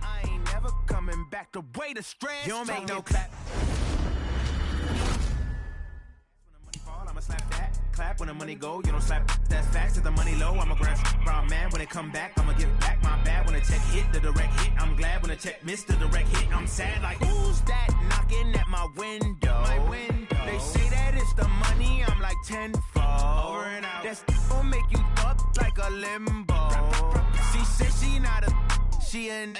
I ain't never coming back the way the stress. You don't make no clap. When the money fall, I'ma slap that. Clap when the money go, you don't slap. That's facts. If the money low, I'ma grab brown man. When it come back, I'ma give back my bad. When the check hit, the direct hit. I'm glad when the check missed the direct hit. I'm sad like, who's that knocking at my window? They say that it's the money, I'm like tenfold. Over and out. That's gon' make you up like a limbo. She said she not a, she an.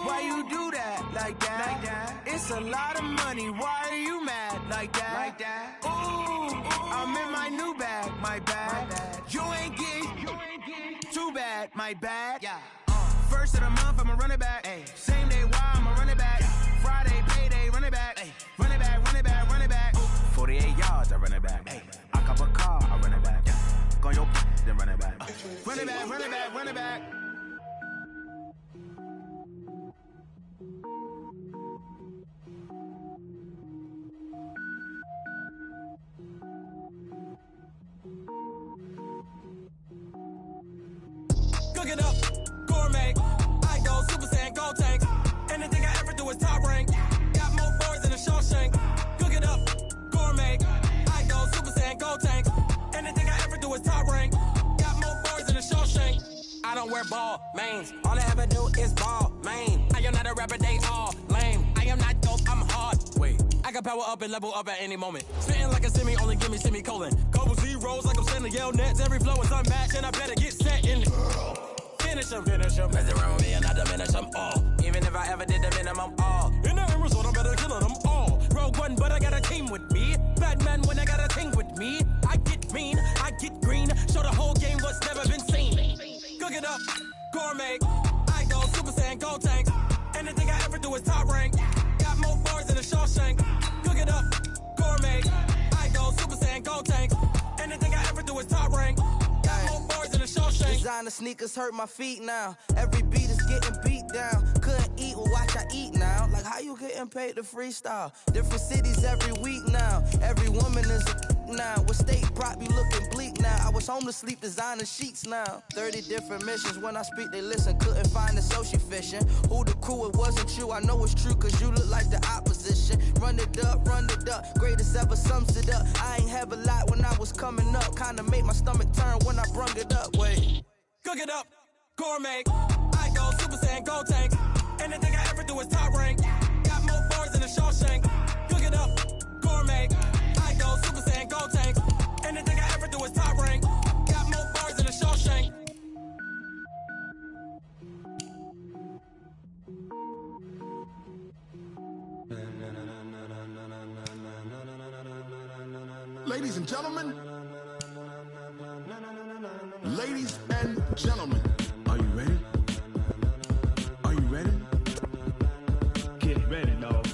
Why you do that like that? It's a lot of money. Why are you mad like that? I'm in my new bag, my bad. You ain't get too bad, my bad. First of the month, I'ma run it back. Same day, why I'ma run it back. Friday, payday, run it back. then run it back. Run it back, run it back, run it back. Cook it up, gourmet. I go Super Saiyan, gold tank. Anything I ever do is top rank. Got more boards than a Shawshank. Cook it up, gourmet. I go Super Saiyan, gold tank. Anything I ever do is top rank. Got more boards than a Shawshank. I don't wear ball mains. All I ever do is ball main. I am not a rapper, they all lame. I am not dope, I'm hard. Wait, I can power up and level up at any moment. Spitting like a semi, only give me semicolon. Couple zeros like I'm sending yell nets. Every flow is unmatched and I better get set in it. Finish them. Mess around with me and I diminish them all. Even if I ever did the minimum all. In the end result, I'm better killing them all. Rogue One, but I got a team with me. Batman when I got a team with me. I get mean, I get green. Show the whole game what's never been seen. Cook it up, gourmet. I go Super Saiyan, gold tank. Anything I ever do is top rank. Got more bars than a Shawshank. Cook it up, gourmet. I go Super Saiyan, gold tank. Anything I ever do is top rank. Got more bars than a Shawshank. Designer sneakers hurt my feet now. Every beat is getting beat down. Couldn't eat, well watch I eat now. Like how you getting paid to freestyle? Different cities every week now. Every woman is a now. With state prop, you looking bleak now. I was home to sleep, designer sheets now. 30 different missions. When I speak, they listen. Couldn't find the social fishing. Who the crew? It wasn't you. I know it's true, cause you look like the opposition. Run it up. Greatest ever sums it up. I ain't have a lot when I was coming up. Kinda made my stomach turn when I brung it up. Wait. Cook it up, gourmet. I go Super Saiyan, gold tank. Anything I ever do is top rank. Got more bars than a Shawshank. Cook it up, gourmet. I go Super Saiyan, gold tank. Anything I ever do is top rank. Got more bars than a Shawshank. Ladies and gentlemen. Ladies and gentlemen. Are you ready? Are you ready? Get ready, dog.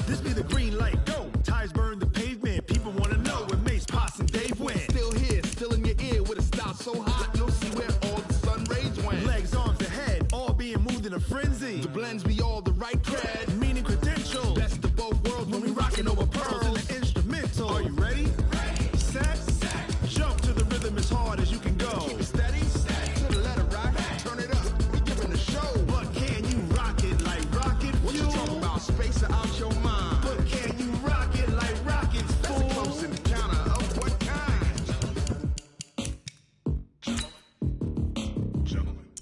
This be the green light, go. Ties burn the pavement. People want to know where Mace, Potts, and Dave went. Still here, still in your ear with a style so hot, you'll see where all the sun rays went. Legs, arms, and head, all being moved in a frenzy. The blends be all the right cred, meaning credentials. Best of both worlds when we rockin' over pearls in the instrumental. Are you ready? Set. Jump to the rhythm as hard as you can go. Keep it steady. To the letter rock. Turn it up. We're giving a show. But can you rock it like rocket fuel? What you talking about? Space or out your mind? But can you rock it like rockets, fool? That's a close encounter of what kind?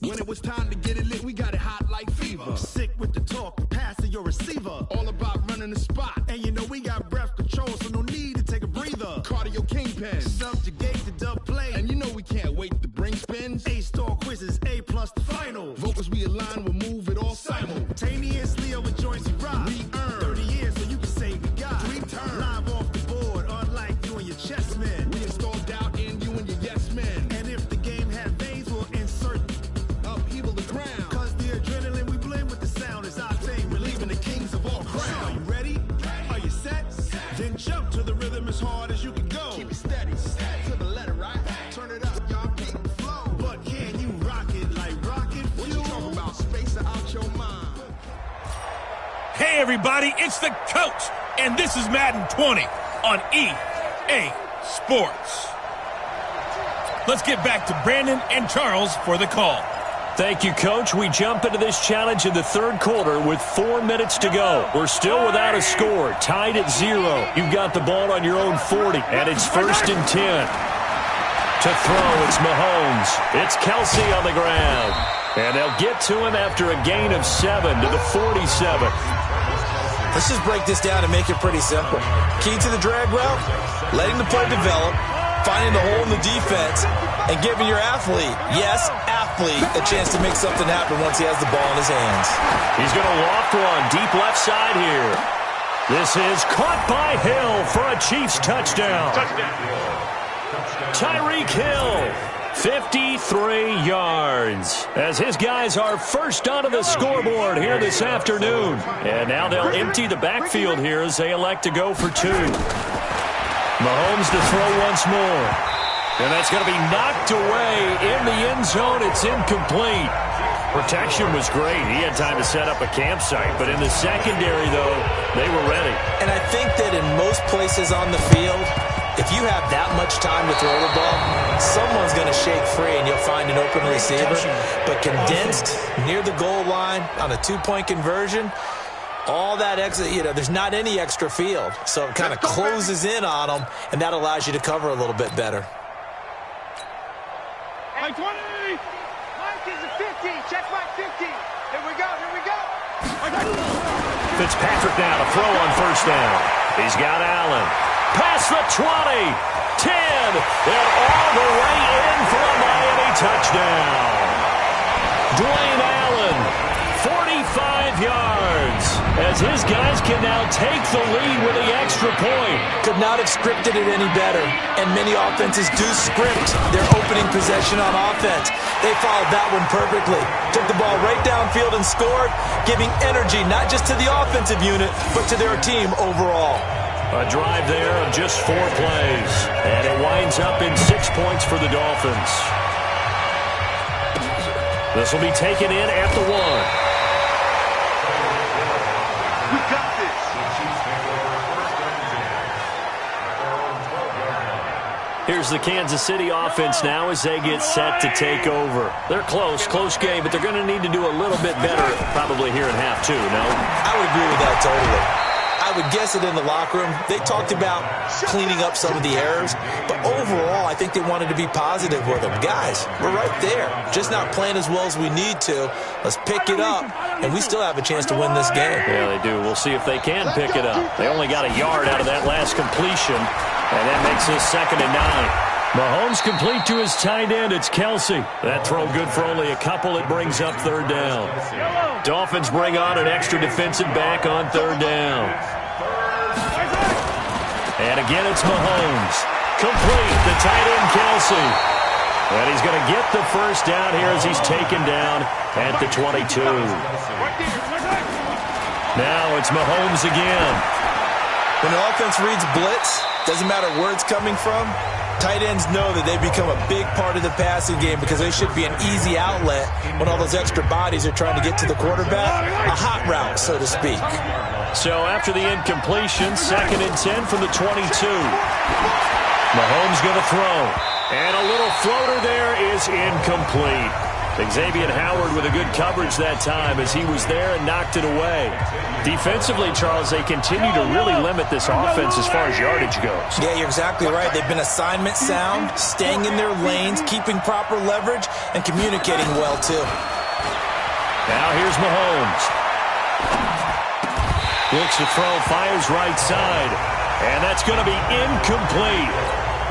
When it was time to get it lit, we got it hot like fever. Sick with the talk, passing your receiver. All about running the spot. And you know we got breath control, so no need to take a breather. Cardio kingpin, subjugate the dub play. And you know we can't wait to bring spins. A-star quizzes, A+ the final. Vocals we align, we'll move it all simultaneously over joints we rock. We earn 30 years, so you can say we got 3 turns. Live off the board, unlike you and your chess men. We install doubt in you and your yes men. And if the game had veins, we'll insert upheaval the ground. Cause the adrenaline we blend with the sound is our thing, relieving the kings of all crowns. So are you ready? Are you set? Then jump to the rhythm as hard as you can go. Keep it steady, to the letter, right? Turn it up, y'all keep the flow. But can you rock it like rocket fuel? What you talking about? Space or out your mind? Hey, everybody, it's the Coach, and this is Madden 20 on EA Sports. Let's get back to Brandon and Charles for the call. Thank you, Coach. We jump into this challenge in the third quarter with 4 minutes to go. We're still without a score, tied at 0. You've got the ball on your own 40, and it's 1st and 10. To throw, it's Mahomes. It's Kelsey on the ground. And they'll get to him after a gain of 7 to the 47. Let's just break this down and make it pretty simple. Key to the drag route, letting the play develop, finding the hole in the defense, and giving your athlete, yes, athlete, a chance to make something happen once he has the ball in his hands. He's going to loft one deep left side here. This is caught by Hill for a Chiefs touchdown. Tyreek Hill, 53 yards, as his guys are first onto the scoreboard here this afternoon. And now they'll empty the backfield here as they elect to go for two. Mahomes to throw once more. And that's going to be knocked away in the end zone. It's incomplete. Protection was great. He had time to set up a campsite. But in the secondary, though, they were ready. And I think that in most places on the field, if you have that much time to throw the ball, someone's going to shake free and you'll find an open receiver. But condensed near the goal line on a two-point conversion, all that extra, there's not any extra field. So it kind of closes in on them, and that allows you to cover a little bit better. Hey, 20! Mike is a 50. Check Mike 50. Here we go. Fitzpatrick now to throw on first down. He's got Allen. Past the 20, 10, and all the way in for a Miami touchdown. Dwayne Allen, 45 yards, as his guys can now take the lead with the extra point. Could not have scripted it any better, and many offenses do script their opening possession on offense. They followed that one perfectly. Took the ball right downfield and scored, giving energy not just to the offensive unit, but to their team overall. A drive there of just 4 plays, and it winds up in 6 points for the Dolphins. This will be taken in at the 1. We got this. Here's the Kansas City offense now as they get set to take over. They're close game, but they're going to need to do a little bit better probably here in half 2, no? I would agree with that totally. I would guess it in the locker room. They talked about cleaning up some of the errors, but overall, I think they wanted to be positive with them. Guys, we're right there. Just not playing as well as we need to. Let's pick it up, and we still have a chance to win this game. Yeah, they do. We'll see if they can pick it up. They only got a yard out of that last completion, and that makes this 2nd and 9. Mahomes complete to his tight end. It's Kelsey. That throw good for only a couple. It brings up 3rd down. Dolphins bring on an extra defensive back on 3rd down. And again, it's Mahomes. Complete, the tight end, Kelsey. And he's going to get the first down here as he's taken down at the 22. Now it's Mahomes again. When the offense reads blitz, doesn't matter where it's coming from, tight ends know that they become a big part of the passing game because they should be an easy outlet when all those extra bodies are trying to get to the quarterback. A hot route, so to speak. So after the incompletion, 2nd and 10 from the 22. Mahomes going to throw. And a little floater there is incomplete. Xavier Howard with a good coverage that time as he was there and knocked it away. Defensively, Charles, they continue to really limit this offense as far as yardage goes. Yeah, you're exactly right. They've been assignment sound, staying in their lanes, keeping proper leverage, and communicating well, too. Now here's Mahomes. Looks to throw, fires right side. And that's going to be incomplete.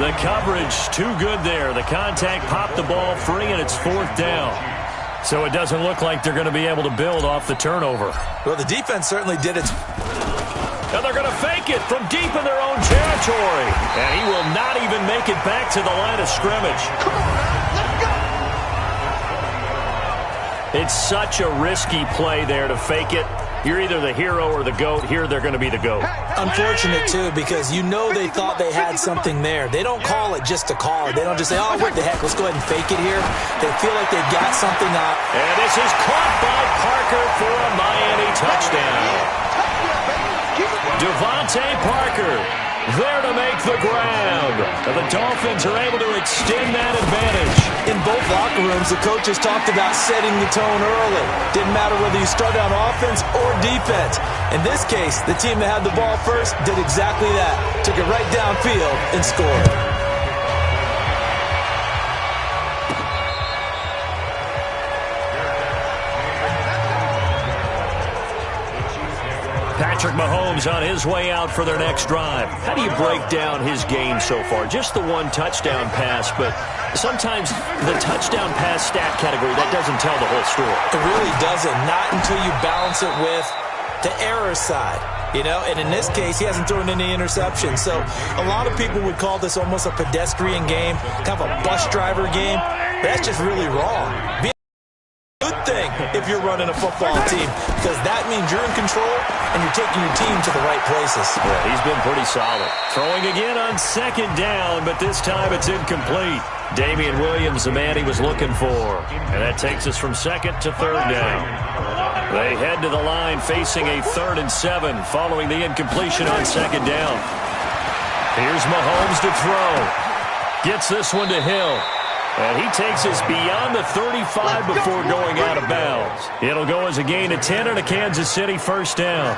The coverage too good there. The contact popped the ball free, and it's 4th down. So it doesn't look like they're going to be able to build off the turnover. Well, the defense certainly did its... And they're going to fake it from deep in their own territory. And he will not even make it back to the line of scrimmage. Come on, man. Let's go. It's such a risky play there to fake it. You're either the hero or the GOAT. Here they're going to be the GOAT. Unfortunate, too, because you know they thought they had something there. They don't call it just to call it. They don't just say, oh, what the heck, let's go ahead and fake it here. They feel like they've got something up. And this is caught by Parker for a Miami touchdown. Devontae Parker there to make the grab. And the Dolphins are able to extend that advantage. In both locker rooms, the coaches talked about setting the tone early. Didn't matter whether you started on offense or defense. In this case, the team that had the ball first did exactly that. Took it right downfield and scored. Patrick Mahomes on his way out for their next drive. How do you break down his game so far? Just the 1 touchdown pass, but sometimes the touchdown pass stat category, that doesn't tell the whole story. It really doesn't, not until you balance it with the error side. You know, and in this case, he hasn't thrown any interceptions. So a lot of people would call this almost a pedestrian game, kind of a bus driver game. But that's just really wrong. Being a good thing if you're running a football team, because that means you're in control and you're taking your team to the right places. Yeah, he's been pretty solid. Throwing again on second down, but this time it's incomplete. Damian Williams, the man he was looking for. And that takes us from second to third down. They head to the line facing a 3rd and 7 following the incompletion on second down. Here's Mahomes to throw. Gets this one to Hill. And he takes us beyond the 35 before going out of bounds. It'll go as a gain of 10 and a Kansas City first down.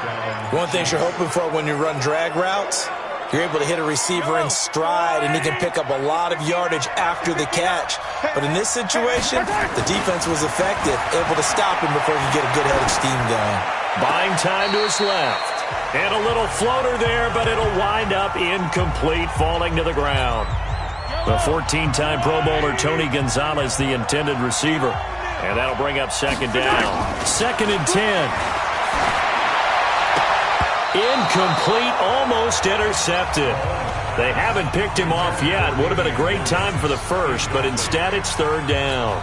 One thing you're hoping for when you run drag routes, you're able to hit a receiver in stride, and he can pick up a lot of yardage after the catch. But in this situation, the defense was effective, able to stop him before he could get a good head of steam going. Buying time to his left. And a little floater there, but it'll wind up incomplete, falling to the ground. The 14-time Pro Bowler Tony Gonzalez, the intended receiver. And that'll bring up second down. 2nd and 10. Incomplete, almost intercepted. They haven't picked him off yet. Would have been a great time for the first, but instead it's third down.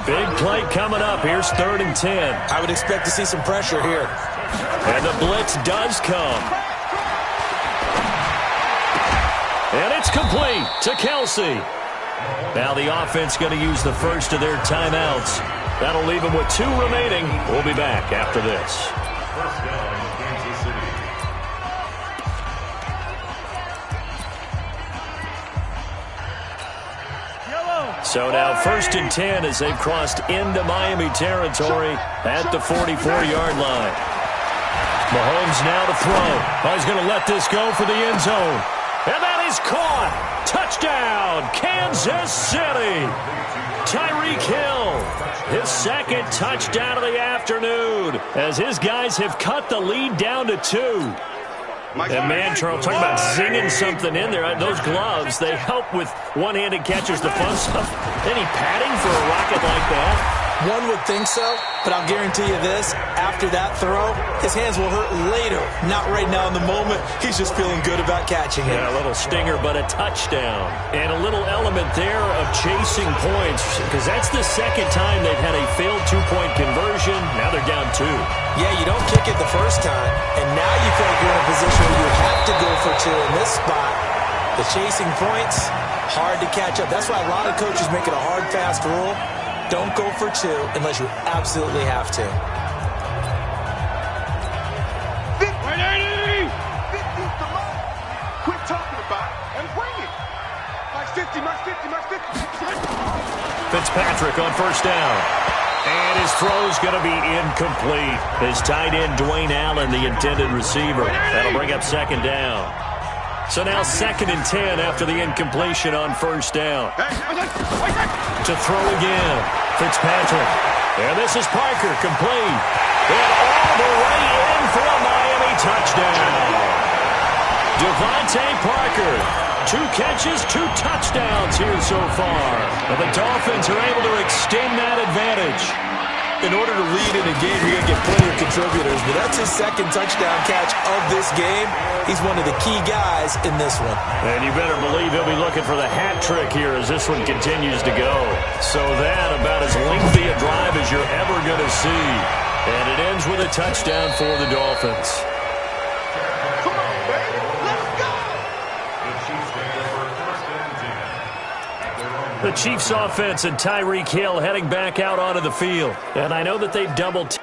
Big play coming up. Here's 3rd and 10. I would expect to see some pressure here. And the blitz does come. And it's complete to Kelsey. Now the offense going to use the first of their timeouts. That'll leave them with 2 remaining. We'll be back after this. First down, Kansas City. So now 1st and 10 as they've crossed into Miami territory at the 44-yard line. Mahomes now to throw. He's going to let this go for the end zone. And that is caught. Touchdown, Kansas City. Tyreek Hill, his 2nd touchdown of the afternoon, as his guys have cut the lead down to 2. And man, Charles, talking about zinging something in there. Those gloves, they help with one-handed catches, the fun stuff. Any padding for a rocket like that? One would think so, but I'll guarantee you this. After that throw, his hands will hurt later. Not right now in the moment. He's just feeling good about catching it. Yeah, a little stinger, but a touchdown. And a little element there of chasing points, because that's the 2nd time they've had a failed 2-point conversion. Now they're down 2. Yeah, you don't kick it the first time, and now you feel like you're in a position where you have to go for 2 in this spot. The chasing points, hard to catch up. That's why a lot of coaches make it a hard, fast rule. Don't go for 2 unless you absolutely have to. 180! 50, come on. Quit talking about it and bring it. Max 50, Max 50, Max 50. Fitzpatrick on first down. And his throw's going to be incomplete. His tight end, Dwayne Allen, the intended receiver. That'll bring up second down. So now 2nd and 10 after the incompletion on first down. To throw again, Fitzpatrick. And this is Parker, complete. And all the way in for a Miami touchdown. Devontae Parker, 2 catches, 2 touchdowns here so far. But the Dolphins are able to extend that advantage. In order to lead in a game, you're going to get plenty of contributors, but that's his 2nd touchdown catch of this game. He's one of the key guys in this one. And you better believe he'll be looking for the hat trick here as this one continues to go. So that about as lengthy a drive as you're ever going to see. And it ends with a touchdown for the Dolphins. Come on, baby. Let's go. The Chiefs take over 1st and 10. The Chiefs offense and Tyreek Hill heading back out onto the field. And I know that they've doubled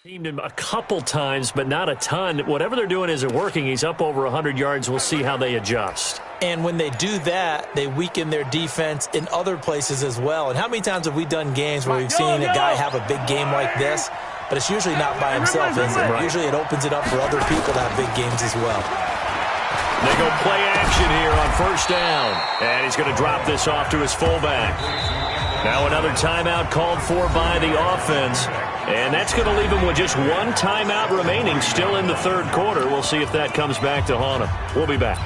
Teamed him a couple times, but not a ton. Whatever they're doing isn't working. He's up over 100 yards. We'll see how they adjust. And when they do that, they weaken their defense in other places as well. And how many times have we done games where we've seen a guy have a big game like this, but it's usually not by himself, is it? Right. Usually it opens it up for other people to have big games as well. They go play action here on first down. And he's going to drop this off to his fullback. Now another timeout called for by the offense. And that's going to leave him with just one timeout remaining still in the third quarter. We'll see if that comes back to haunt him. We'll be back.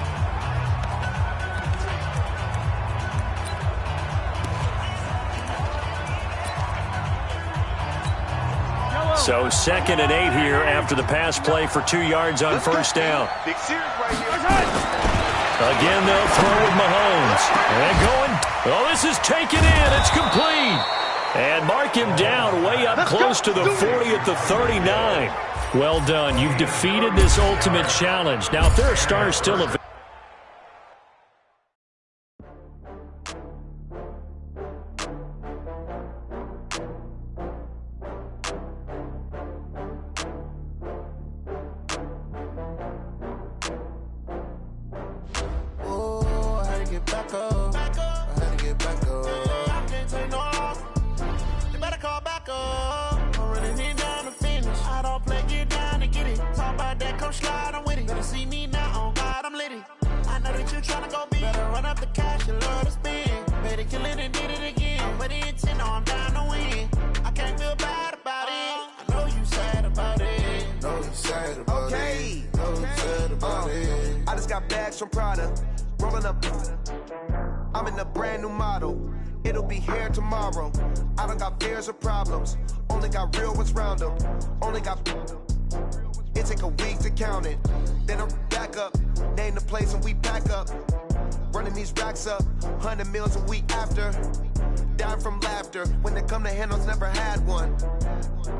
So 2nd and 8 here after the pass play for 2 yards on first down. Again, they'll throw with Mahomes. And going. Oh, this is taken in. It's complete. And mark him down way up close to the 40 at the 39. Well done. You've defeated this ultimate challenge. Now, if there are stars still available. I'm in a brand new model. It'll be here tomorrow. I don't got fears or problems. Only got real ones round them. Only got. It take a week to count it. Then I'm back up. Name the place and we pack up. Running these racks up. 100 meals a week after. Dying from laughter. When they come to handles, never had one.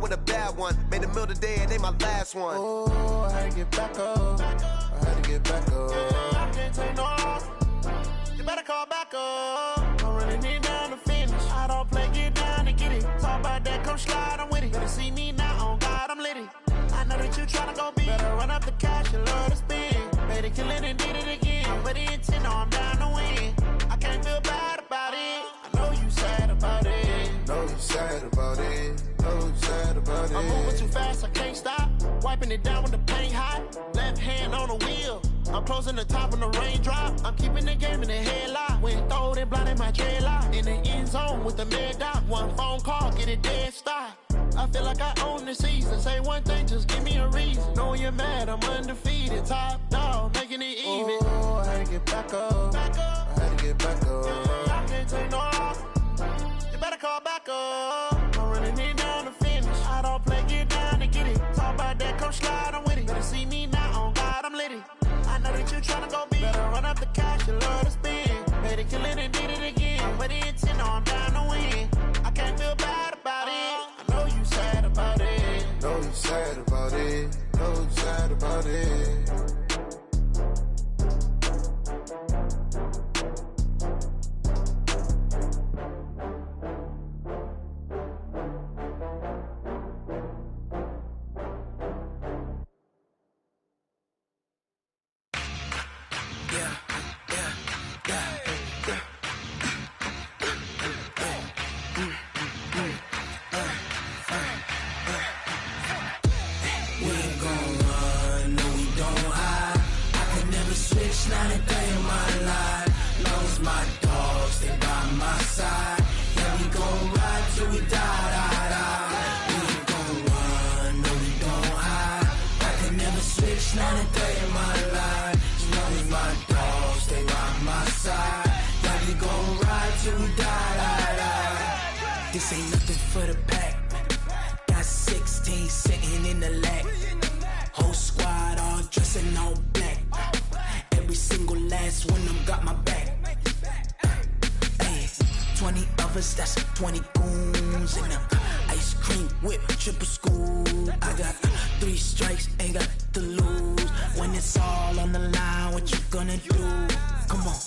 With a bad one. Made a meal today and they my last one. Oh, I had to get back up. I had to get back up. I can't take no off. You better call back up. I'm running it down to finish. I don't play, get down and get it. Talk about that, come slide, I'm with it. Better see me now, on God, I'm litty. I know that you tryna go big. Better run up the cash, you love to spend. Better kill it and did it again. But the intent, no, I'm down to win. I can't feel bad about it. I know you sad about it. Know you sad about it. Know you sad about it. I'm moving too fast, I can't stop. Wiping it down with the paint hot. Left hand on the wheel. I'm closing the top when the raindrop. I'm keeping the game in the headlock. When throwed and blinded my dreadlock. In the end zone with the mad dot. One phone call, get it dead stop. I feel like I own the season. Say one thing, just give me a reason. Knowing you're mad, I'm undefeated. Top dog, making it even. Oh, I had to get back up. I had to get back up. I can't take no off. You better call back up. I'm running it down to finish. I don't play, get down and get it. Talk about that, come slide, I'm with it. Better see me now, on God, I'm litty. I know that you tryna go big. Better run up the cash, you love to spend. Better kill it and did it again. But the intent, no, I'm down to win. I can't feel bad about it. I know you sad about it. Know you sad about it. Know you sad about it. This ain't nothing for the pack. Got 16 sitting in the lag. Whole squad all dressing all black. Every single last one of them got my back. Hey, 20 of us, that's 20 goons in them. Ice cream whip, triple scoop. I got 3 strikes, ain't got to lose. When it's all on the line, what you gonna do? Come on,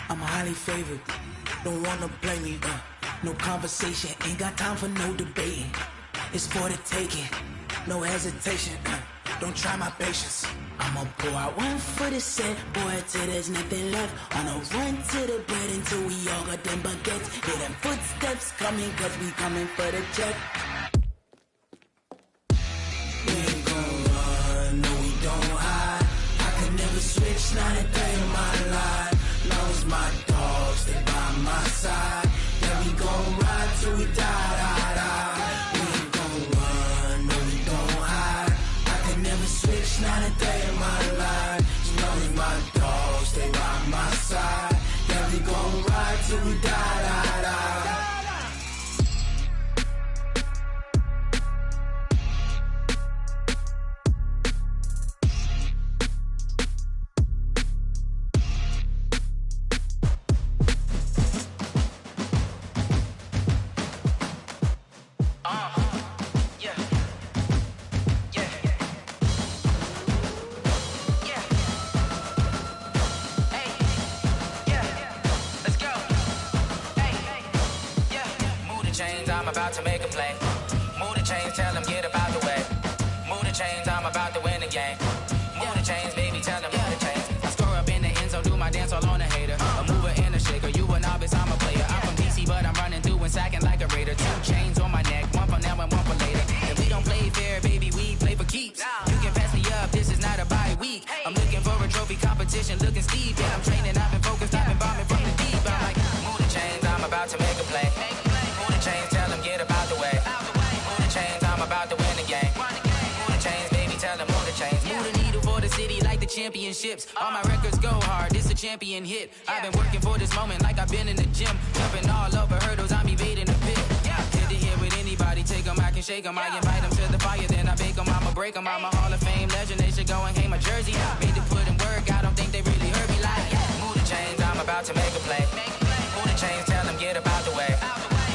I'm highly favored. Don't wanna play me, no conversation, ain't got time for no debating. It's for the taking. no hesitation. Don't try my patience. I'ma pour out one for the set, boy, till there's nothing left. On a run to the bread until we all got them baguettes. Hear them footsteps coming, cause we coming for the check. We ain't gon' run, no we don't hide. I can never switch, not a day in my life. Long as my dogs stay by my side. Yeah, we gon' ride till we die, die, die. We ain't gon' run, no we don't hide. I can never switch, not a day in my life. As long as my dogs stay by my side. Yeah, we gon' ride till we die, die, die. I'm about to make a play. Move the chains, tell them get up out the way. Move the chains, I'm about to win the game. Move the chains, baby, tell them move the chains. I score up in the end zone, do my dance all on a hater. A mover and a shaker, you a novice, I'm a player. I'm from DC, but I'm running through and sacking like a raider. 2 chains on my neck, one for now and one for later. If we don't play fair, baby, we play for keeps. You can pass me up, this is not a bye week. I'm looking for a trophy competition, looking steep. Yeah, I'm training, I've been focused, I've been bombing from the deep. I'm like, move the chains, I'm about to make a play. Move the chains, tell them get up out the way. Move the chains, I'm about to win the game. Move the chains, baby, tell them move the chains. Move the needle for the city like the championships. All my records go hard, this a champion hit. I've been working for this moment like I've been in the gym. Jumping all over hurdles, I'm evading the pit. Hit the hit with anybody, take them, I can shake them. I invite them to the fire, then I bake them, I'ma break them. I'm a Hall of Fame legend, they should go and hang my jersey. Made to put in work, I don't think they really heard me like, move the chains, I'm about to make a play. Move the chains, tell them get up out the way.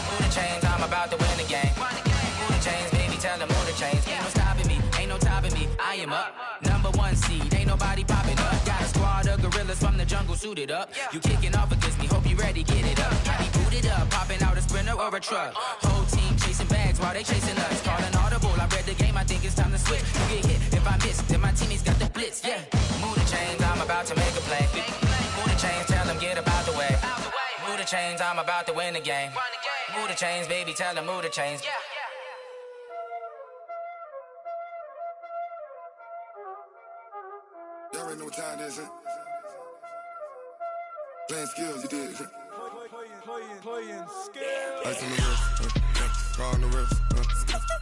Move the chains, I'm about to win the game. Move the chains, baby, tell them move the chains. Ain't no stopping me, ain't no topping me, I am up. Number 1 seed, ain't nobody popping up. Got a squad of gorillas from the jungle suited up. You kicking off against me, hope you ready, get it up. I be booted up, popping out a sprinter or a truck. Whole team chasing bags while they chasing us. Calling audible, I read the game, I think it's time to switch. You get hit, if I miss, then my teammates got the blitz, yeah. Move the chains, I'm about to make a play. Move the chains, tell them get up out the way. Move the chains, I'm about to win the game. Move the chains, baby, tell them move the chains. Y'all already know what time it is, huh? Playing skills, you did, huh? Playing skills. Ice on the wrist, car on the wrist,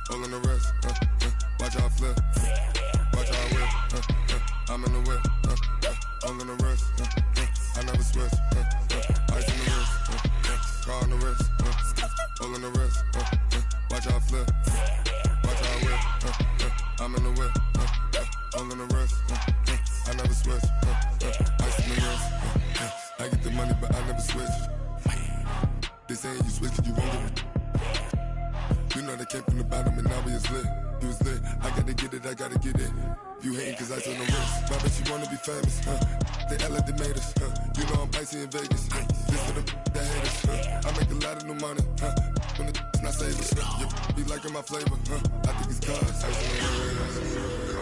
hole in the wrist, watch how I flip, watch how I whip, I'm in the whip, hole in the wrist, I never switch, ice on the wrist, car on the wrist, hole in the wrist, watch how I flip, watch how I whip, I'm in the whip, hole in the wrist, I never switch, ice on the wrist, I get the money but I never switch. They saying you switch, you won't get it. You know they came from the bottom and now we is lit. You was lit, I gotta get it, I gotta get it. You hating cause I on the wrist. My bitch, you wanna be famous, They act like they made us, You know I'm icy in Vegas, This for the that hate us, I make a lot of new money, When the not save us, You be liking my flavor, I think it's cause I on the wrist,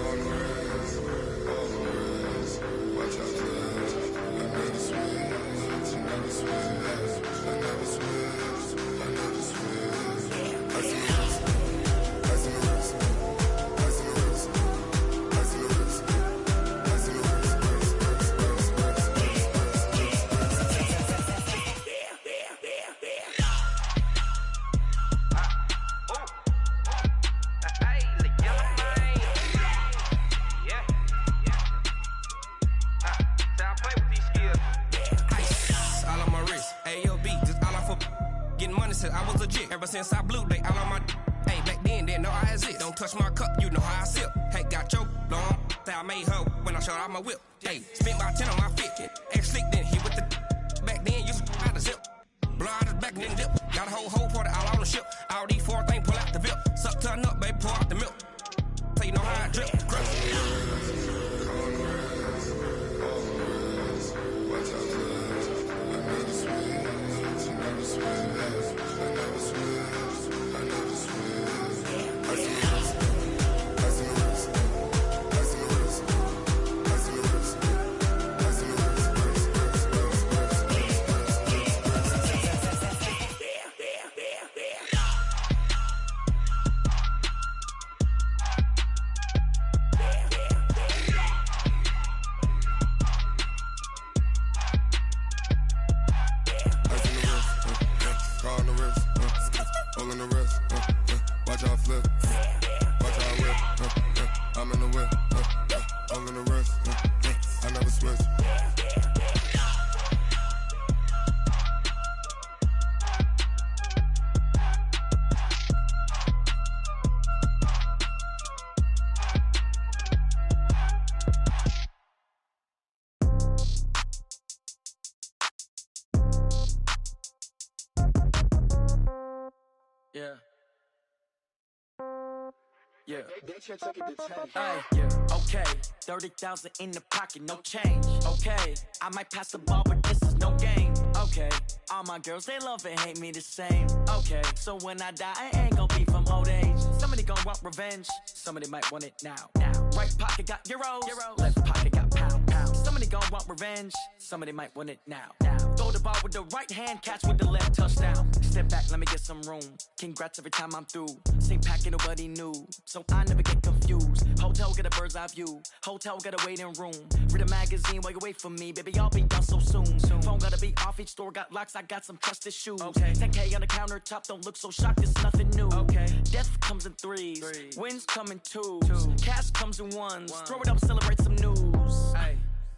on the wrist, on the wrist. Watch out, please. I never switch, I never switch. I never switch, I never switch. Ice in the wrist, ice in the wrist, ice in the wrist, ice in the wrist, ice in the wrist, I was legit. Ever since I blew, they all on my hey, back then, didn't know I exist. Don't touch my cup, you know how I sip. Hey, got your long, I made her when I showed out my whip. Hey, spent about 10 on my fit. Ex-slick, then hit with the back then, used to out the zip. Blow out his back, then dip. Got a whole party all on the ship. All these 4 things, pull out the VIP. Suck to a nut, baby, pour out the milk. So you know how I drip. all in the wrist. Watch how I flip. Watch how I whip. I'm in the whip. All in the wrist. I never switch. Yeah. Yeah. Hey, yeah. Okay. 30,000 in the pocket, no change. Okay. I might pass the ball, but this is no game. Okay. All my girls, they love and hate me the same. Okay. So when I die, I ain't gon' be from old age. Somebody gon' want revenge. Somebody might want it now. Right pocket got euros. Left pocket got pound. Somebody gon' want revenge. Somebody might want it now. Throw the ball with the right hand, catch with the left, touchdown. Step back, let me get some room. Congrats every time I'm through. Same packet, nobody knew, so I never get confused. Hotel get a bird's eye view. Hotel got a waiting room. Read a magazine while you wait for me, baby. I'll be done so soon. Phone gotta be off. Each store got locks. I got some trusted shoes. 10K on the countertop. Don't look so shocked. It's nothing new. Death comes in threes. Wins come in twos. Cash comes in ones. Throw it up, celebrate some news.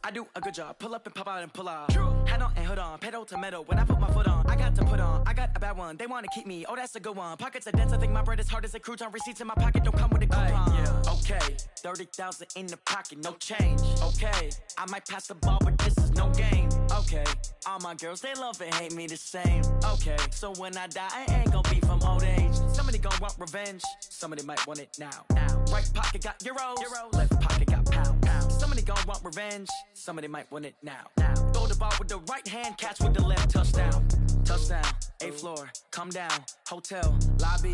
I do a good job. Pull up and pop out and pull out. Head on and hood on. Pedal to metal. When I put my foot on, I got to put on. I got a bad one. They want to keep me. Oh, that's a good one. Pockets are dense. I think my bread is hard as a crouton. Receipts in my pocket don't come with a coupon. Okay. 30,000 in the pocket. No change. Okay. I might pass the ball, but this is no game. Okay. All my girls, they love and hate me the same. Okay. So when I die, I ain't gon' be from old age. Somebody gon' want revenge. Somebody might want it now. Right pocket got euros. Left pocket got pound. Somebody gon' want revenge. Somebody might want it now. Throw the ball with the right hand, catch with the left, touchdown. Touchdown, 8th floor, come down, hotel, lobby.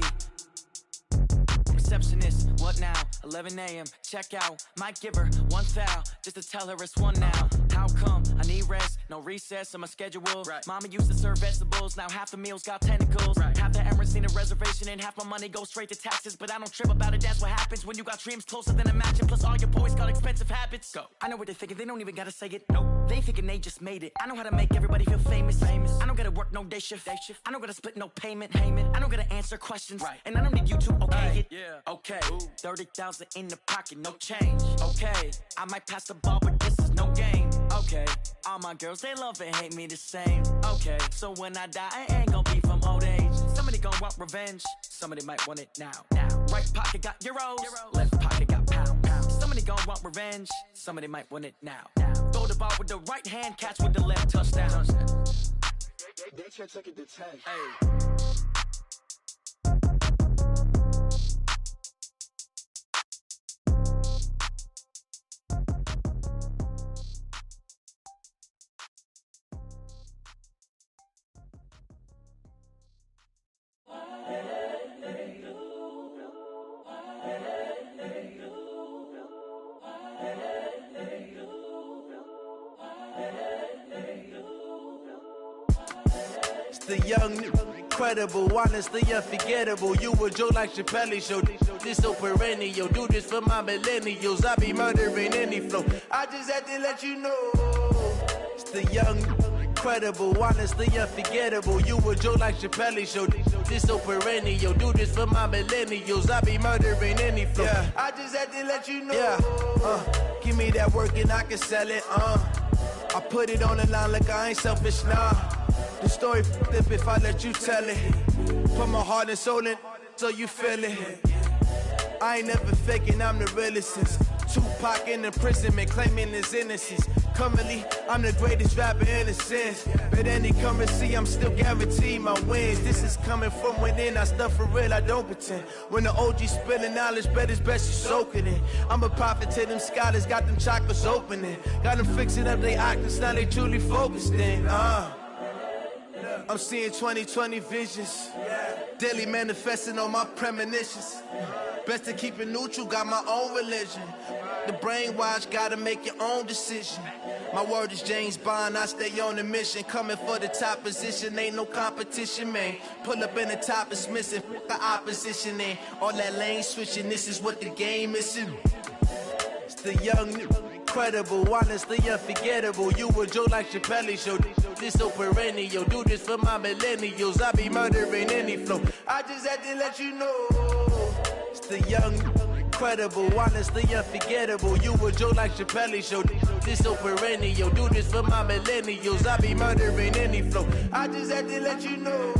Receptionist, what now? 11 a.m., check out. Might give her one foul, just to tell her it's one now. How come? I need rest, no recess on my schedule. Mama used to serve vegetables, now half the meals got tentacles. Half the Emirates need a reservation and half my money goes straight to taxes. But I don't trip about it, that's what happens when you got dreams closer than a match. And plus all your boys got expensive habits. Go. I know what they're thinking, they don't even gotta say it. Nope. They thinking they just made it. I know how to make everybody feel famous. I don't gotta work no day shift. I don't gotta split no payment. I don't gotta answer questions. And I don't need you to okay it. Okay, 30,000 in the pocket, no change. Okay, I might pass the ball, but this is no game. Okay, all my girls, they love and hate me the same. Okay, so when I die, I ain't gon' be from old age. Somebody gon' want revenge. Somebody might want it now. Right pocket got euros. Left pocket got pound. Somebody gon' want revenge. Somebody might want it now. Throw the ball with the right hand, catch with the left, touchdown. They can't take it to 10. The young, incredible, honestly unforgettable. You a joke like Chappelle show. This so perennial. Do this for my millennials. I be murdering any flow. I just had to let you know. It's the young, incredible, honestly unforgettable. You a joke like Chappelle show. This so perennial. Do this for my millennials. I be murdering any flow. I just had to let you know. Give me that work and I can sell it. I put it on the line like I ain't selfish, nah. The story flip if I let you tell it. Put my heart and soul in so you feel it. I ain't never faking, I'm the realest since Tupac in imprisonment, claiming his innocence. Currently, I'm the greatest rapper in a sense. But any currency, I'm still guaranteed my wins. This is coming from within, I stuff for real, I don't pretend. When the OG spilling knowledge, bet it's best you soak it in. I'm a prophet to them scholars, got them chakras opening. Got them fixing up they octaves, now they truly focused in. I'm seeing 2020 visions. Daily manifesting on my premonitions. Best to keep it neutral, got my own religion. The brainwash, gotta make your own decision. My word is James Bond, I stay on the mission. Coming for the top position, ain't no competition, man. Pull up in the top, it's missing, the opposition, and all that lane switching, this is what the game missing. It's the young, incredible, honestly unforgettable. You a Joe like Chappelle show. This so perennial. Do this for my millennials. I be murdering any flow. I just had to let you know. It's the young, incredible, honestly unforgettable. You a Joe like Chappelle show. This so perennial. Do this for my millennials. I be murdering any flow. I just had to let you know.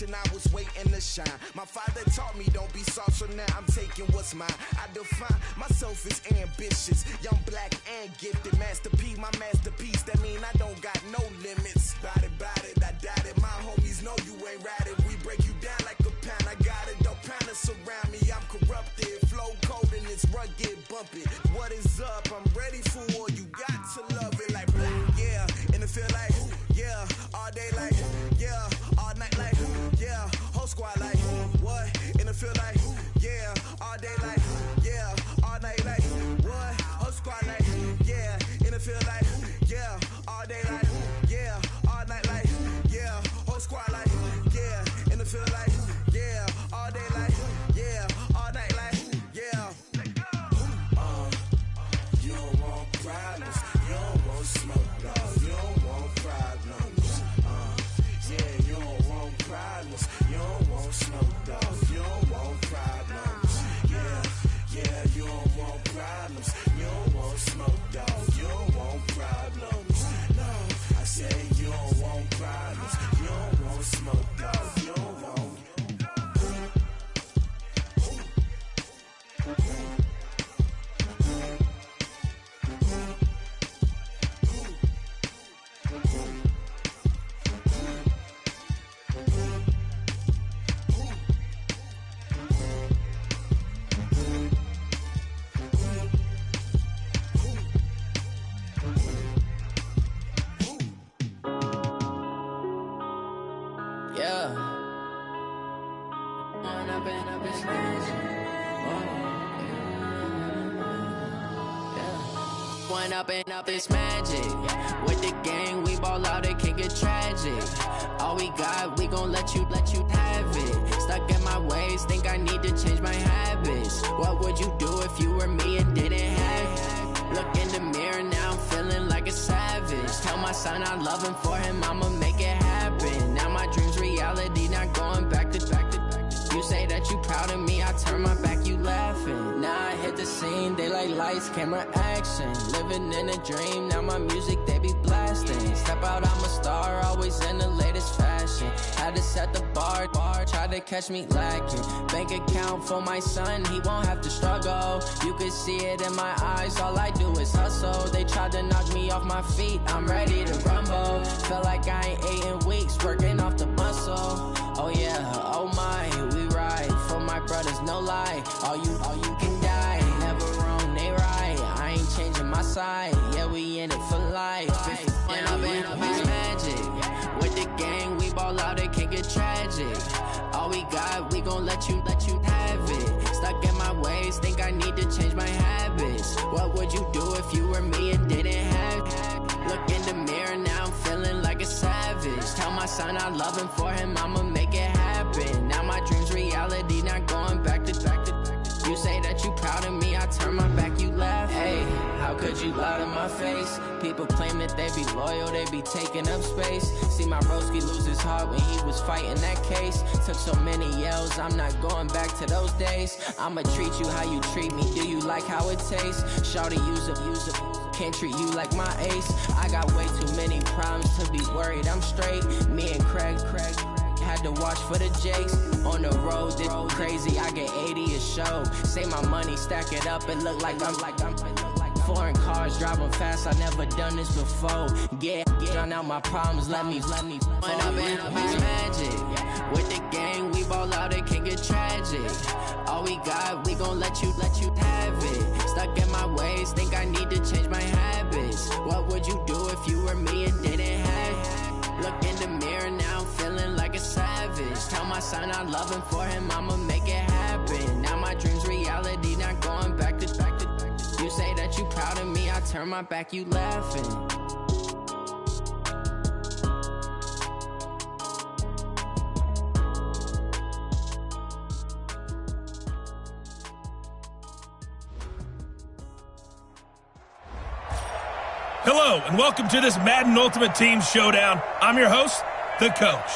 I was waiting to shine. My father taught me don't be soft, so now I'm taking what's mine. I define myself as ambitious, young, black, and gifted. Master P, my masterpiece. That mean I don't got no limits. Bout it, I doubt it. My homies know you ain't ratted. We break you down like a pound. I got it, don't panic surround me. I'm corrupted, flow cold and it's rugged, bump it. What is up? I'm ready for war. You got to love it like black, yeah. And it feel like, yeah, all day like, yeah, all night like, yeah, whole squad like, what? And it feel like, yeah, all day like, yeah, all night like, what? Whole squad like, yeah, and it feel like, yeah, all day like, yeah, all night like, yeah, whole squad like, yeah, and it feel like, yeah, all day like, yeah, all night like, yeah. You don't want problems, you don't want smoke, dog. You don't want problems. Yeah, you don't want problems, you don't want smoke, dog. You don't want problems. Yeah, you don't want problems, you don't want smoke, dog. You don't want problems. No, I say you don't want problems, you don't want smoke, dog. You don't want. Up this magic. With the gang, we ball out, it can get tragic. All we got, we gon' let you have it. Stuck in my ways, think I need to change my habits. What would you do if you were me and didn't have it? Look in the mirror, now I'm feeling like a savage. Tell my son I love him, for him I'ma make it happen. Now my dream's reality, not going back to. You say that you proud of me, I turn my back, you laughing. Now I hit the scene, they like lights, camera, action. Living in a dream, now my music, they be blasting. Step out, I'm a star, always in the latest fashion. Had to set the bar, try to catch me lacking. Bank account for my son, he won't have to struggle. You can see it in my eyes, all I do is hustle. They tried to knock me off my feet, I'm ready to rumble. Feel like I ain't ate in weeks, working off the muscle. Oh yeah, oh my, we ride for my brothers, no lie. All you can die, never wrong, they right. I ain't changing my side, yeah, we in it for life. And I've been magic. With the gang, we ball out, it can get tragic. All we got, we gon' let you have it. Stuck in my ways, think I need to change my habits. What would you do if you were me and didn't have it? Look in the mirror, now I'm feeling like a savage. Tell my son I love him, for him I'ma make it happen. Now my dream's reality, not going back to. You say that you proud of me, I turn my back, you laugh. Hey, how could you lie to my face? People claim that they be loyal, they be taking up space. See my broski lose his heart when he was fighting that case. Took so many yells, I'm not going back to those days. I'ma treat you how you treat me, do you like how it tastes? Shawty, use a can't treat you like my ace. I got way too many problems to be worried, I'm straight. Me and Craig had to watch for the Jakes. On the road, this crazy, I get 80 a show. Say my money, stack it up, and look like I'm foreign cars, driving fast, I never done this before. Get on out my problems, let me When I've been magic. With the gang, we ball out, it can get tragic. All we got, we gon' let you have it. Stuck in my ways, think I need to change my habits. What would you do if you were me and didn't have it? Look in the mirror, now I'm feeling like a savage. Tell my son I love him, for him I'ma make it happen. Now my dream's reality, not going back to. You say that you proud of me, I turn my back, you laughing. Hello, and welcome to this Madden Ultimate Team Showdown. I'm your host, the Coach.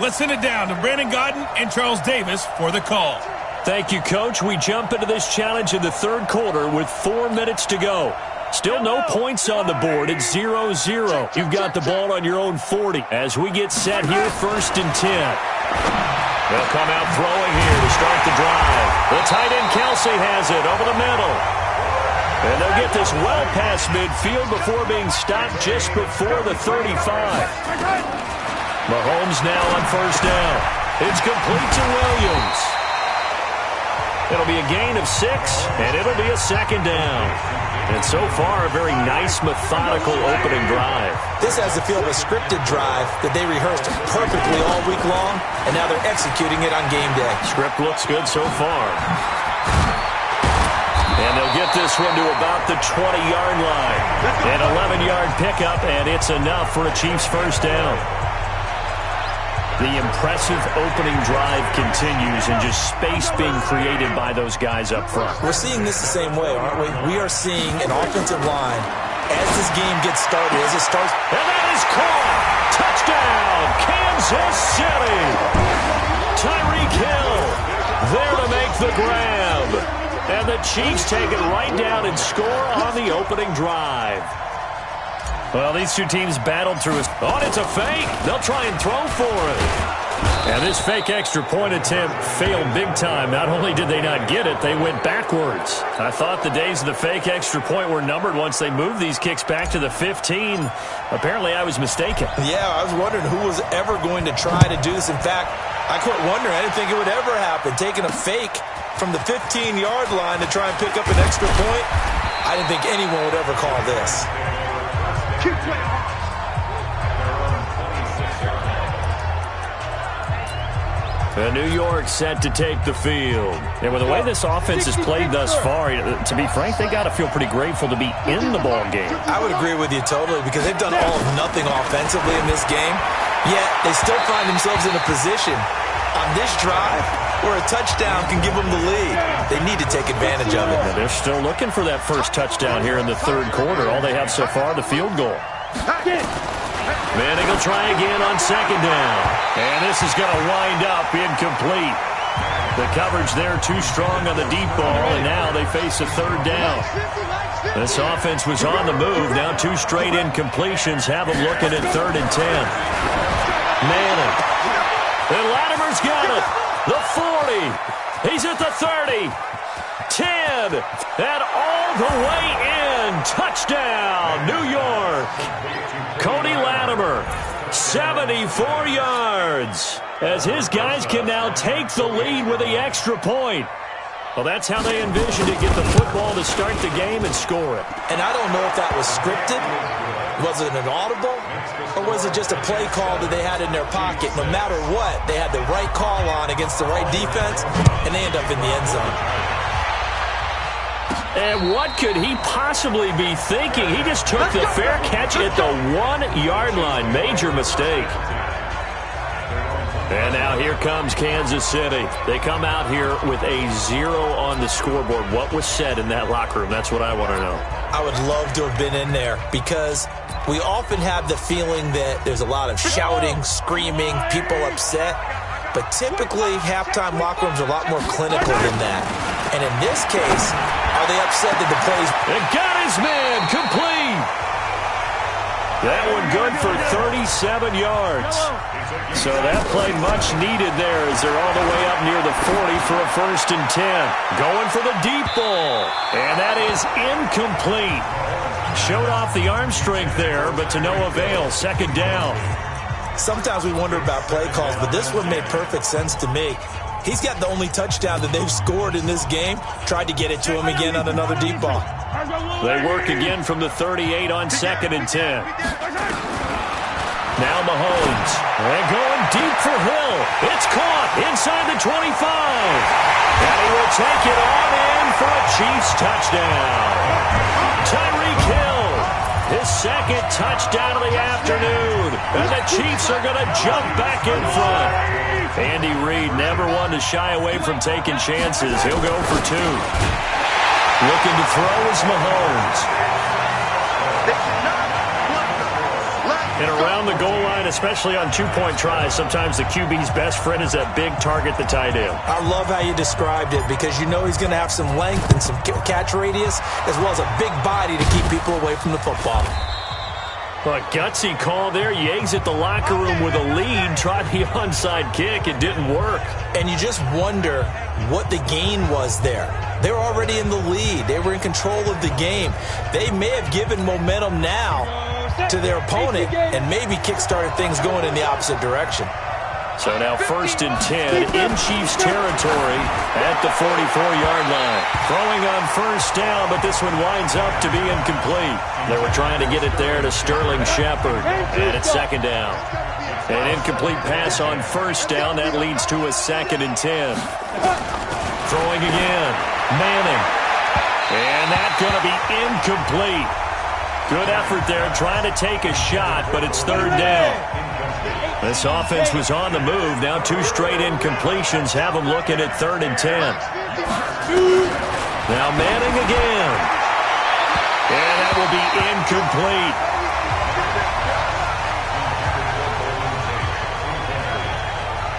Let's send it down to Brandon Godden and Charles Davis for the call. Thank you, Coach. We jump into this challenge in the third quarter with 4 minutes to go. Still no points on the board. It's 0-0. You've got the ball on your own 40 as we get set here, 1st and 10. They'll come out throwing here to start the drive. The tight end Kelsey has it over the middle. And they'll get this well past midfield before being stopped just before the 35. Mahomes now on 1st down. It's complete to Williams. It'll be a gain of 6, and it'll be a 2nd down. And so far, a very nice, methodical opening drive. This has the feel of a scripted drive that they rehearsed perfectly all week long, and now they're executing it on game day. Script looks good so far. And they'll get this one to about the 20-yard line. An 11-yard pickup, and it's enough for a Chiefs 1st down. The impressive opening drive continues and just space being created by those guys up front. We're seeing this the same way, aren't we? We are seeing an offensive line as this game gets started, as it starts. And that is caught! Touchdown, Kansas City! Tyreek Hill there to make the grab. And the Chiefs take it right down and score on the opening drive. Well, these two teams battled through it. Oh, it's a fake. They'll try and throw for it. And this fake extra point attempt failed big time. Not only did they not get it, they went backwards. I thought the days of the fake extra point were numbered once they moved these kicks back to the 15. Apparently, I was mistaken. Yeah, I was wondering who was ever going to try to do this. In fact, I quit wondering. I didn't think it would ever happen. Taking a fake from the 15-yard line to try and pick up an extra point, I didn't think anyone would ever call this. And New York set to take the field. And with the way this offense has played thus far, to be frank, they got to feel pretty grateful to be in the ball game. I would agree with you totally because they've done all of nothing offensively in this game. Yet they still find themselves in a position on this drive where a touchdown can give them the lead. They need to take advantage of it. Yeah, they're still looking for that first touchdown here in the third quarter. All they have so far, the field goal. Manning will try again on second down. And this is going to wind up incomplete. The coverage there too strong on the deep ball, and now they face a third down. This offense was on the move. Now 2 straight incompletions have them looking at 3rd and 10. Manning. And Latimer's got it. The 40. He's at the 30. 10. And all the way in. Touchdown, New York. Cody Latimer, 74 yards. As his guys can now take the lead with the extra point. Well, that's how they envisioned it. Get the football to start the game and score it. And I don't know if that was scripted. Was it an audible? Or was it just a play call that they had in their pocket? No matter what, they had the right call on against the right defense, and they end up in the end zone. And what could he possibly be thinking? He just took the fair catch at the 1-yard line. Major mistake. And now here comes Kansas City. They come out here with a 0 on the scoreboard. What was said in that locker room? That's what I want to know. I would love to have been in there because we often have the feeling that there's a lot of shouting, screaming, people upset. But typically, halftime locker rooms are a lot more clinical than that. And in this case, are they upset that the plays... And got his man complete. That one good for 37 yards. So that play much needed there as they're all the way up near the 40 for a 1st and 10. Going for the deep ball. And that is incomplete. Showed off the arm strength there, but to no avail. 2nd down. Sometimes we wonder about play calls, but this one made perfect sense to me. He's got the only touchdown that they've scored in this game. Tried to get it to him again on another deep ball. They work again from the 38 on 2nd and 10. Now Mahomes. And going deep for Hill. It's caught inside the 25. And he will take it on in for a Chiefs touchdown. Tyreek Hill. His 2nd touchdown of the afternoon. And the Chiefs are going to jump back in front. Andy Reid never one to shy away from taking chances. He'll go for 2. Looking to throw is Mahomes. And around the goal line, especially on 2-point tries, sometimes the QB's best friend is that big target, the tight end. I love how you described it because you know he's going to have some length and some catch radius as well as a big body to keep people away from the football. But gutsy call there. You exit the locker room with a lead, tried the onside kick. It didn't work. And you just wonder what the gain was there. They were already in the lead. They were in control of the game. They may have given momentum now to their opponent and maybe kick-started things going in the opposite direction. So now 1st and 10 in Chiefs territory at the 44-yard line. Throwing on 1st down, but this one winds up to be incomplete. They were trying to get it there to Sterling Shepard. And it's 2nd down. An incomplete pass on 1st down. That leads to a 2nd and 10. Throwing again. Manning. And that's going to be incomplete. Good effort there trying to take a shot, but it's 3rd down. This offense was on the move. Now 2 straight incompletions have them looking at 3rd and 10. Now Manning again. And that will be incomplete.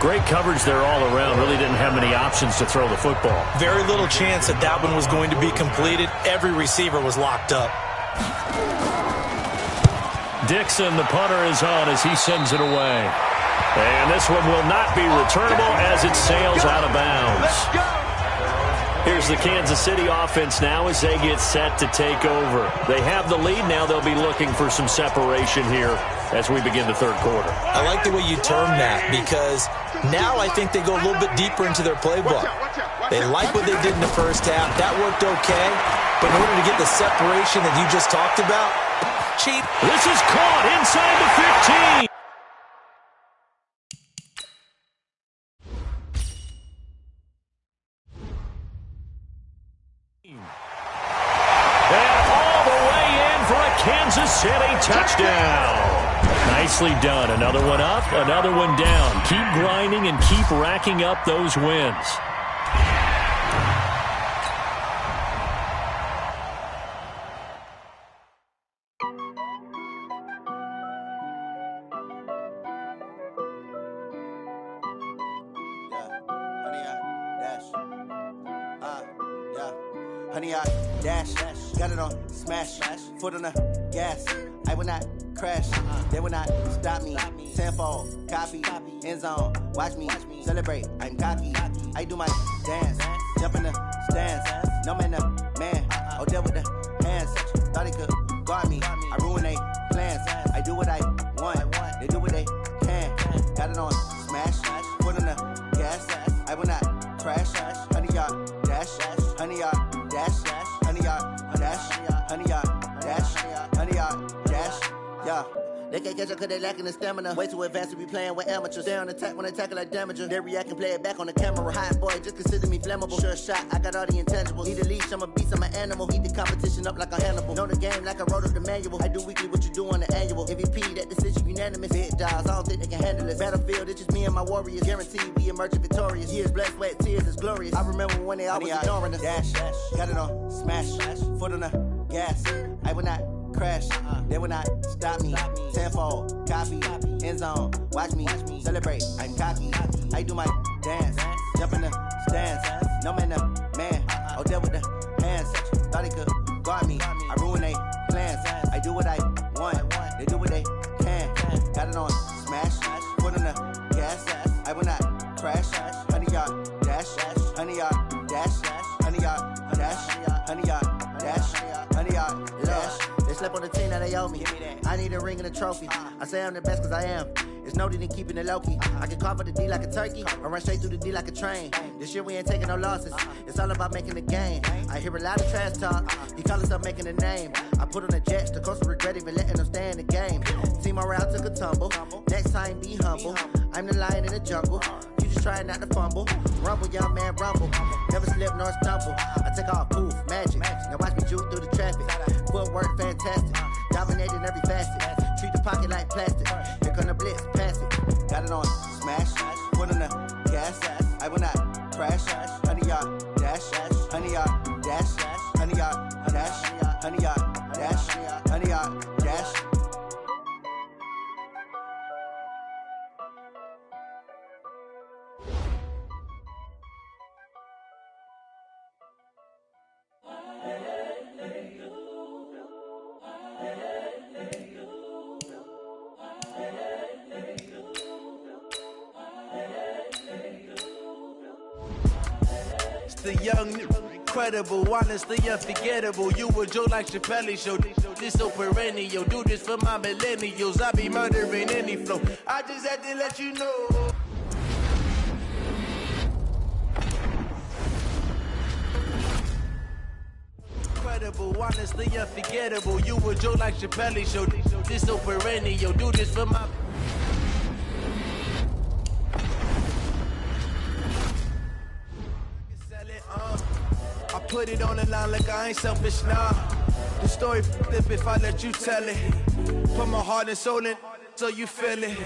Great coverage there all around. Really didn't have many options to throw the football. Very little chance that that one was going to be completed. Every receiver was locked up. Dixon, the punter, is on as he sends it away. And this one will not be returnable as it sails out of bounds. Here's the Kansas City offense now as they get set to take over. They have the lead now. They'll be looking for some separation here as we begin the 3rd quarter. I like the way you term that because now I think they go a little bit deeper into their playbook. They like what they did in the 1st half. That worked okay. But in order to get the separation that you just talked about, cheap. This is caught inside the 15. And all the way in for a Kansas City touchdown. Nicely done. Another one up, another one down. Keep grinding and keep racking up those wins. Honey, I dash, got it on, smash, foot on the gas. I will not crash, they will not stop me. Tenfold, copy, end zone, watch me celebrate. I'm cocky, I do my dance, jump in the stands. No man, the man, oh, deal with the hands. Thought he could guard me, I ruin they plans. I do what I want, they do what they can. Got it on, smash, foot on the gas. I will not crash, honey, y'all dash, honey, y'all dash, honey, y'all dash, honey, y'all dash, honey, y'all dash, yeah. They can't catch up cause they lacking the stamina. Way too advanced to be playing with amateurs. They on attack when they tackle like damager. They react and play it back on the camera. Hot boy, just consider me flammable. Sure shot, I got all the intangibles. Need a leash, I'm a beast, I'm an animal. Heat the competition up like a Hannibal. Know the game like I wrote up the manual. I do weekly what you do on the annual. MVP, that decision unanimous. Big dogs, I don't think they can handle it. Battlefield, it's just me and my warriors. Guaranteed we emerging victorious. Years, blood, sweat, tears, it's glorious. I remember when they always ignoring us. Dash, got it on, smash, foot on the gas. I will not crash, they will not stop me. Tenfold, copy, end zone, watch me celebrate. I'm cocky, I do my dance, jump in the stands. No man, the man, oh, deal with the hands. Thought he could guard me, I ruin they plans. I do what I want, they do what they can. Got it on, smash, foot on the gas. I will not crash, honey, y'all dash, honey, y'all dash, honey, y'all dash, honey, y'all dash, honey, y'all dash. They slept on the team that they owe me. I need a ring and a trophy. I say I'm the best cause I am. It's no need in keeping it low key. I can call for the D like a turkey, or run straight through the D like a train. This year we ain't taking no losses. It's all about making the game. I hear a lot of trash talk. He call himself making a name. I put on the Jets. The coach will regret even letting them stay in the game. Team morale took a tumble. Next time be humble. I'm the lion in the jungle. You just trying not to fumble. Rumble, young man, rumble. Never slip nor stumble. I take off, poof, magic. Now watch me juke through the traffic. Footwork fantastic. Dominating every facet. Treat the pocket like plastic. Here come the blitz, pass it. Got it on, smash. Foot on the gas. I will not crash. Honey, y'all dash. Honey, y'all dash. Honey, y'all dash. Honey, y'all dash. Honey, y'all dash. The young, incredible, honestly unforgettable. You a Joe like Chappelle show. This so perennial. Do this for my millennials. I be murdering any flow. I just had to let you know. Incredible, honestly unforgettable. You a Joe like Chappelle show. This so perennial. Do this for my. I put it on the line like I ain't selfish, nah. The story flip if I let you tell it. Put my heart and soul in so you feel it.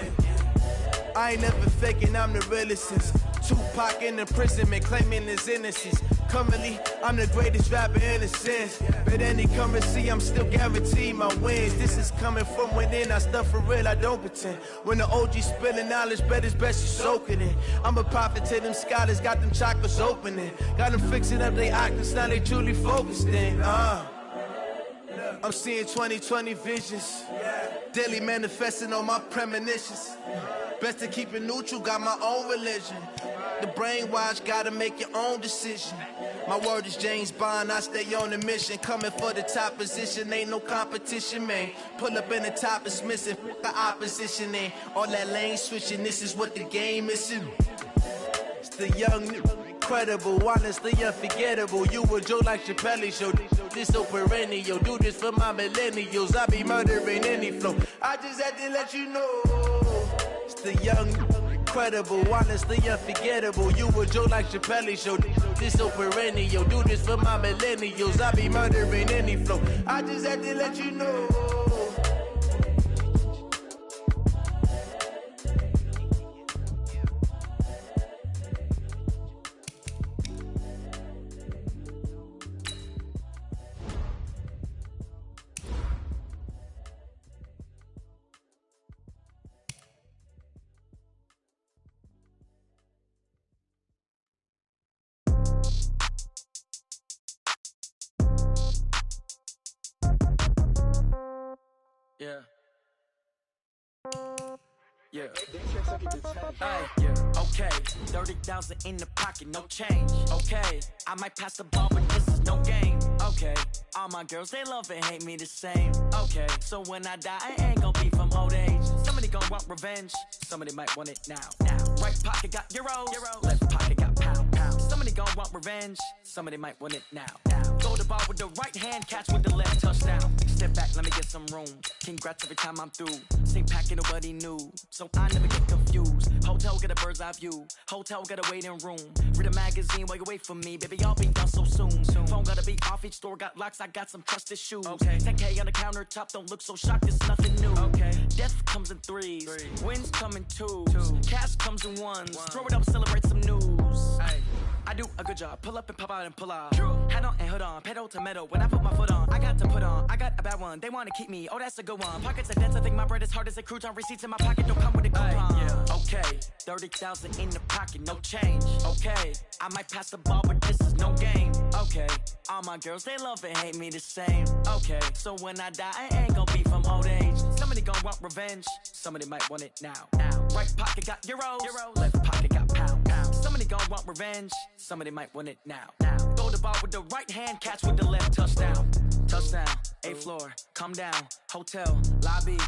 I ain't never faking, I'm the realest since Tupac in imprisonment, claiming his innocence. Currently, I'm the greatest rapper in a sense. But any currency, I'm still guaranteed my wins. This is coming from within, I stuff for real, I don't pretend. When the OG spilling knowledge, bet it's best you soak it in. I'm a prophet to them scholars, got them chakras opening. Got them fixing up they octaves, now they truly focused in. I'm seeing 2020 visions. Daily manifesting on my premonitions. Best to keep it neutral, got my own religion. The brainwash, gotta make your own decision. My word is James Bond, I stay on a mission. Coming for the top position, ain't no competition, man. Pull up in the top, it's missing, the opposition, and all that lane switching, this is what the game is. It's the young, incredible, honestly unforgettable. You a Joe like Chappelle show. This so perennial. Do this for my millennials. I be murdering any flow. I just had to let you know. It's the young, incredible, honestly unforgettable. You a Joe like Chappelle show. This so perennial. Do this for my millennials. I be murdering any flow. I just had to let you know. Yeah. Yeah. Hey, yeah. Okay. 30,000 in the pocket, no change. Okay. I might pass the ball, but this is no game. Okay. All my girls, they love and hate me the same. Okay. So when I die, I ain't gonna be from old age. Somebody gonna want revenge. Somebody might want it now. Right pocket got euros. Left pocket got pound. Somebody gonna want revenge. Somebody might want it now. Throw the ball with the right hand, catch with the left, touchdown. Step back, let me get some room. Congrats every time I'm through. Same packet, nobody knew. So I never get confused. Hotel get a bird's eye view. Hotel got a waiting room. Read a magazine while you wait for me. Baby, I'll be done so soon. Phone gotta be off, each store got locks. I got some trusted shoes. Okay. 10K on the countertop, don't look so shocked, it's nothing new. Okay. Death comes in threes. Wins come in twos. Cash comes in ones. Throw it up, celebrate some news. Ay. I do a good job. Pull up and pop out and pull off. Hat on and hood on. Pedal to metal. When I put my foot on, I got to put on. I got a bad one. They want to keep me. Oh, that's a good one. Pockets are dense. I think my bread is hard as a crouton. Receipts in my pocket don't come with a coupon. Yeah. Okay. 30,000 in the pocket. No change. Okay. I might pass the ball, but this is no game. Okay. All my girls, they love and hate me the same. Okay. So when I die, I ain't gonna be from old age. Somebody gonna want revenge. Somebody might want it now. Right pocket got euros. Left pocket got pound. Somebody gonna want revenge. Somebody might want it now. Throw the ball with the right hand, catch with the left, touchdown. Touchdown, 8th floor, come down, hotel, lobby.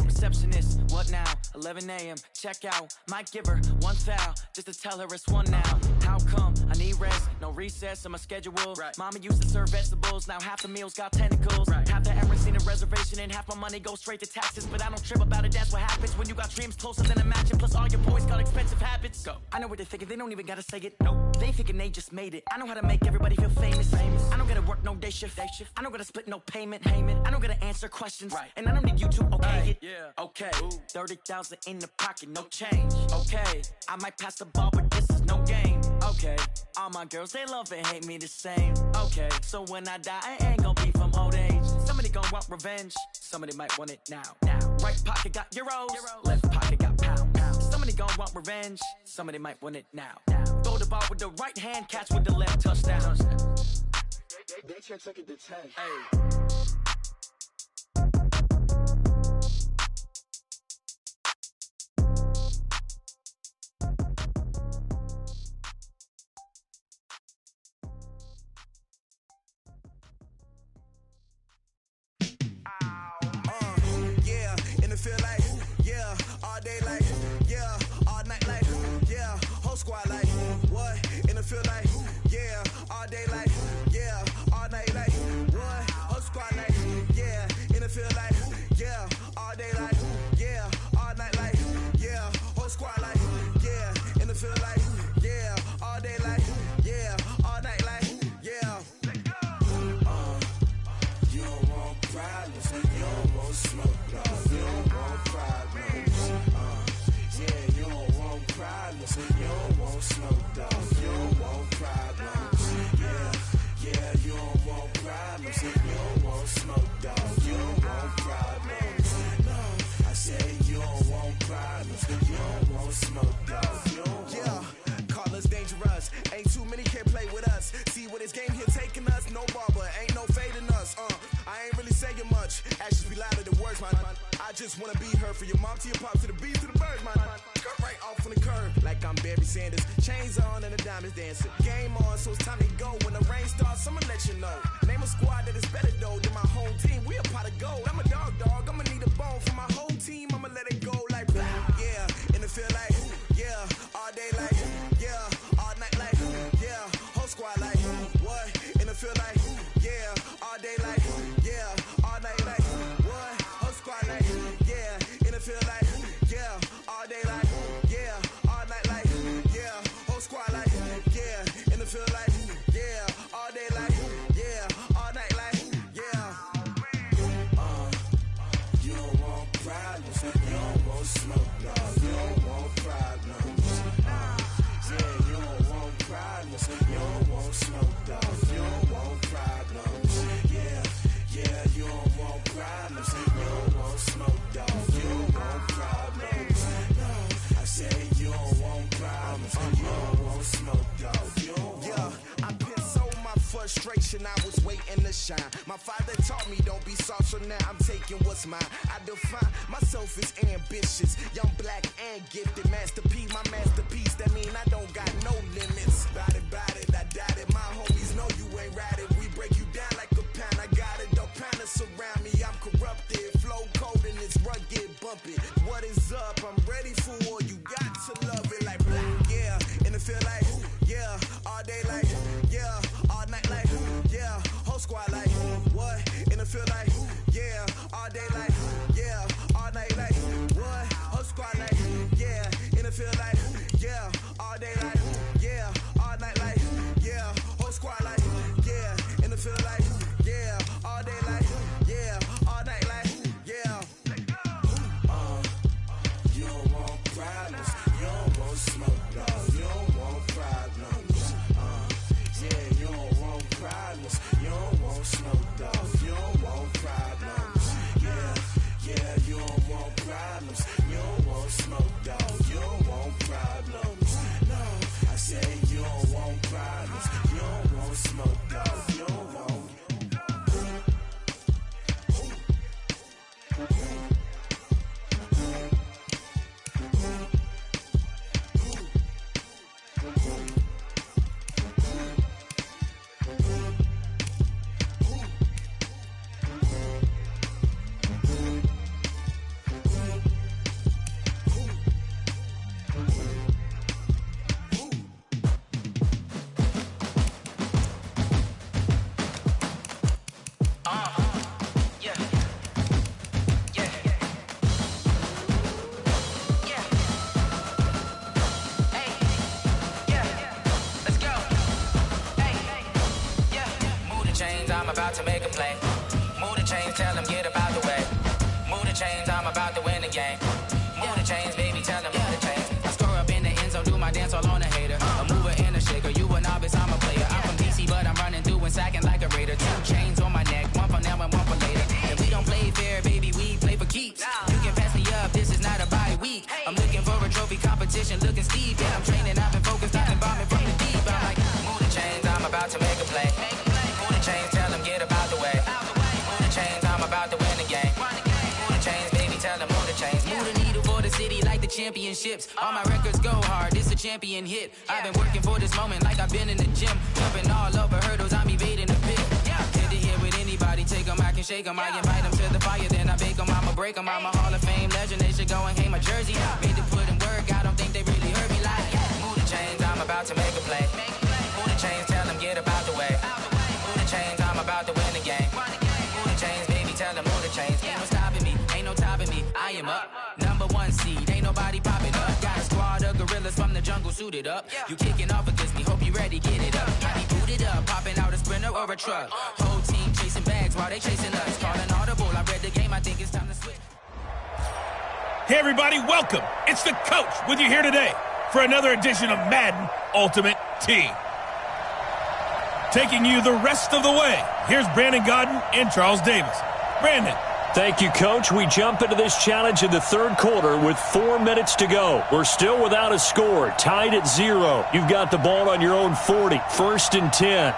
Receptionist, what now? 11 a.m., check out. Might give her one foul, just to tell her it's one now. How come? I need rest, no recess in my schedule. Mama used to serve vegetables, now half the meals got tentacles. Half the errands in a reservation and half my money goes straight to taxes. But I don't trip about it, that's what happens when you got dreams closer than a match. And plus all your boys got expensive habits. Go. I know what they're thinking, they don't even gotta say it. Nope. They thinking they just made it. I know how to make everybody feel famous. I don't gotta work no day shift. I don't gotta split no payment. I don't gotta answer questions. And I don't need you to okay it. Yeah. Okay, 30,000 in the pocket, no change. Okay, I might pass the ball, but this is no game. Okay, all my girls, they love and hate me the same. Okay, so when I die, I ain't gonna be from old age. Somebody gonna want revenge. Somebody might want it now. Right pocket got euros. Left pocket got pound. Somebody gonna want revenge. Somebody might want it now. Throw the ball with the right hand, catch with the left, touchdown. They took it to 10. Hey. Feel like, yeah, all day like, yeah, all night like, yeah, whole squad like, what? And it feel like, yeah, all day like, yeah, all night like, what? Whole squad like, yeah, and it feel like, yeah, all day like, yeah, all night like, yeah, whole squad like, yeah, and it feel like, yeah, all day like, yeah, all night like, yeah. You don't want problems, you don't want smoke, no. You don't want problems, yeah, you don't want problems, you don't want smoke, dog. You don't want problems, yeah, you don't want problems, you don't want smoke, dog. You don't want problems, no. I said you don't want problems, you don't want smoke, dog. You don't want. Call us dangerous, ain't too many can play with us. See what this game here taking us, no barber, ain't no fading us. I ain't really saying much, actions be louder than words, man. I just wanna be heard, for your mom to your pop, to the beat, to the birds, man. Cut right off on the curb, like I'm Barry Sanders. Chains on and the diamonds dancing. Game on, so it's time to go. When the rain starts, I'ma let you know. Name a squad that is better though than my home team. We a pot of gold. I'm a dog, I'ma need a bone for my whole team. I'ma let it go like blah. Yeah, and it feel like, yeah, all day like, yeah, all night like, yeah, whole squad like, what? And it feel like, yeah, all day like, yeah, all night like, what? Whole squad like, yeah, and it feel like, yeah, all day like, yeah, all night like, yeah, whole squad like, yeah, and it feel like, yeah, all day like, yeah, all night shine. My father taught me don't be soft, so now I'm taking what's mine. I define myself as ambitious, young, black, and gifted. Master P, my masterpiece. That mean I don't got no limits. Bout it, I doubt it. My homies know you ain't ratted. We break you down like a pound. I got it, don't pound us around me. I'm corrupted, flow cold and it's rugged, bumpy. What is up? I'm ready for war. You got to love it like yeah, and it feel like yeah, all day like yeah, all night like yeah, whole squad like what? And it feel like yeah, all day like yeah, all night like what? Whole squad like yeah, and it feel like yeah, all day like yeah, all night like yeah, whole squad like yeah, and it feel like yeah, all day like yeah, all night like yeah. You don't want problems, you don't want smoke, dog. You don't want problems. Yeah, you don't want problems, you don't want smoke, dog. You don't want problems. Yeah, you don't want problems, you don't want smoke, dog. You don't want problems. No, I say you don't want problems, you don't want smoke, dog. You don't want. I'm about to make a play. Move the chains, tell them get up out the way. Move the chains, I'm about to win the game. Move the chains, baby, tell them move the chains. I score up in the end zone, do my dance all on a hater. A mover and a shaker, you a novice, I'm a player. I'm from DC, but I'm running through and sacking like a raider. 2 chains on my neck, one for now and one for later. And we don't play fair, baby, we play for keeps. You can pass me up, this is not a bye week. I'm looking for a trophy competition, looking steep. And I'm training, I've been focused, I've been bombing from the deep. I'm like, move the chains, I'm about to make a play. Move the chains, tell them get up out the way. Move the chains, I'm about to win the game. Move the chains, baby, tell them move the chains. Move the needle for the city like the championships. All my records go hard, this a champion hit. I've been working for this moment like I've been in the gym. Jumping all over hurdles, I'm evading the pit. Head to head with anybody, take them, I can shake them. I invite them to the fire, then I bake them, I'ma break them. I'm a Hall of Fame legend, they should go and hang my jersey. Made to put in work, I don't think they really heard me like move the chains, I'm about to make a play. Move the chains, tell them get up out the way. Move the chains, I'm about to win the game. Move the chains, baby, tell them move the chains. Ain't no stopping me, ain't no topping me, I am up. #1 seed, ain't nobody popping up. Got a squad of gorillas from the jungle suited up. You kicking off against me, hope you ready, get it up. I be booted up, popping out a Sprinter or a truck. Whole team chasing bags while they chasing us. Calling audible, I read the game, I think it's time to switch. Hey, everybody, welcome. It's the Coach with you here today for another edition of Madden Ultimate Team. Taking you the rest of the way, here's Brandon Godden and Charles Davis. Brandon. Thank you, Coach. We jump into this challenge in the third quarter with 4 minutes to go. We're still without a score, tied at 0. You've got the ball on your own 40, 1st and 10.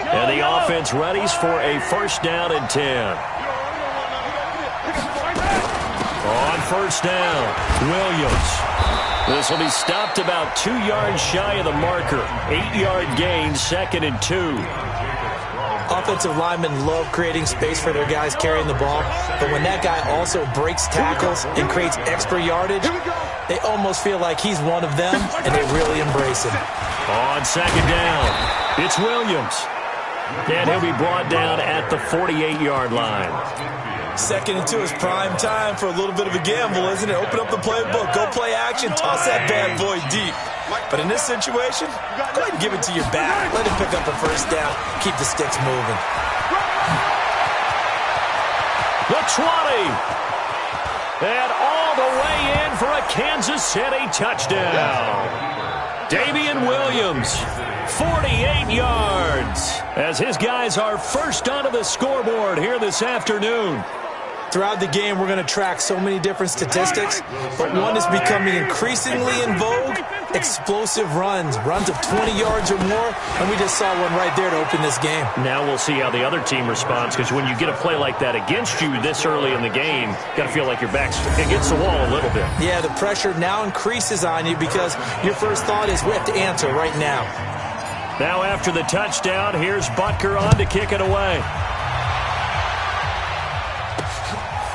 And the offense readies for a 1st down and 10. On 1st down, Williams. This will be stopped about 2 yards shy of the marker. 8-yard gain, 2nd and 2. Offensive linemen love creating space for their guys carrying the ball, but when that guy also breaks tackles and creates extra yardage, they almost feel like he's one of them, and they really embrace him. On 2nd down, it's Williams. And he'll be brought down at the 48-yard line. 2nd and 2 is prime time for a little bit of a gamble, isn't it? Open up the playbook, go play action, toss that bad boy deep. But in this situation, go ahead and give it to your back. Let him pick up a 1st down. Keep the sticks moving. The 20. And all the way in for a Kansas City touchdown. Damian Williams, 48 yards, as his guys are first onto the scoreboard here this afternoon. Throughout the game, we're going to track so many different statistics, but one is becoming increasingly in vogue, explosive runs of 20 yards or more, and we just saw one right there to open this game. Now we'll see how the other team responds, because when you get a play like that against you this early in the game, you got to feel like your back's against the wall a little bit. Yeah, the pressure now increases on you because your first thought is we have to answer right now. Now after the touchdown, here's Butker on to kick it away.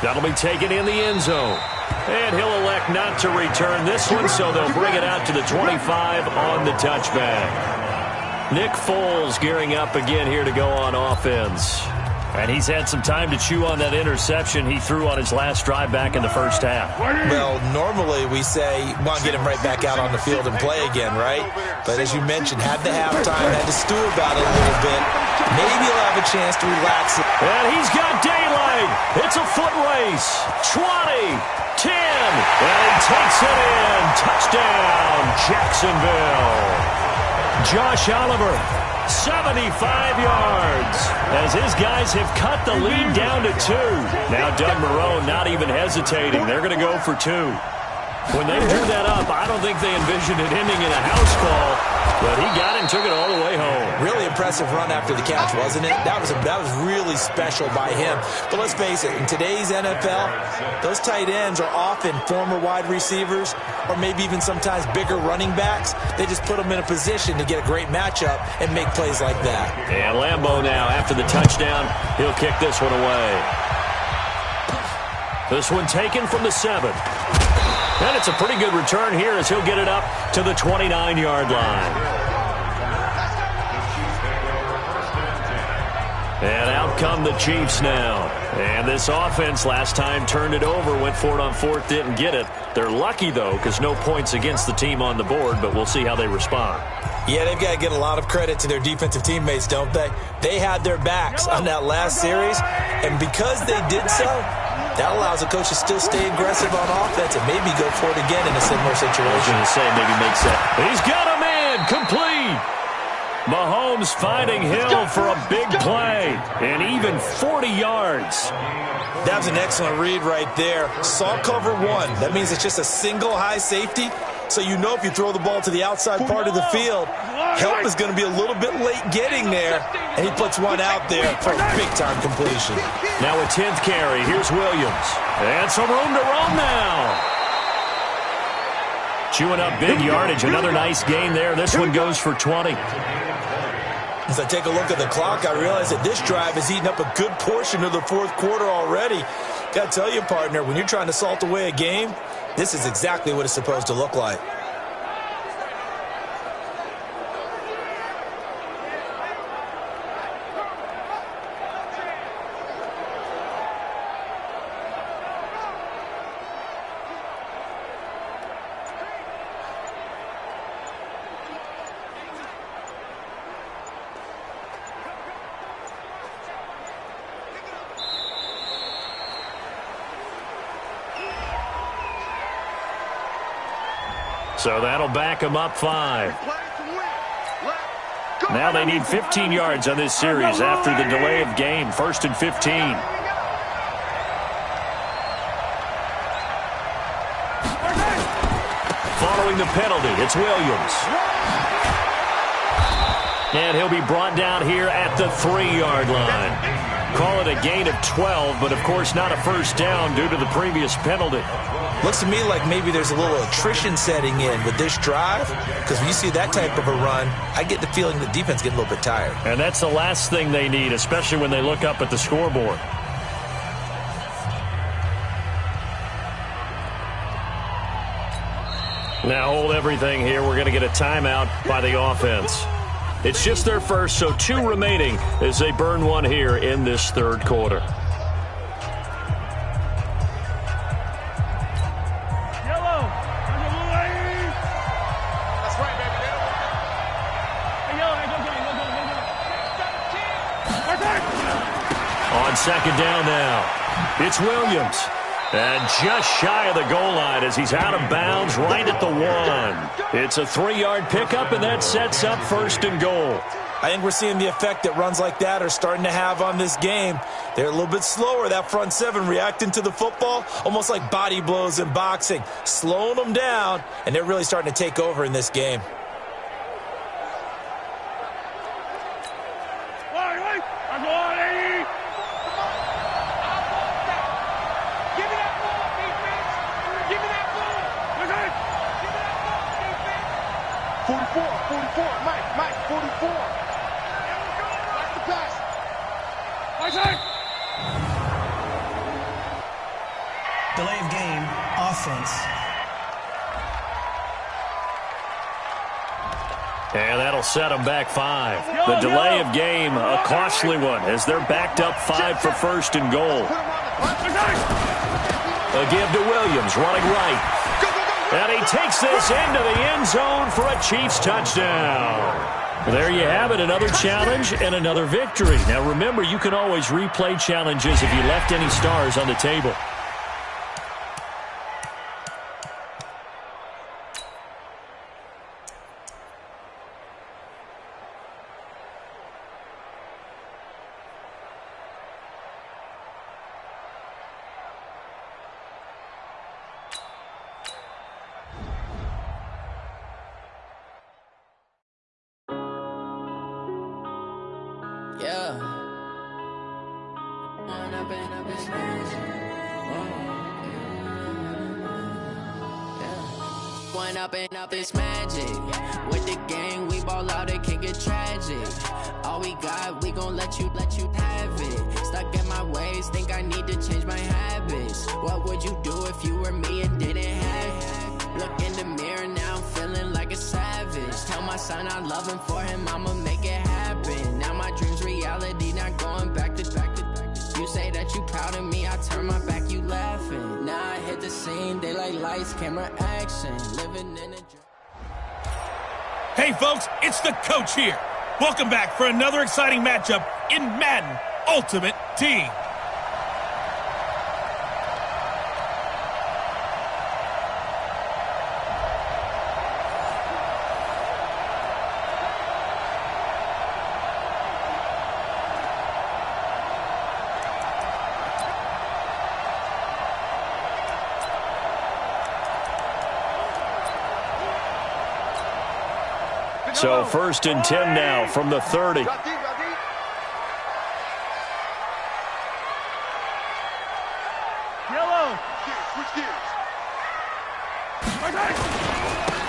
That'll be taken in the end zone. And he'll elect not to return this one, so they'll bring it out to the 25 on the touchback. Nick Foles gearing up again here to go on offense. And he's had some time to chew on that interception he threw on his last drive back in the first half. Well, normally we say, want to get him right back out on the field and play again, right? But as you mentioned, had the halftime, had to stew about it a little bit. Maybe he'll have a chance to relax it. And he's got daylight. It's a foot race. 20, 10, and he takes it in. Touchdown, Jacksonville. Josh Oliver, 75 yards, as his guys have cut the lead down to 2. Now Doug Marrone not even hesitating. They're going to go for 2. When they drew that up, I don't think they envisioned it ending in a house call, but he got it and took it all the way home. Really impressive run after the catch, wasn't it? That was really special by him. But let's face it, in today's NFL, those tight ends are often former wide receivers or maybe even sometimes bigger running backs. They just put them in a position to get a great matchup and make plays like that. And Lambeau now, after the touchdown, he'll kick this one away. This one taken from the 7. And it's a pretty good return here as he'll get it up to the 29-yard line. And out come the Chiefs now. And this offense last time turned it over, went for it on 4th, didn't get it. They're lucky, though, because no points against the team on the board, but we'll see how they respond. Yeah, they've got to get a lot of credit to their defensive teammates, don't they? They had their backs on that last series, and because they did so, that allows the coach to still stay aggressive on offense and maybe go for it again in a similar situation. I was going to say maybe makes that. He's got a man, complete. Mahomes finding Hill for a big play, and even 40 yards. That was an excellent read right there. Saw cover 1. That means it's just a single high safety. So you know if you throw the ball to the outside part of the field, help is going to be a little bit late getting there, and he puts one out there for a big-time completion. Now a 10th carry. Here's Williams. And some room to roam now. Chewing up big yardage. Another nice gain there. This one goes for 20. As I take a look at the clock, I realize that this drive has eaten up a good portion of the 4th quarter already. Got to tell you, partner, when you're trying to salt away a game, this is exactly what it's supposed to look like. So that'll back them up 5. Now they need 15 yards on this series after the delay of game. 1st and 15. Following the penalty, it's Williams. And he'll be brought down here at the 3-yard line. Call it a gain of 12, but of course not a first down due to the previous penalty. Looks to me like maybe there's a little attrition setting in with this drive, because when you see that type of a run, I get the feeling the defense getting a little bit tired. And that's the last thing they need, especially when they look up at the scoreboard. Now hold everything here. We're going to get a timeout by the offense. It's just their first, so 2 remaining as they burn one here in this 3rd quarter. On 2nd down now, it's Williams. And just shy of the goal line as he's out of bounds right at the 1. It's a 3-yard pickup, and that sets up 1st and goal. I think we're seeing the effect that runs like that are starting to have on this game. They're a little bit slower, that front 7 reacting to the football, almost like body blows in boxing, slowing them down, and they're really starting to take over in this game. Delay of game, offense. And that'll set them back 5. The delay of game, a costly one, as they're backed up 5 for 1st and goal. A give to Williams, running right. And he takes this into the end zone for a Chiefs touchdown. There you have it, another challenge and another victory. Now remember, you can always replay challenges if you left any stars on the table. Up this magic with the gang, we ball out, it can get tragic. All we got, we gon' let you have it. Stuck in my ways, think I need to change my habits. What would you do if you were me and didn't have it? Look in the mirror, now I'm feeling like a savage. Tell my son I love him, for him I'ma make it happen. Now my dream's reality, not going back to. You say that you proud of me, I turn my back, you laughing. Now I hit the scene, daylight lights, camera action, living in a dream. Hey folks, it's the coach here. Welcome back for another exciting matchup in Madden Ultimate Team. So 1st and 10 now from the 30.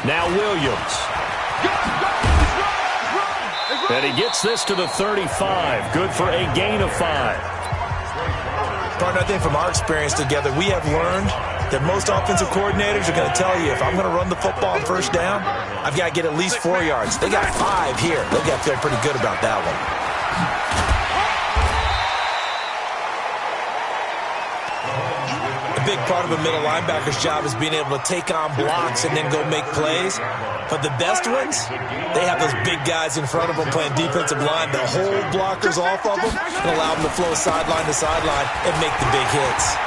Now Williams. And he gets this to the 35. Good for a gain of 5. Partner, I think from our experience together, we have learned that most offensive coordinators are going to tell you, if I'm going to run the football on 1st down, I've got to get at least 4 yards. They got 5 here. They've got to feel pretty good about that one. A big part of a middle linebacker's job is being able to take on blocks and then go make plays. But the best ones, they have those big guys in front of them playing defensive line that hold blockers off of them and allow them to flow sideline to sideline and make the big hits.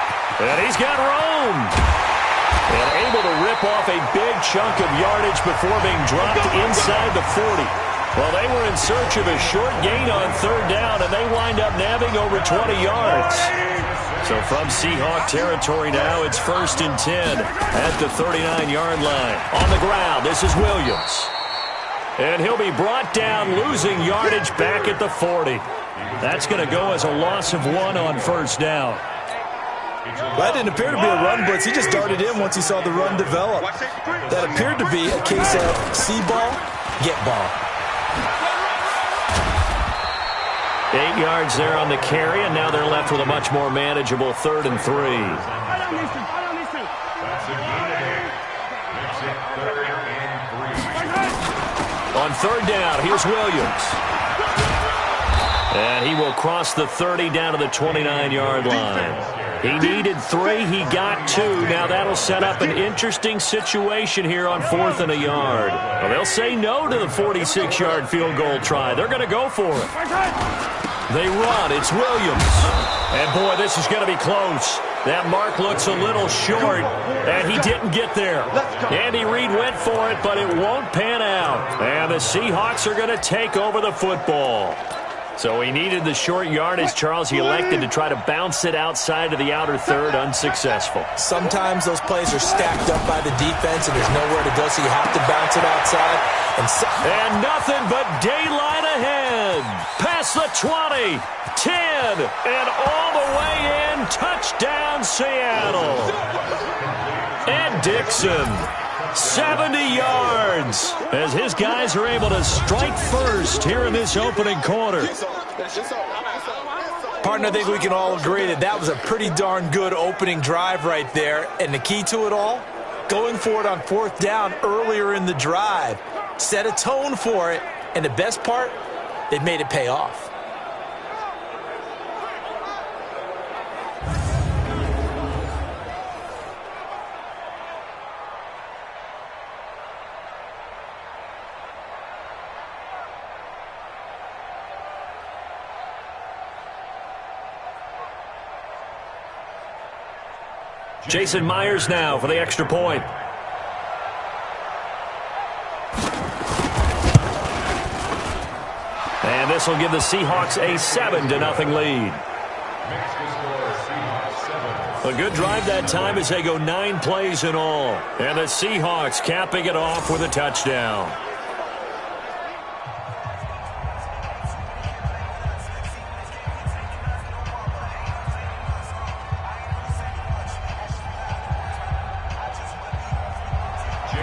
And he's got room. And able to rip off a big chunk of yardage before being dropped inside the 40. Well, they were in search of a short gain on 3rd down, and they wind up nabbing over 20 yards. So from Seahawk territory now, it's 1st and 10 at the 39-yard line. On the ground, this is Williams. And he'll be brought down, losing yardage back at the 40. That's going to go as a loss of 1 on 1st down. Well, that didn't appear to be a run blitz. He just darted in once he saw the run develop. That appeared to be a case of see ball, get ball. 8 yards there on the carry, and now they're left with a much more manageable 3rd and 3. On 3rd down, here's Williams. And he will cross the 30 down to the 29-yard line. He needed 3. He got 2. Now that'll set up an interesting situation here on 4th and a yard. Well, they'll say no to the 46-yard field goal try. They're going to go for it. They run. It's Williams. And, boy, this is going to be close. That mark looks a little short, and he didn't get there. Andy Reid went for it, but it won't pan out. And the Seahawks are going to take over the football. So he needed the short yardage, Charles. He elected to try to bounce it outside of the outer third, unsuccessful. Sometimes those plays are stacked up by the defense, and there's nowhere to go, so you have to bounce it outside. And nothing but daylight ahead. Past the 20, 10, and all the way in. Touchdown, Seattle. Ed Dixon. 70 yards as his guys are able to strike first here in this opening quarter. Partner, I think we can all agree that was a pretty darn good opening drive right there. And the key to it all, going for it on fourth down earlier in the drive. Set a tone for it. And the best part, they made it pay off. Jason Myers now for the extra point. And this will give the Seahawks a 7-0 lead. A good drive that time as they go 9 plays in all. And the Seahawks capping it off with a touchdown.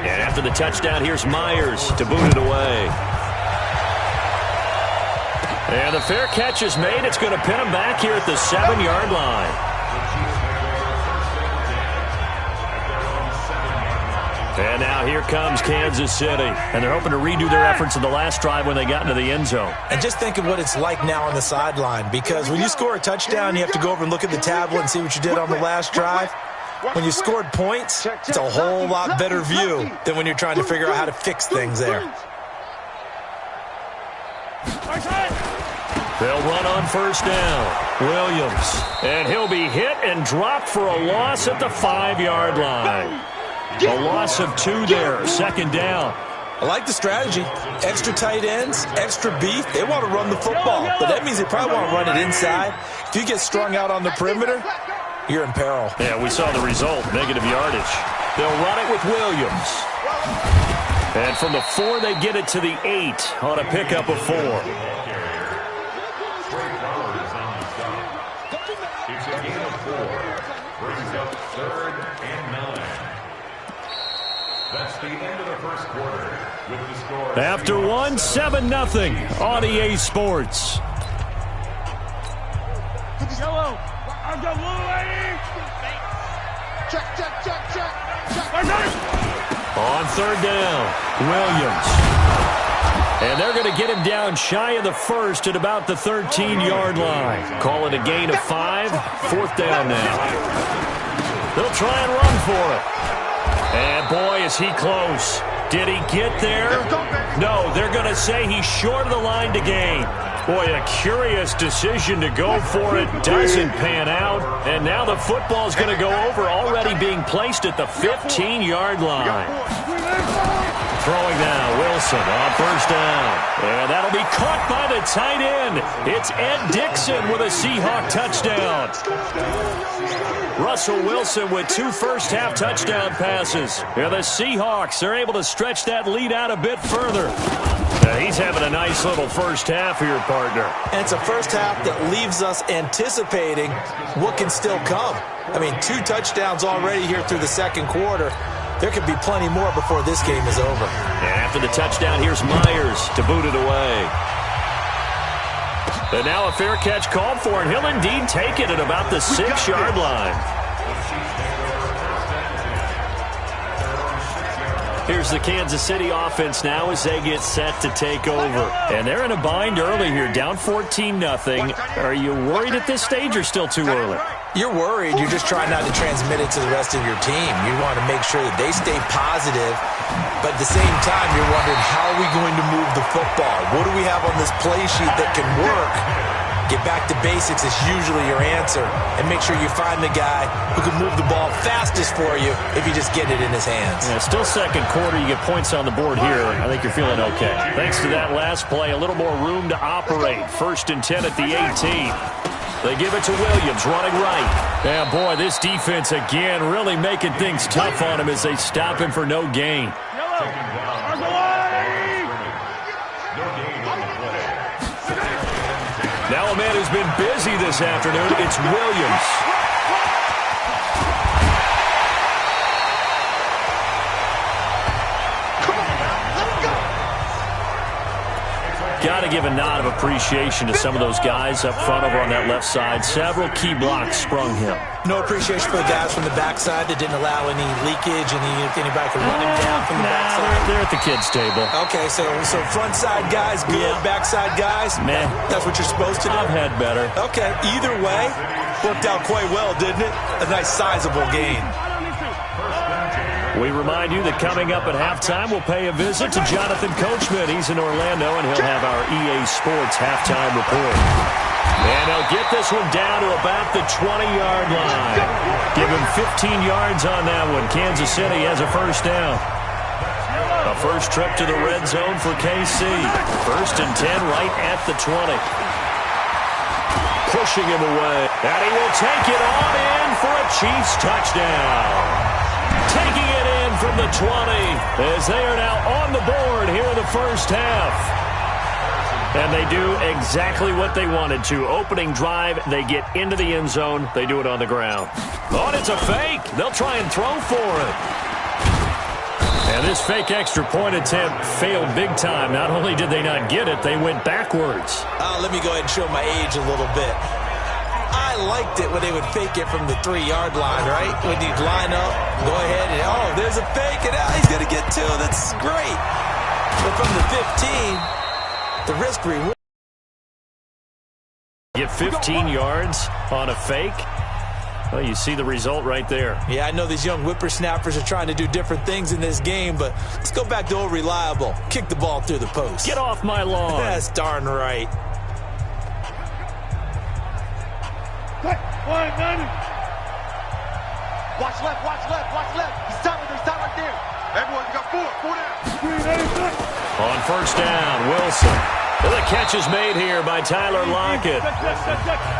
And after the touchdown, here's Myers to boot it away. And the fair catch is made. It's going to pin him back here at the 7-yard line. And now here comes Kansas City. And they're hoping to redo their efforts in the last drive when they got into the end zone. And just think of what it's like now on the sideline. Because when you score a touchdown, you have to go over and look at the tablet and see what you did on the last drive. When you scored points, it's a whole lot better view than when you're trying to figure out how to fix things there. They'll run on first down. Williams. And he'll be hit and dropped for a loss at the 5-yard line. A loss of 2 there. Second down. I like the strategy. Extra tight ends, extra beef. They want to run the football, but that means they probably want to run it inside. If you get strung out on the perimeter, you're in peril. Yeah, we saw the result. Negative yardage. They'll run it with Williams. And from the 4, they get it to the 8 on a pickup of 4. It's a gain of 4. Brings up 3rd and 9. That's the end of the first quarter. With the score After 1, 7-0 on EA Sports. Yellow. I've got blue lady. Check. On third down, Williams. And they're going to get him down shy of the first at about the 13-yard line. Call it a gain of 5. Fourth down now. They'll try and run for it. And boy, is he close. Did he get there? No, they're going to say he's short of the line to gain. Boy, a curious decision to go for it. Doesn't pan out. And now the football's going to go over, already being placed at the 15-yard line. Throwing now, Wilson on first down. And that'll be caught by the tight end. It's Ed Dixon with a Seahawk touchdown. Russell Wilson with 2 first-half touchdown passes. And the Seahawks are able to stretch that lead out a bit further. He's having a nice little first half here, partner. And it's a first half that leaves us anticipating what can still come. I mean, 2 touchdowns already here through the second quarter. There could be plenty more before this game is over. And after the touchdown, here's Myers to boot it away. And now a fair catch called for, and he'll indeed take it at about the 6-yard line. Here's the Kansas City offense now as they get set to take over. And they're in a bind early here, down 14-0. Are you worried at this stage or still too early? You're worried. You're just trying not to transmit it to the rest of your team. You want to make sure that they stay positive, but at the same time, you're wondering, how are we going to move the football? What do we have on this play sheet that can work Get back to basics is usually your answer. And make sure you find the guy who can move the ball fastest for you if you just get it in his hands. Yeah, still second quarter. You get points on the board here. I think you're feeling okay. Thanks to that last play, a little more room to operate. 1st and 10 at the 18. They give it to Williams, running right. Yeah, boy, this defense again really making things tough on him as they stop him for no gain. Now a man who's been busy this afternoon, it's Williams. Got to give a nod of appreciation to some of those guys up front over on that left side. Several key blocks sprung him. No appreciation for the guys from the backside that didn't allow any leakage, and if anybody could run him down from the backside. They're at the kids' table. Okay, so front side guys good, backside guys, man, that's what you're supposed to do. I've had better. Okay, either way, worked out quite well, didn't it? A nice sizable gain. We remind you that coming up at halftime, we'll pay a visit to Jonathan Coachman. He's in Orlando, and he'll have our EA Sports halftime report. And he'll get this one down to about the 20-yard line. Give him 15 yards on that one. Kansas City has a first down. A first trip to the red zone for KC. 1st and 10 right at the 20. Pushing him away. And he will take it on in for a Chiefs touchdown. Taking it in from the 20 as they are now on the board here in the first half. And they do exactly what they wanted to. Opening drive, they get into the end zone. They do it on the ground. Oh, and it's a fake. They'll try and throw for it. And this fake extra point attempt failed big time. Not only did they not get it, they went backwards. Let me go ahead and show my age a little bit. I liked it when they would fake it from the 3-yard line, right? When you'd line up, go ahead, and there's a fake, and he's going to get 2. That's great. But from the 15, the risk reward. Get 15 yards on a fake. Well, you see the result right there. Yeah, I know these young whippersnappers are trying to do different things in this game, but let's go back to old reliable. Kick the ball through the post. Get off my lawn. That's darn right. Watch left, watch left, watch left. He's down right there. Everyone, you got 4 down. On first down, Wilson. Well, the catch is made here by Tyler Lockett.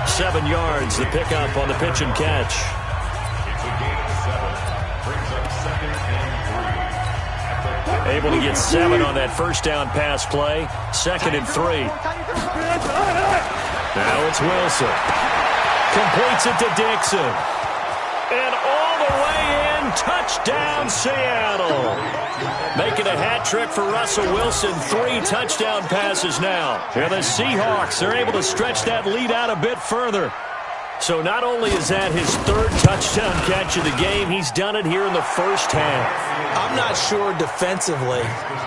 7 yards, the pickup on the pitch and catch. It's a gain of 7. Brings up 2nd and 3. Able to get 7 on that first down pass play. 2nd and 3. Now it's Wilson. Completes it to Dixon. And all the way in, touchdown Seattle. Making a hat trick for Russell Wilson. 3 touchdown passes now. And the Seahawks, they're able to stretch that lead out a bit further. So not only is that his 3rd touchdown catch of the game, he's done it here in the first half. I'm not sure defensively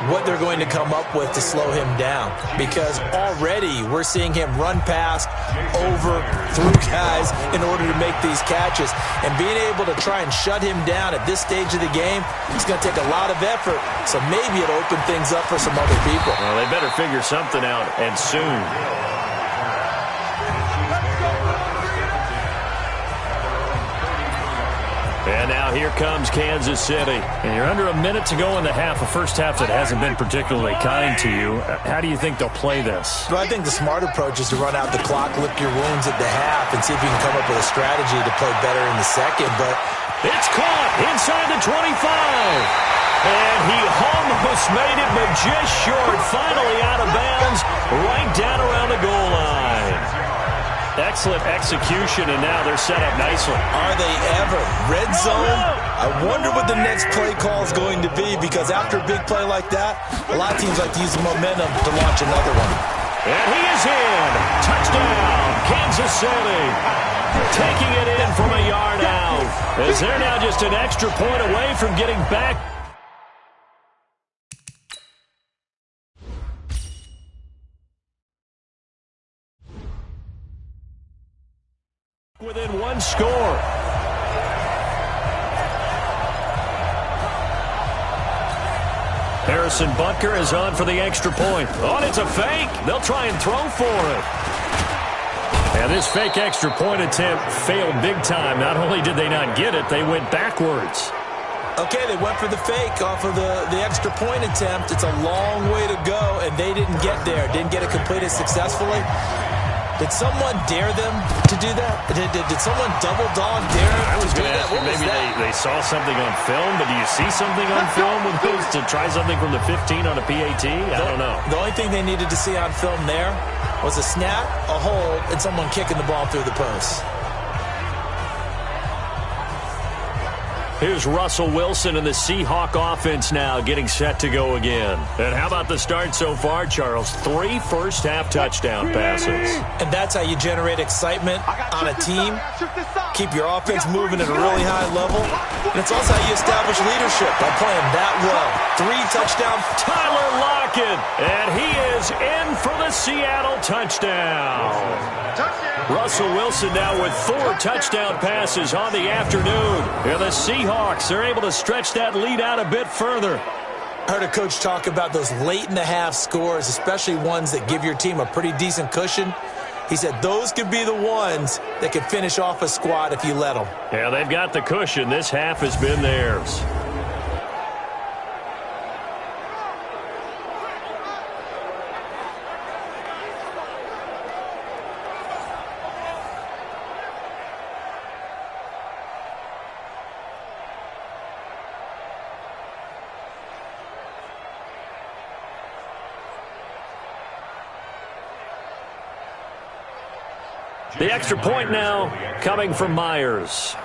what they're going to come up with to slow him down, because already we're seeing him run past, over, through guys in order to make these catches. And being able to try and shut him down at this stage of the game, it's going to take a lot of effort. So maybe it'll open things up for some other people. Well, they better figure something out, and soon. And now here comes Kansas City. And you're under a minute to go in the half, a first half that hasn't been particularly kind to you. How do you think they'll play this? Well, I think the smart approach is to run out the clock, lick your wounds at the half, and see if you can come up with a strategy to play better in the second. But it's caught inside the 25. And he almost made it, but just short. Finally out of bounds, right down around the goal line. Excellent execution, and now they're set up nicely. Are they ever? Red zone? I wonder what the next play call is going to be, because after a big play like that, a lot of teams like to use the momentum to launch another one. And he is in. Touchdown, Kansas City. Taking it in from a yard out. As they're now just an extra point away from getting back. Within one score. Harrison Butker is on for the extra point. Oh, and it's a fake. They'll try and throw for it. And this fake extra point attempt failed big time. Not only did they not get it, they went backwards. Okay, they went for the fake off of the extra point attempt. It's a long way to go, and they didn't get there. Didn't get it completed successfully. Did someone dare them to do that? Did someone double dog dare them I was to do going to that? ask you, maybe they saw something on film, but do you see something on film with those to try something from the 15 on a PAT? I don't know. The only thing they needed to see on film there was a snap, a hold, and someone kicking the ball through the post. Here's Russell Wilson and the Seahawk offense now getting set to go again. And how about the start so far, Charles? 3 first-half touchdown passes. And that's how you generate excitement on a team. Keep your offense moving at a really high level. And it's also how you establish leadership by playing that well. 3 touchdowns. Tyler Lockett, and he is in for the Seattle touchdown. Russell Wilson now with 4 touchdown passes on the afternoon. And the Seahawks are able to stretch that lead out a bit further. I heard a coach talk about those late-in-the-half scores, especially ones that give your team a pretty decent cushion. He said those could be the ones that could finish off a squad if you let them. Yeah, they've got the cushion. This half has been theirs. The extra point now coming from Myers.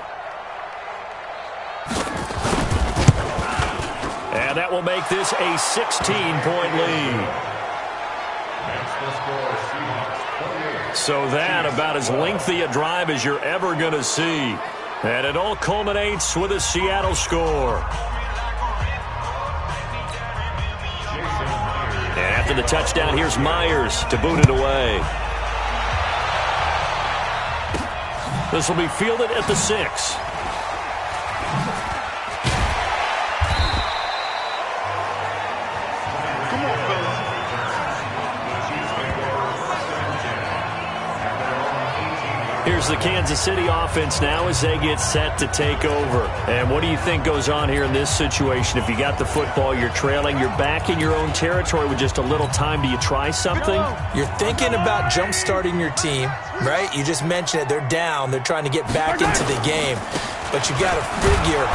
And that will make this a 16-point lead. So that about as lengthy a drive as you're ever going to see. And it all culminates with a Seattle score. And after the touchdown, here's Myers to boot it away. This will be fielded at the 6. Come on, fellas. Here's the Kansas City offense now as they get set to take over. And what do you think goes on here in this situation? If you got the football, you're trailing, you're back in your own territory with just a little time. Do you try something? You're thinking about jump-starting your team, right? You just mentioned it. They're down. They're trying to get back into the game. But you got to figure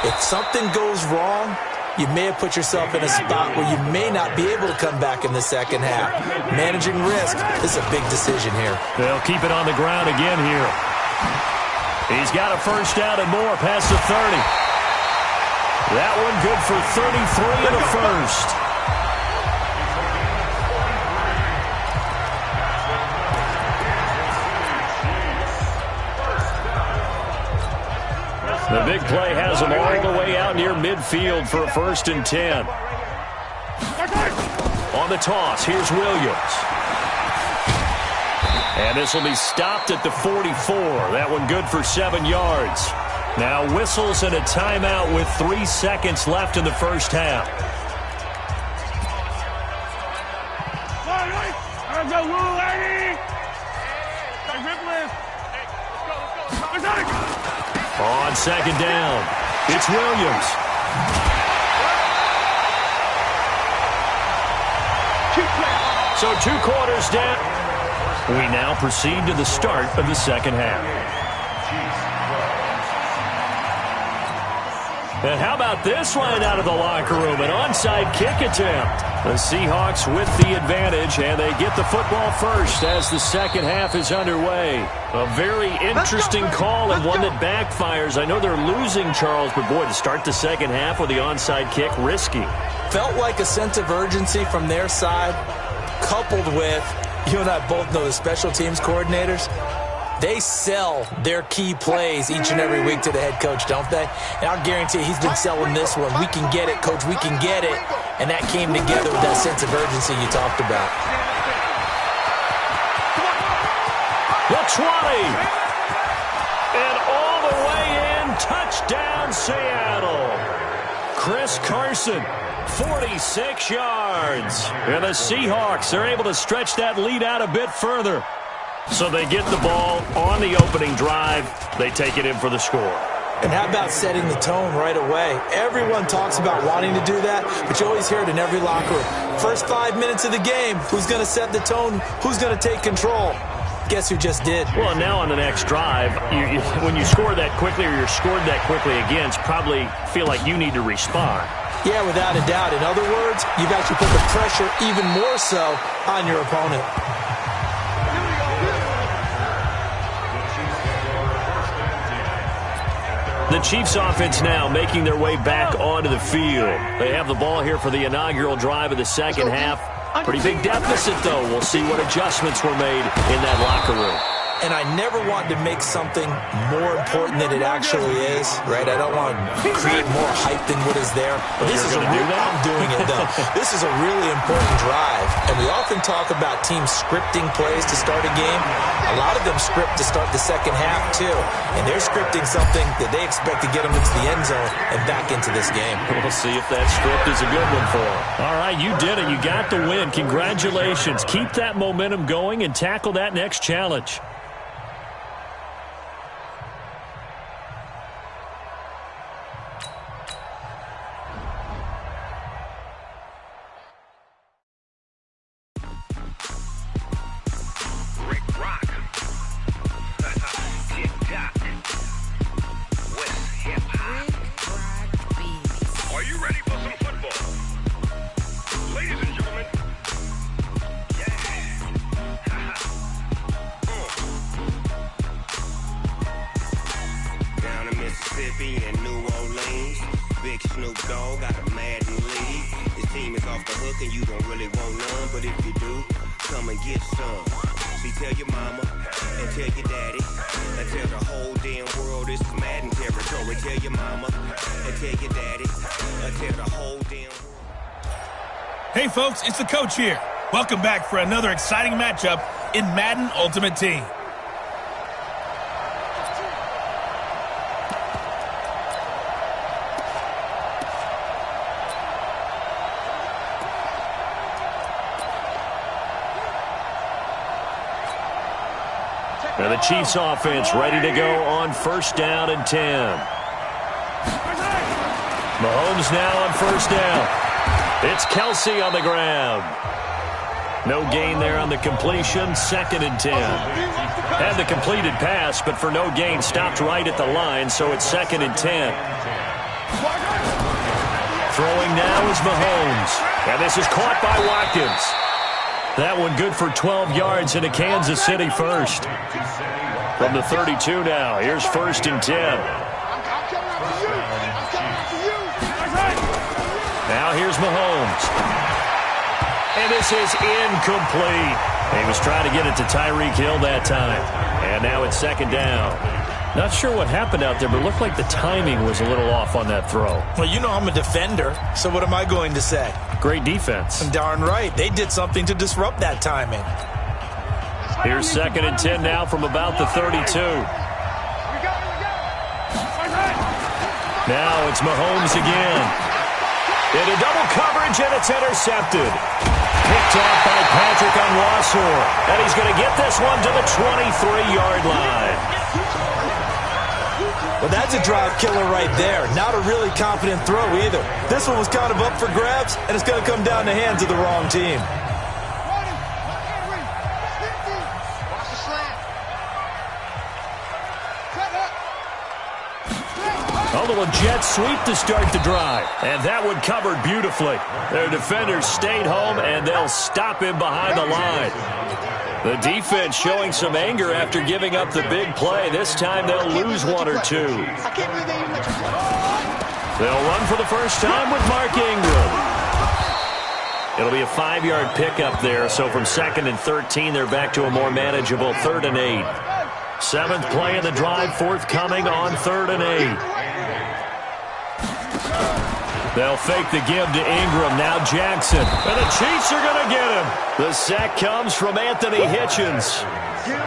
if something goes wrong, you may have put yourself in a spot where you may not be able to come back in the second half. Managing risk, this is a big decision here. They'll keep it on the ground again here. He's got a first down and more past the 30. That one good for 33 and a first. The big play has him all the way out near midfield for a 1st and 10. On the toss, here's Williams. And this will be stopped at the 44. That one good for 7 yards. Now whistles and a timeout with 3 seconds left in the first half. On second down, it's Williams. So 2 quarters down. We now proceed to the start of the second half. And how about this line out of the locker room? An onside kick attempt. The Seahawks with the advantage, and they get the football first as the second half is underway. A very interesting call and one that backfires. I know they're losing, Charles, but boy, to start the second half with the onside kick, risky. Felt like a sense of urgency from their side, coupled with, you and I both know the special teams coordinators, they sell their key plays each and every week to the head coach, don't they? And I'll guarantee he's been selling this one. We can get it, coach, we can get it. And that came together with that sense of urgency you talked about. The 20. And all the way in, touchdown Seattle. Chris Carson, 46 yards. And the Seahawks are able to stretch that lead out a bit further. So they get the ball on the opening drive. They take it in for the score. And how about setting the tone right away? Everyone talks about wanting to do that, but you always hear it in every locker room. First 5 minutes of the game, who's going to set the tone? Who's going to take control? Guess who just did? Well, now on the next drive, when you score that quickly or you're scored that quickly against, probably feel like you need to respond. Yeah, without a doubt. In other words, you've actually put the pressure even more so on your opponent. The Chiefs offense now making their way back onto the field. They have the ball here for the inaugural drive of the second half. Pretty big deficit, though. We'll see what adjustments were made in that locker room. And I never want to make something more important than it actually is, right? I don't want to create more hype than what is there. But this is I'm doing it, though. This is a really important drive. And we often talk about teams scripting plays to start a game. A lot of them script to start the second half, too. And they're scripting something that they expect to get them into the end zone and back into this game. We'll see if that script is a good one for them. All right, you did it. You got the win. Congratulations. Keep that momentum going and tackle that next challenge. Hey folks, it's the coach here. Welcome back for another exciting matchup in Madden Ultimate Team. Now the Chiefs offense ready to go on first down and 10. Mahomes now on first down. It's Kelsey on the ground. No gain there on the completion. Second and 10. Had the completed pass, but for no gain, stopped right at the line, so it's second and 10. Throwing now is Mahomes. And this is caught by Watkins. That one good for 12 yards into Kansas City first. From the 32 now, here's first and 10. Now here's Mahomes. And this is incomplete. He was trying to get it to Tyreek Hill that time. And now it's second down. Not sure what happened out there, but it looked like the timing was a little off on that throw. Well, you know I'm a defender, so what am I going to say? Great defense. Darn right. They did something to disrupt that timing. Here's second and 10 now from about the 32. Now it's Mahomes again. Into double coverage, and it's intercepted. Picked off by Patrick Onwuasor. And he's going to get this one to the 23-yard line. Well, that's a drive killer right there. Not a really confident throw either. This one was kind of up for grabs, and it's going to come down the hands of the wrong team. A little jet sweep to start the drive. And that one covered beautifully. Their defenders stayed home, and they'll stop him behind the line. The defense showing some anger after giving up the big play. This time they'll lose one or two. They'll run for the first time with Mark Ingram. It'll be a 5-yard pickup there. So from second and 13, they're back to a more manageable 3rd and 8. 7th play of the drive, forthcoming on 3rd and 8. They'll fake the give to Ingram. Now Jackson. And the Chiefs are going to get him. The sack comes from Anthony Hitchens.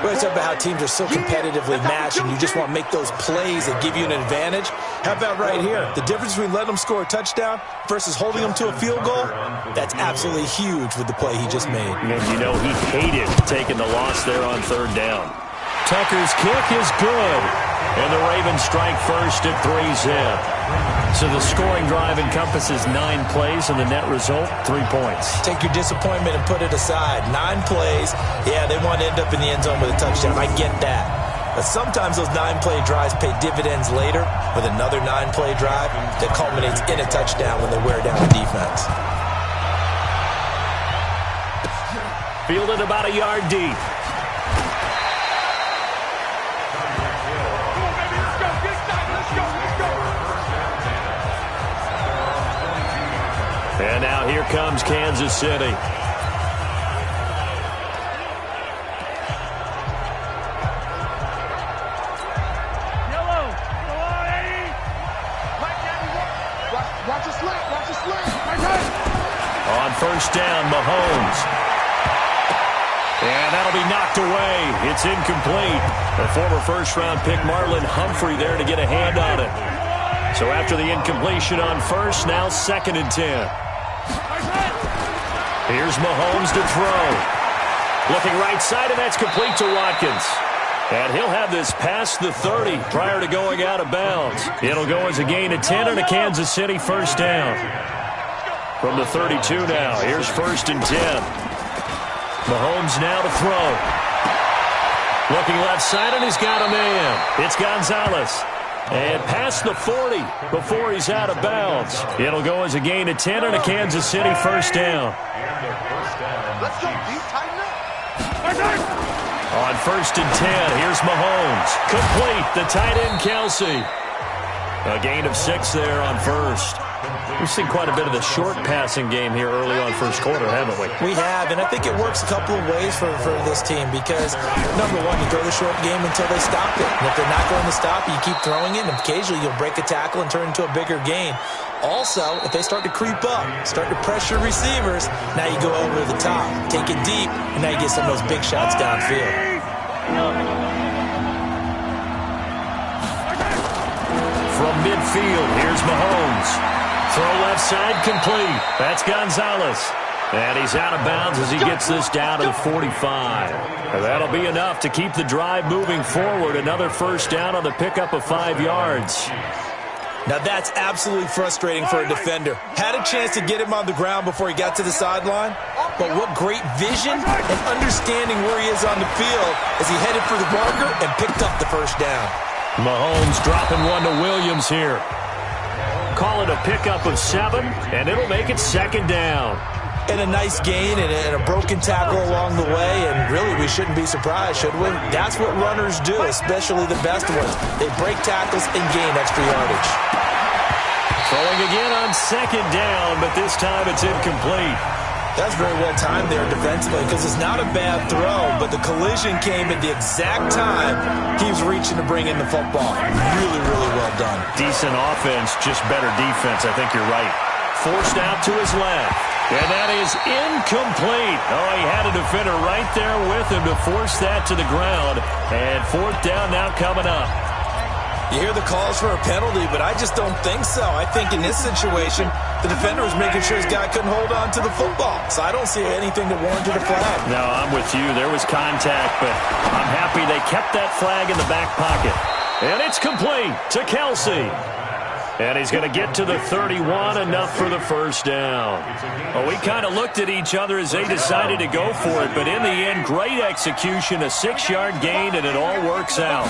Well, it's about how teams are so competitively matched, and you just want to make those plays that give you an advantage. How about right here? The difference between letting them score a touchdown versus holding them to a field goal, that's absolutely huge with the play he just made. And you know he hated taking the loss there on third down. Tucker's kick is good. And the Ravens strike first at 3-zip. So the scoring drive encompasses 9 plays, and the net result, 3 points. Take your disappointment and put it aside. 9 plays. Yeah, they want to end up in the end zone with a touchdown. I get that. But sometimes those 9-play drives pay dividends later with another 9-play drive that culminates in a touchdown when they wear down the defense. Fielded about a yard deep. And now here comes Kansas City. Watch a slant, watch a slant. On first down, Mahomes. And that'll be knocked away. It's incomplete. The former first-round pick Marlon Humphrey there to get a hand on it. So after the incompletion on first, now 2nd and 10. Here's Mahomes to throw. Looking right side, and that's complete to Watkins. And he'll have this past the 30 prior to going out of bounds. It'll go as a gain of 10 and a Kansas City first down. From the 32 now, here's 1st and 10. Mahomes now to throw. Looking left side, and he's got a man. It's Gonzalez. And past the 40 before he's out of bounds. It'll go as a gain of 10 and a Kansas City first down. Let's go, deep, tighten up. On 1st and 10, here's Mahomes. Complete, the tight end Kelsey. A gain of 6 there on first. We've seen quite a bit of the short passing game here early on first quarter, haven't we? We have, and I think it works a couple of ways for this team because, number one, you throw the short game until they stop it. And if they're not going to stop it, you keep throwing it, and occasionally you'll break a tackle and turn it into a bigger gain. Also, if they start to creep up, start to pressure receivers, now you go over the top, take it deep, and now you get some of those big shots downfield. From midfield, here's Mahomes. Throw left side, complete. That's Gonzalez. And he's out of bounds as he gets this down to the 45. And that'll be enough to keep the drive moving forward. Another first down on the pickup of 5 yards. Now that's absolutely frustrating for a defender. Had a chance to get him on the ground before he got to the sideline, but what great vision and understanding where he is on the field as he headed for the marker and picked up the first down. Mahomes dropping one to Williams here. Call it a pickup of 7, and it'll make it 2nd down. And a nice gain and a broken tackle along the way, and really we shouldn't be surprised, should we? That's what runners do, especially the best ones. They break tackles and gain extra yardage. Throwing again on 2nd down, but this time it's incomplete. That's very well timed there defensively because it's not a bad throw, but the collision came at the exact time he was reaching to bring in the football. Really, really well done. Decent offense, just better defense. I think you're right. Forced out to his left. And that is incomplete. Oh, he had a defender right there with him to force that to the ground. And 4th down now coming up. You hear the calls for a penalty, but I just don't think so. I think in this situation, the defender was making sure his guy couldn't hold on to the football. So I don't see anything that warranted a flag. No, I'm with you. There was contact, but I'm happy they kept that flag in the back pocket. And it's complete to Kelsey. And he's going to get to the 31, enough for the first down. Well, we kind of looked at each other as they decided to go for it, but in the end, great execution, a 6-yard gain, and it all works out.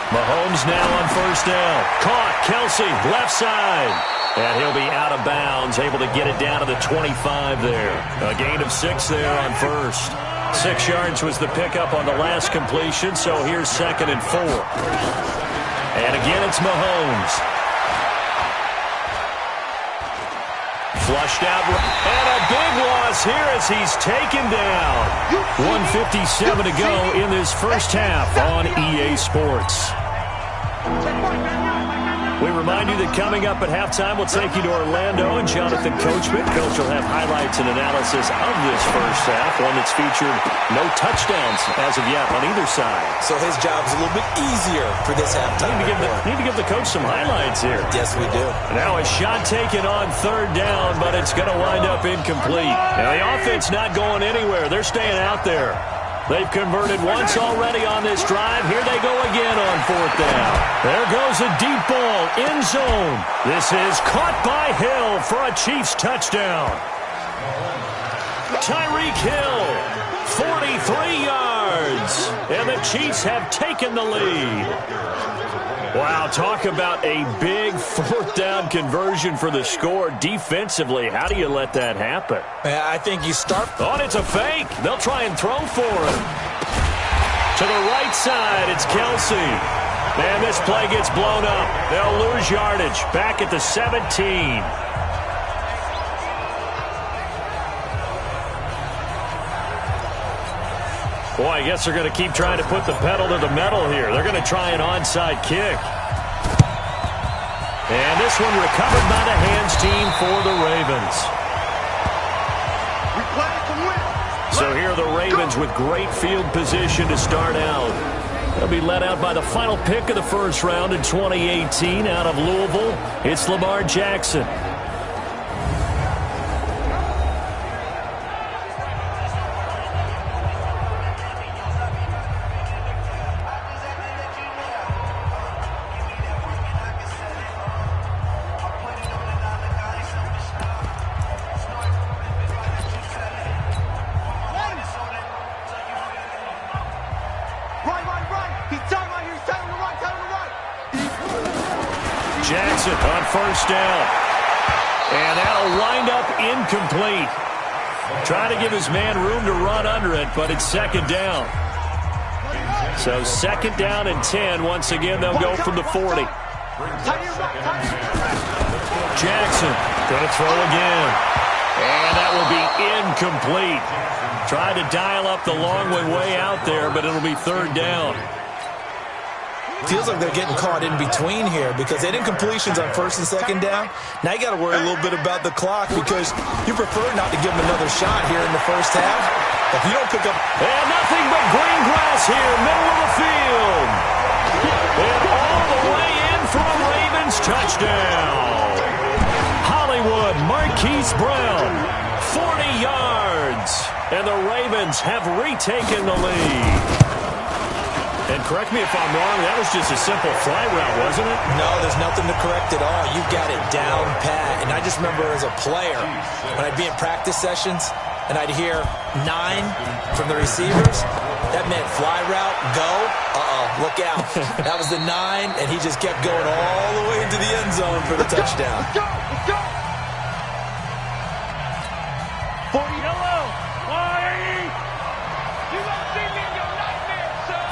Mahomes now on first down. Caught, Kelsey, left side. And he'll be out of bounds, able to get it down to the 25 there. A gain of 6 there on first. 6 yards was the pickup on the last completion, so here's 2nd and 4. And again, it's Mahomes. Flushed out, and a big loss here as he's taken down. 1:57 to go in this first half on EA Sports. We remind you that coming up at halftime, we'll take you to Orlando and Jonathan Coachman. Coach will have highlights and analysis of this first half, one that's featured no touchdowns as of yet on either side. So his job's a little bit easier for this halftime. Need to give the coach some highlights here. Yes, we do. Now a shot taken on third down, but it's going to wind up incomplete. Now the offense not going anywhere. They're staying out there. They've converted once already on this drive. Here they go again on fourth down. There goes a deep ball, end zone. This is caught by Hill for a Chiefs touchdown. Tyreek Hill, 43 yards. And the Chiefs have taken the lead. Wow, talk about a big fourth down conversion for the score. Defensively, how do you let that happen? I think you start. Oh, it's a fake. They'll try and throw for him. To the right side, it's Kelsey. Man, this play gets blown up. They'll lose yardage. Back at the 17. Boy, I guess they're going to keep trying to put the pedal to the metal here. They're going to try an onside kick. And this one recovered by the hands team for the Ravens. We play to win. So here are the Ravens with great field position to start out. They'll be led out by the final pick of the first round in 2018 out of Louisville. It's Lamar Jackson. Jackson on first down. And that'll wind up incomplete. Trying to give his man room to run under it, but it's second down. So second down and 10. Once again, they'll go from the 40. Jackson going to throw again. And that will be incomplete. Tried to dial up the long way out there, but it'll be third down. Feels like they're getting caught in between here because they didn't completions on first and second down. Now you got to worry a little bit about the clock because you prefer not to give them another shot here in the first half. If you don't pick up... And nothing but green grass here, middle of the field. And all the way in for a Ravens touchdown. Hollywood Marquise Brown, 40 yards. And the Ravens have retaken the lead. And correct me if I'm wrong, that was just a simple fly route, wasn't it? No, there's nothing to correct at all. You've got it down pat. And I just remember as a player, when I'd be in practice sessions, and I'd hear 9 from the receivers, that meant fly route, go, look out. That was the 9, and he just kept going all the way into the end zone for the touchdown. Let's go! Let's go! 40 yellow! You won't see me in your nightmare, son!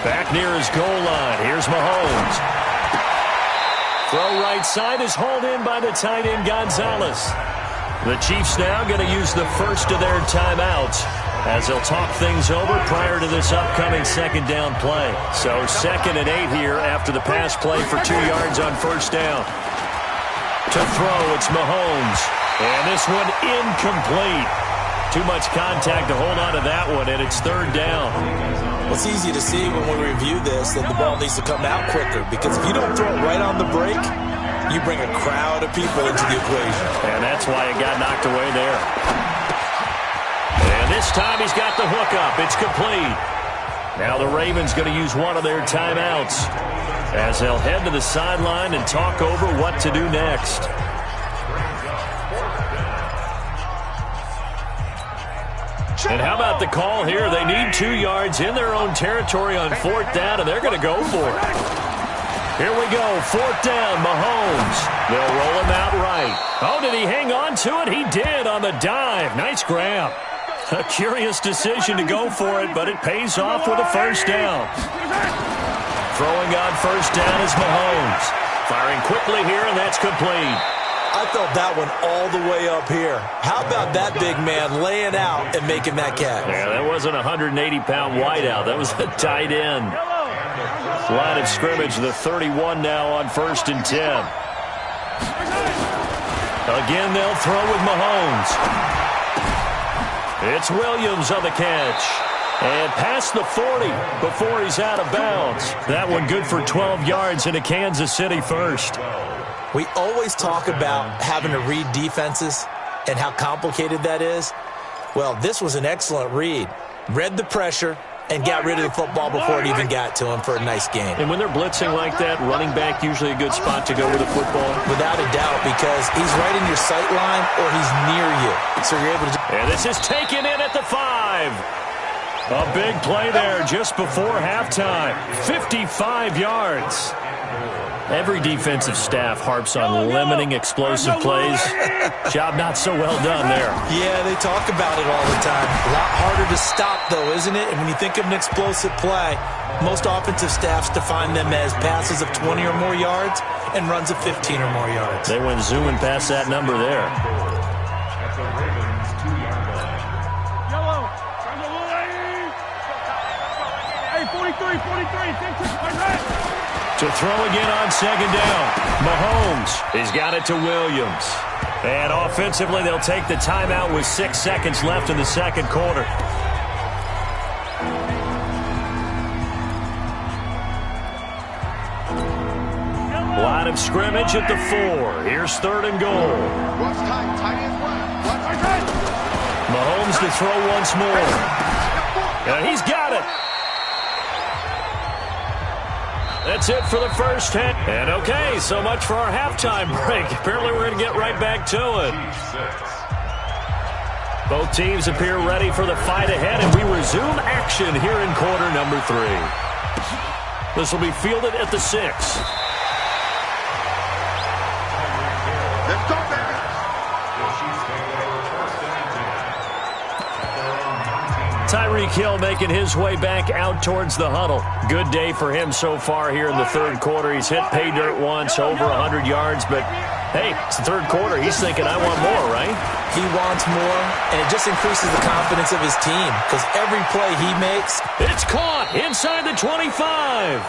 Back near his goal line. Here's Mahomes. Throw right side is hauled in by the tight end Gonzalez. The Chiefs now going to use the first of their timeouts as they'll talk things over prior to this upcoming second down play. So second and 8 here after the pass play for 2 yards on first down. To throw, it's Mahomes. And this one incomplete. Too much contact to hold on to that one, and it's third down. Well, it's easy to see when we review this that the ball needs to come out quicker because if you don't throw it right on the break, you bring a crowd of people into the equation. And that's why it got knocked away there. And this time he's got the hook up. It's complete. Now the Ravens going to use one of their timeouts as they'll head to the sideline and talk over what to do next. And how about the call here? They need 2 yards in their own territory on fourth down, and they're going to go for it. Here we go, fourth down, Mahomes. They'll roll him out right. Oh, did he hang on to it? He did on the dive. Nice grab. A curious decision to go for it, but it pays off with a first down. Throwing on first down is Mahomes. Firing quickly here, and that's complete. I felt that one all the way up here. How about that big man laying out and making that catch? Yeah, that wasn't a 180-pound wideout. That was a tight end. Line of scrimmage, the 31 now on 1st and 10. Again, they'll throw with Mahomes. It's Williams on the catch. And past the 40 before he's out of bounds. That one good for 12 yards into Kansas City first. We always talk about having to read defenses and how complicated that is. Well, this was an excellent read. Read the pressure and got rid of the football before it even got to him for a nice game. And when they're blitzing like that, running back usually a good spot to go with the football? Without a doubt, because he's right in your sight line or he's near you. So you're able to... And this is taken in at the 5. A big play there just before halftime. 55 yards. Every defensive staff harps on limiting explosive plays. Job not so well done there. Yeah, they talk about it all the time. A lot harder to stop, though, isn't it? And when you think of an explosive play, most offensive staffs define them as passes of 20 or more yards and runs of 15 or more yards. They went zooming past that number there. At the Ravens' 2-yard line. Hey, 43, 43. To throw again on 2nd down. Mahomes has got it to Williams. And offensively, they'll take the timeout with 6 seconds left in the second quarter. Line of scrimmage at the 4. Here's 3rd and goal. Watch tight. Tight ends run. Watch tight. Mahomes to throw once more. And he's got it. That's it for the first 10. And okay, so much for our halftime break. Apparently we're going to get right back to it. Both teams appear ready for the fight ahead, and we resume action here in quarter number 3. This will be fielded at the 6. Let's go, baby. Tyreek Hill making his way back out towards the huddle. Good day for him so far here in the third quarter. He's hit pay dirt once, over 100 yards, but hey, it's the third quarter. He's thinking, I want more, right? He wants more, and it just increases the confidence of his team because every play he makes. It's caught inside the 25.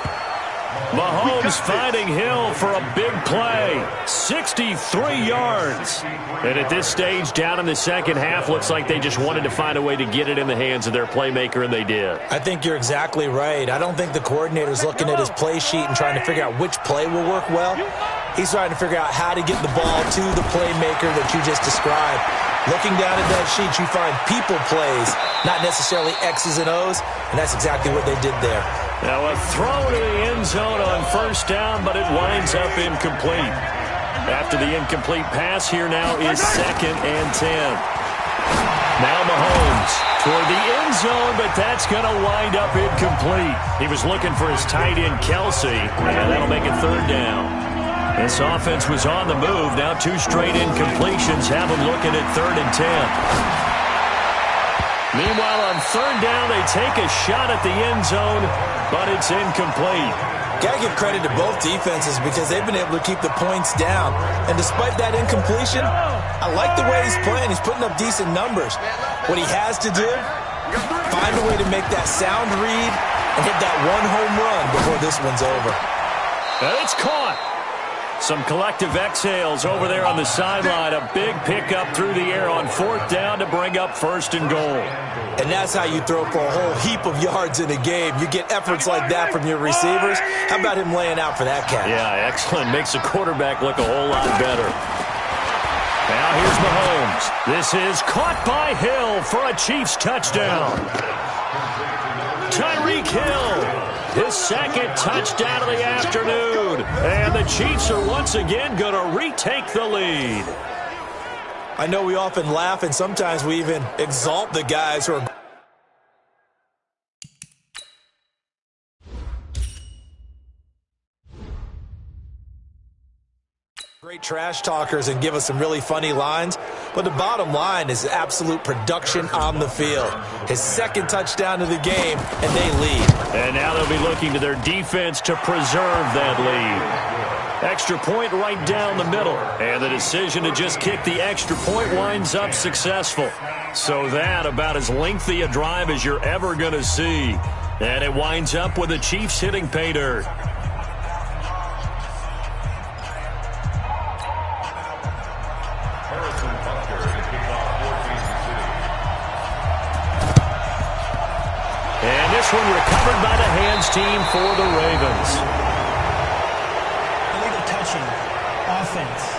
Mahomes finding Hill for a big play. 63 yards. And at this stage, down in the second half, looks like they just wanted to find a way to get it in the hands of their playmaker, and they did. I think you're exactly right. I don't think the coordinator's looking at his play sheet and trying to figure out which play will work well. He's trying to figure out how to get the ball to the playmaker that you just described. Looking down at that sheet, you find people plays, not necessarily X's and O's, and that's exactly what they did there. Now a throw to the end zone on first down, but it winds up incomplete. After the incomplete pass, here now is 2nd and 10. Now Mahomes toward the end zone, but that's going to wind up incomplete. He was looking for his tight end, Kelsey, and that'll make it 3rd down. This offense was on the move. Now 2 straight incompletions have them looking at 3rd and 10. Meanwhile, on 3rd down, they take a shot at the end zone, but it's incomplete. Got to give credit to both defenses because they've been able to keep the points down. And despite that incompletion, I like the way he's playing. He's putting up decent numbers. What he has to do, find a way to make that sound read and hit that one home run before this one's over. And it's caught. Some collective exhales over there on the sideline. A big pickup through the air on 4th down to bring up 1st and goal. And that's how you throw for a whole heap of yards in a game. You get efforts like that from your receivers. How about him laying out for that catch? Yeah, excellent. Makes the quarterback look a whole lot better. Now here's Mahomes. This is caught by Hill for a Chiefs touchdown. Tyreek Hill. His 2nd touchdown of the afternoon. And the Chiefs are once again going to retake the lead. I know we often laugh and sometimes we even exalt the guys who are... great trash talkers and give us some really funny lines, but the bottom line is absolute production on the field. His 2nd touchdown of the game, and they lead. And now they'll be looking to their defense to preserve that lead. Extra point right down the middle, and the decision to just kick the extra point winds up successful. So that about as lengthy a drive as you're ever going to see. And it winds up with the Chiefs hitting pay dirt. And this one recovered by the hands team for the Ravens. Illegal touching. Offense.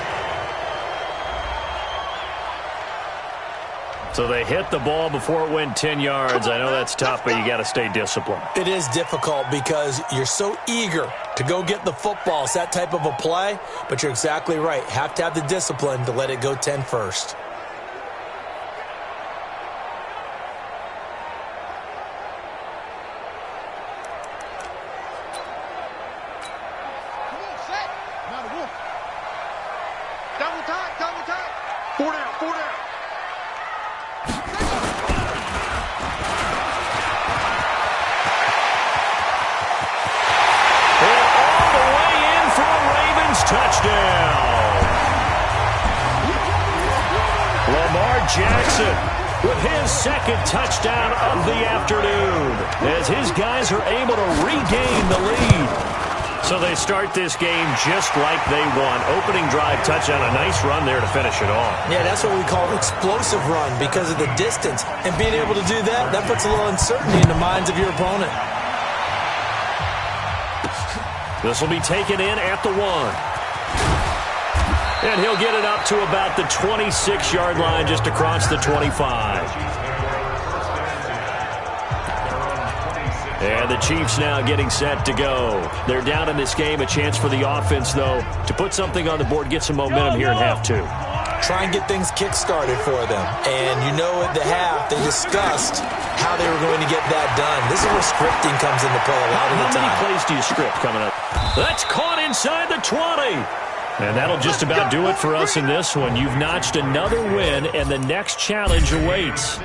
So they hit the ball before it went 10 yards. I know that's tough, but you got to stay disciplined. It is difficult because you're so eager to go get the football. It's that type of a play, but you're exactly right. Have to have the discipline to let it go 10 first. Jackson with his second touchdown of the afternoon as his guys are able to regain the lead. So they start this game just like they won. Opening drive touchdown, a nice run there to finish it off. Yeah, that's what we call an explosive run because of the distance. And being able to do that, that puts a little uncertainty in the minds of your opponent. This will be taken in at the 1. And he'll get it up to about the 26-yard line just across the 25. And the Chiefs now getting set to go. They're down in this game. A chance for the offense, though, to put something on the board, get some momentum here in half 2. Try and get things kick-started for them. And you know at the half, they discussed how they were going to get that done. This is where scripting comes into play a lot of the time. How many plays do you script coming up? That's caught inside the 20. And that'll just about do it for us in this one. You've notched another win, and the next challenge awaits.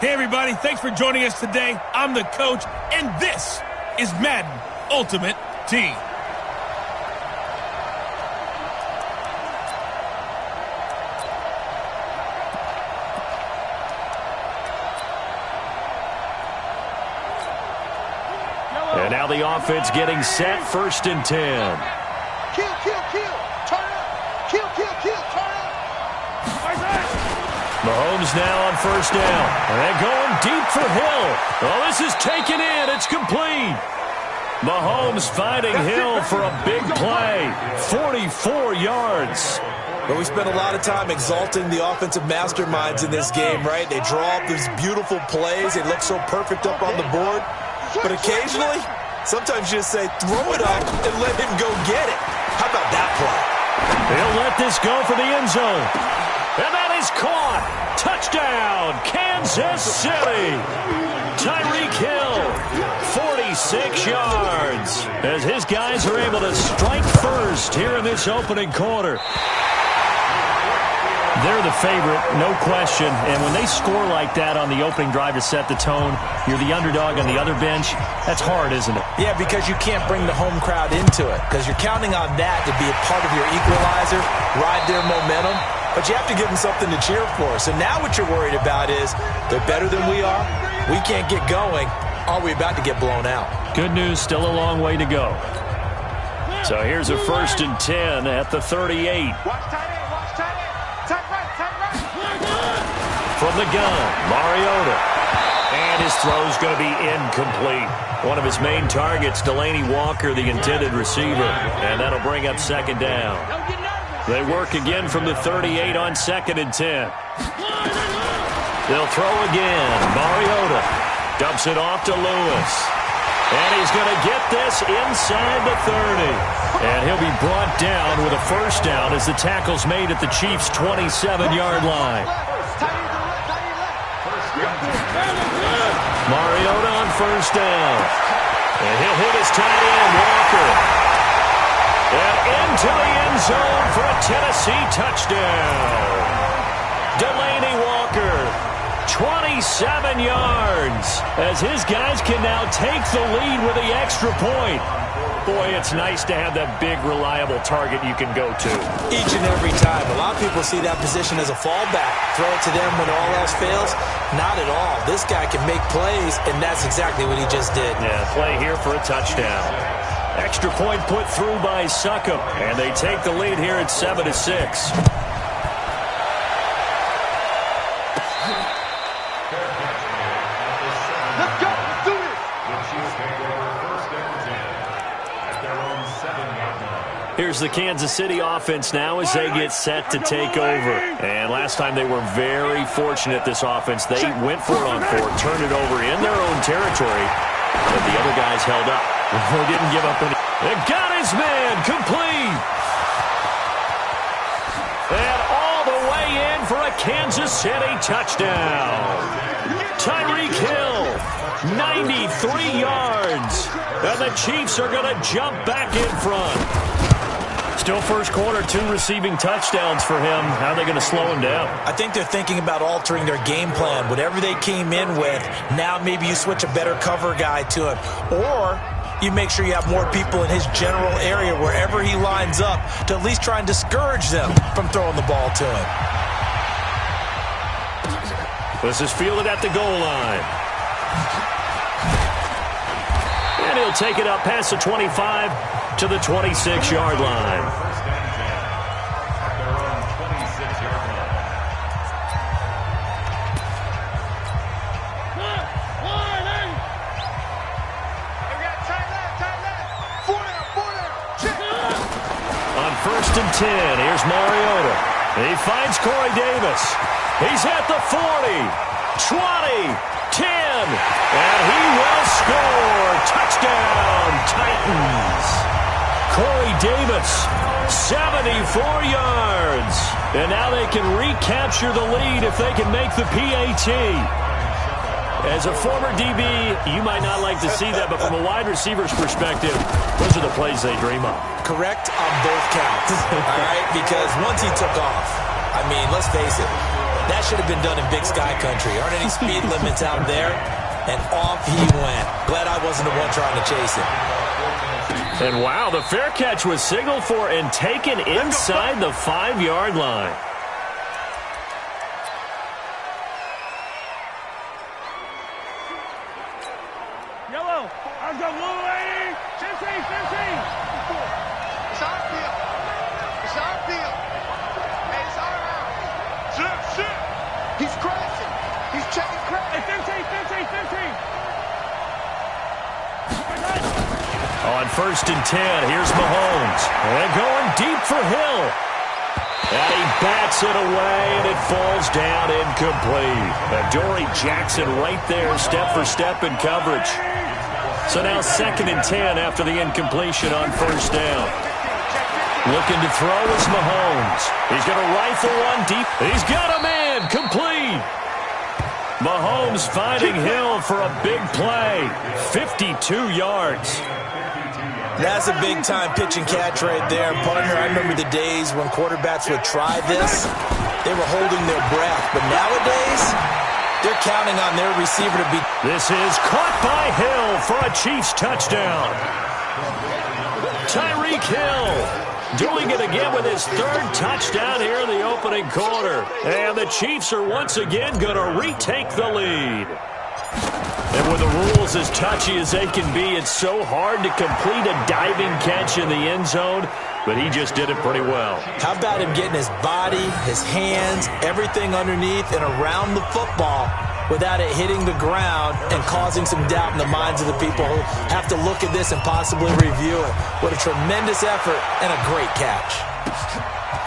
Hey, everybody, thanks for joining us today. I'm the coach, and this is Madden Ultimate Team. And now the offense getting set, 1st and 10. Kill, turn up. Kill, turn up. Mahomes now on 1st down. And going deep for Hill. Oh, this is taken in. It's complete. Mahomes finding Hill for a big play. 44 yards. But we spent a lot of time exalting the offensive masterminds in this game, right? They draw up these beautiful plays. They look so perfect up on the board. But occasionally, sometimes you just say, throw it up and let him go get it. How about that play? He'll let this go for the end zone. And that is caught. Touchdown, Kansas City. Tyreek Hill, 46 yards, as his guys are able to strike first here in this opening quarter. They're the favorite, no question. And when they score like that on the opening drive to set the tone, you're the underdog on the other bench. That's hard, isn't it? Yeah, because you can't bring the home crowd into it, because you're counting on that to be a part of your equalizer, ride their momentum. But you have to give them something to cheer for. So now what you're worried about is they're better than we are. We can't get going. Are we about to get blown out? Good news, still a long way to go. So here's a 1st and 10 at the 38. Watch tight end, watch tight end. Tight right. From the gun, Mariota. And his throw's going to be incomplete. One of his main targets, Delaney Walker, the intended receiver. And that'll bring up 2nd down. They work again from the 38 on 2nd and 10. They'll throw again. Mariota dumps it off to Lewis. And he's going to get this inside the 30. And he'll be brought down with a 1st down as the tackle's made at the Chiefs' 27-yard line. Mariota on 1st down. And he'll hit his tight end, Walker. And into the end zone for a Tennessee touchdown. Delaney Walker, 27 yards, as his guys can now take the lead with the extra point. Boy, it's nice to have that big, reliable target you can go to. Each and every time. A lot of people see that position as a fallback. Throw it to them when all else fails. Not at all. This guy can make plays, and that's exactly what he just did. Yeah, play here for a touchdown. Extra point put through by Succop, and they take the lead here at 7-6. Let's go. Let's do this. The Chiefs take over 1st and 10 at their own 7-yard line. Here's the Kansas City offense now as they get set to take over. And last time they were very fortunate, this offense. They went for it on 4th, turned it over in their own territory, but the other guys held up. They didn't give up any. They got his man complete. And all the way in for a Kansas City touchdown. Tyreek Hill, 93 yards. And the Chiefs are going to jump back in front. Still 1st quarter, 2 receiving touchdowns for him. How are they going to slow him down? I think they're thinking about altering their game plan. Whatever they came in with, now maybe you switch a better cover guy to him. Or you make sure you have more people in his general area wherever he lines up to at least try and discourage them from throwing the ball to him. This is fielded at the goal line. And he'll take it up past the 25 to the 26-yard line. First and 10 at their own 26-yard line. On 1st and 10, here's Mariota. He finds Corey Davis. He's at the 40, 20, 10, and he will score. Touchdown, Titans. Corey Davis, 74 yards. And now they can recapture the lead if they can make the PAT. As a former DB, you might not like to see that, but from a wide receiver's perspective, those are the plays they dream of. Correct on both counts, all right? Because once he took off, I mean, let's face it, that should have been done in Big Sky Country. Aren't any speed limits out there? And off he went. Glad I wasn't the one trying to chase him. And wow, the fair catch was signaled for and taken inside the 5-yard line. Yellow. I've got blue lady. 15. It's our field. It's our field. Hey, it's our house. Shit. He's crashing. He's checking crash. Hey, 15. On 1st and 10, here's Mahomes. And going deep for Hill. And he bats it away, and it falls down incomplete. And Dory Jackson right there, step for step in coverage. So now 2nd and 10 after the incompletion on first down. Looking to throw is Mahomes. He's going to rifle one deep. He's got a man. Complete. Mahomes finding Hill for a big play. 52 yards. That's a big-time pitch and catch right there. Partner, I remember the days when quarterbacks would try this. They were holding their breath. But nowadays, they're counting on their receiver to be. This is caught by Hill for a Chiefs touchdown. Tyreek Hill doing it again with his 3rd touchdown here in the opening quarter. And the Chiefs are once again going to retake the lead. And with the rules as touchy as they can be, it's so hard to complete a diving catch in the end zone, but he just did it pretty well. How about him getting his body, his hands, everything underneath and around the football without it hitting the ground and causing some doubt in the minds of the people who have to look at this and possibly review it. What a tremendous effort and a great catch.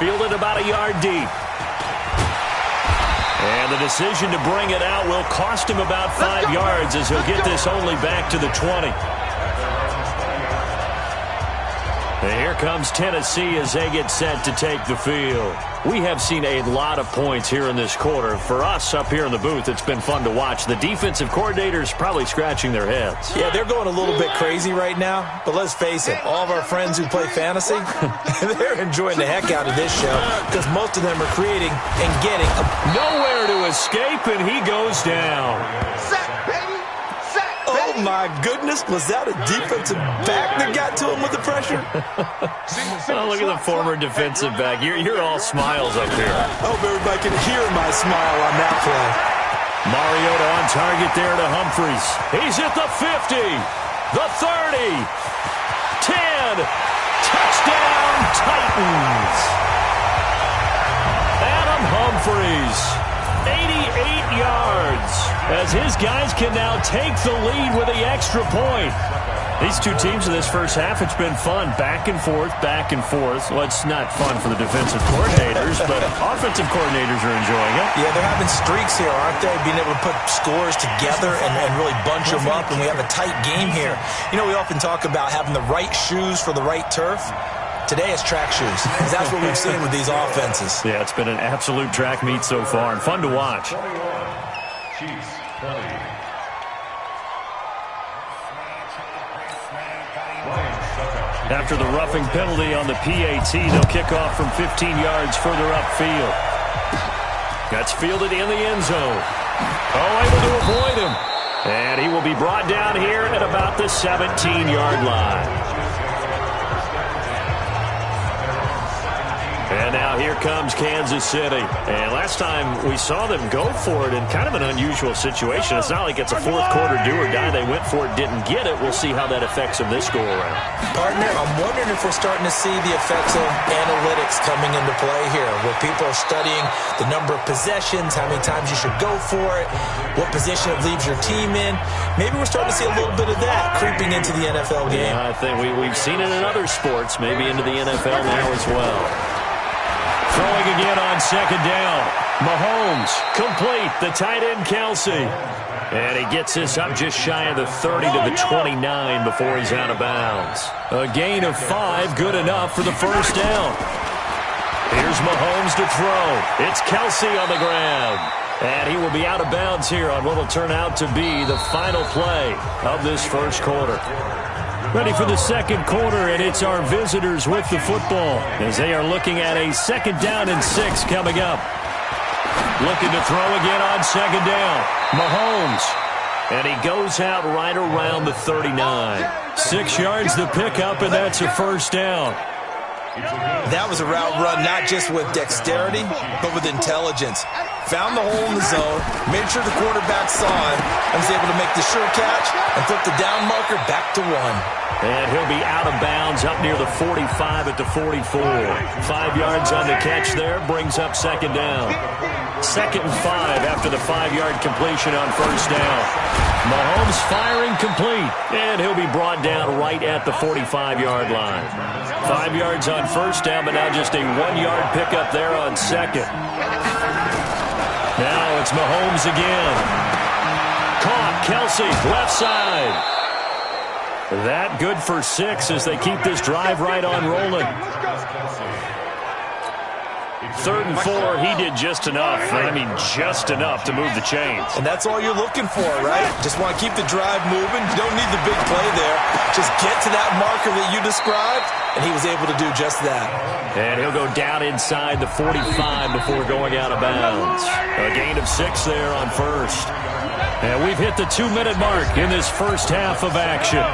Fielded about a yard deep. And the decision to bring it out will cost him about 5 yards as he'll get this only back to the 20. And here comes Tennessee as they get set to take the field. We have seen a lot of points here in this quarter. For us up here in the booth, it's been fun to watch. The defensive coordinators probably scratching their heads. Yeah, they're going a little bit crazy right now. But let's face it, all of our friends who play fantasy, they're enjoying the heck out of this show because most of them are creating and getting nowhere to escape, and he goes down. Sack, baby. Oh, my goodness. Was that a defensive back that got to him with the pressure? Oh, look at the former defensive back. You're all smiles up here. I hope everybody can hear my smile on that play. Mariota on target there to Humphries. He's at the 50, the 30, 10. Touchdown, Titans. Adam Humphries, 88 yards, as his guys can now take the lead with the extra point. These two teams in this first half, it's been fun. Back and forth, back and forth. Well, it's not fun for the defensive coordinators, but offensive coordinators are enjoying it. Yeah, they're having streaks here, aren't they? Being able to put scores together and really bunch them up, and we have a tight game here. You know, we often talk about having the right shoes for the right turf. Today it's track shoes, because that's what we've seen with these offenses. Yeah, it's been an absolute track meet so far, and fun to watch. Chiefs 20. After the roughing penalty on the PAT, they'll kick off from 15 yards further upfield. That's fielded in the end zone. Oh, able to avoid him. And he will be brought down here at about the 17-yard line. And now here comes Kansas City. And last time we saw them go for it in kind of an unusual situation. It's not like it's a fourth quarter do or die. They went for it, didn't get it. We'll see how that affects them this go-around. Partner, I'm wondering if we're starting to see the effects of analytics coming into play here, where people are studying the number of possessions, how many times you should go for it, what position it leaves your team in. Maybe we're starting to see a little bit of that creeping into the NFL game. Yeah, I think we've seen it in other sports, maybe into the NFL now as well. Throwing again on second down. Mahomes complete. The tight end, Kelsey. And he gets this up just shy of the 30 to the 29 before he's out of bounds. A gain of 5, good enough for the first down. Here's Mahomes to throw. It's Kelsey on the ground. And he will be out of bounds here on what will turn out to be the final play of this first quarter. Ready for the second quarter, and it's our visitors with the football as they are looking at a 2nd down and 6 coming up. Looking to throw again on second down. Mahomes. And he goes out right around the 39. 6 yards the pickup, and that's a first down. That was a route run not just with dexterity, but with intelligence. Found the hole in the zone, made sure the quarterback saw him, and was able to make the sure catch and flip the down marker back to 1. And he'll be out of bounds up near the 45 at the 44. 5 yards on the catch there, brings up second down. 2nd and 5 after the 5-yard completion on first down. Mahomes firing complete, and he'll be brought down right at the 45-yard line. 5 yards on first down, but now just a 1-yard pickup there on second. Now it's Mahomes again. Caught, Kelsey, left side. That good for 6 as they keep this drive right on rolling. 3rd and 4, he did just enough. I mean, just enough to move the chains. And that's all you're looking for, right? Just want to keep the drive moving. You don't need the big play there. Just get to that marker that you described, and he was able to do just that. And he'll go down inside the 45 before going out of bounds. A gain of 6 there on first. And we've hit the 2-minute mark in this first half of action.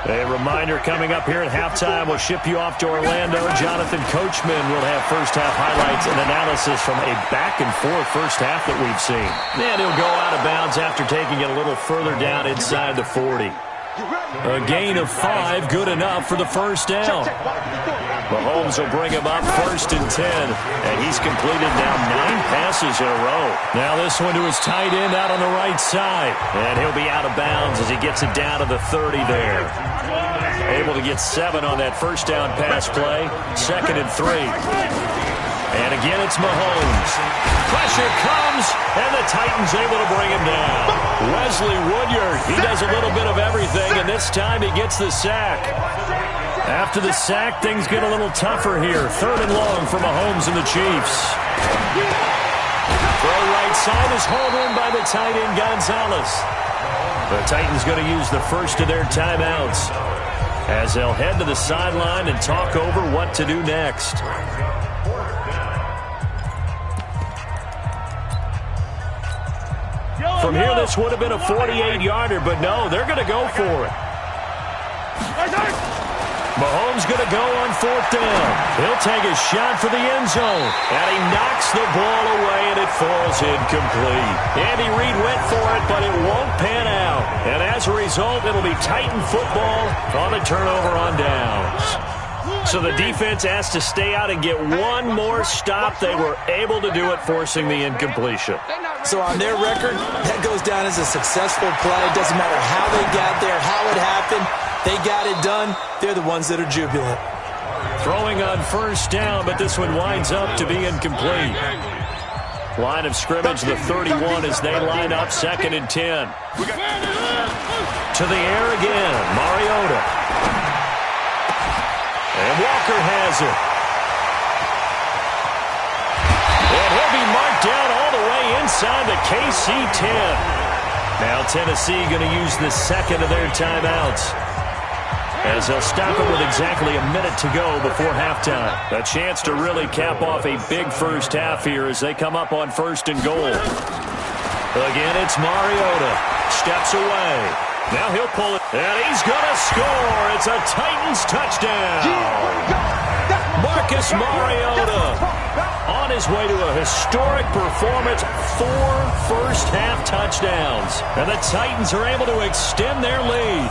A reminder coming up here at halftime, we'll ship you off to Orlando. Jonathan Coachman will have first-half highlights and analysis from a back-and-forth first half that we've seen. And he'll go out of bounds after taking it a little further down inside the 40. A gain of 5, good enough for the first down. Mahomes will bring him up 1st and 10, and he's completed now 9 passes in a row. Now this one to his tight end out on the right side, and he'll be out of bounds as he gets it down to the 30 there. Able to get 7 on that first down pass play, 2nd and 3. And again, it's Mahomes. Pressure comes, and the Titans able to bring him down. Wesley Woodyard, he does a little bit of everything, and this time he gets the sack. After the sack, things get a little tougher here. 3rd and long for Mahomes and the Chiefs. Throw right side is hauled in by the tight end, Gonzalez. The Titans going to use the first of their timeouts as they'll head to the sideline and talk over what to do next. From here, this would have been a 48-yarder, but no, they're going to go for it. Mahomes going to go on 4th down. He'll take a shot for the end zone, and he knocks the ball away, and it falls incomplete. Andy Reid went for it, but it won't pan out. And as a result, it'll be Titan football on the turnover on downs. So the defense has to stay out and get one more stop. They were able to do it, forcing the incompletion. So on their record, that goes down as a successful play. It doesn't matter how they got there, how it happened. They got it done. They're the ones that are jubilant. Throwing on first down, but this one winds up to be incomplete. Line of scrimmage, the 31 as they line up, 2nd and 10. To the air again, Mariota. And Walker has it. And he'll be marked down all the way inside the KC 10. Now Tennessee going to use the 2nd of their timeouts, as they'll stop it with exactly a minute to go before halftime. A chance to really cap off a big first half here as they come up on 1st and goal. Again, it's Mariota. Steps away. Now he'll pull it, and he's going to score. It's a Titans touchdown. Marcus Mariota on his way to a historic performance, 4 first-half touchdowns. And the Titans are able to extend their lead.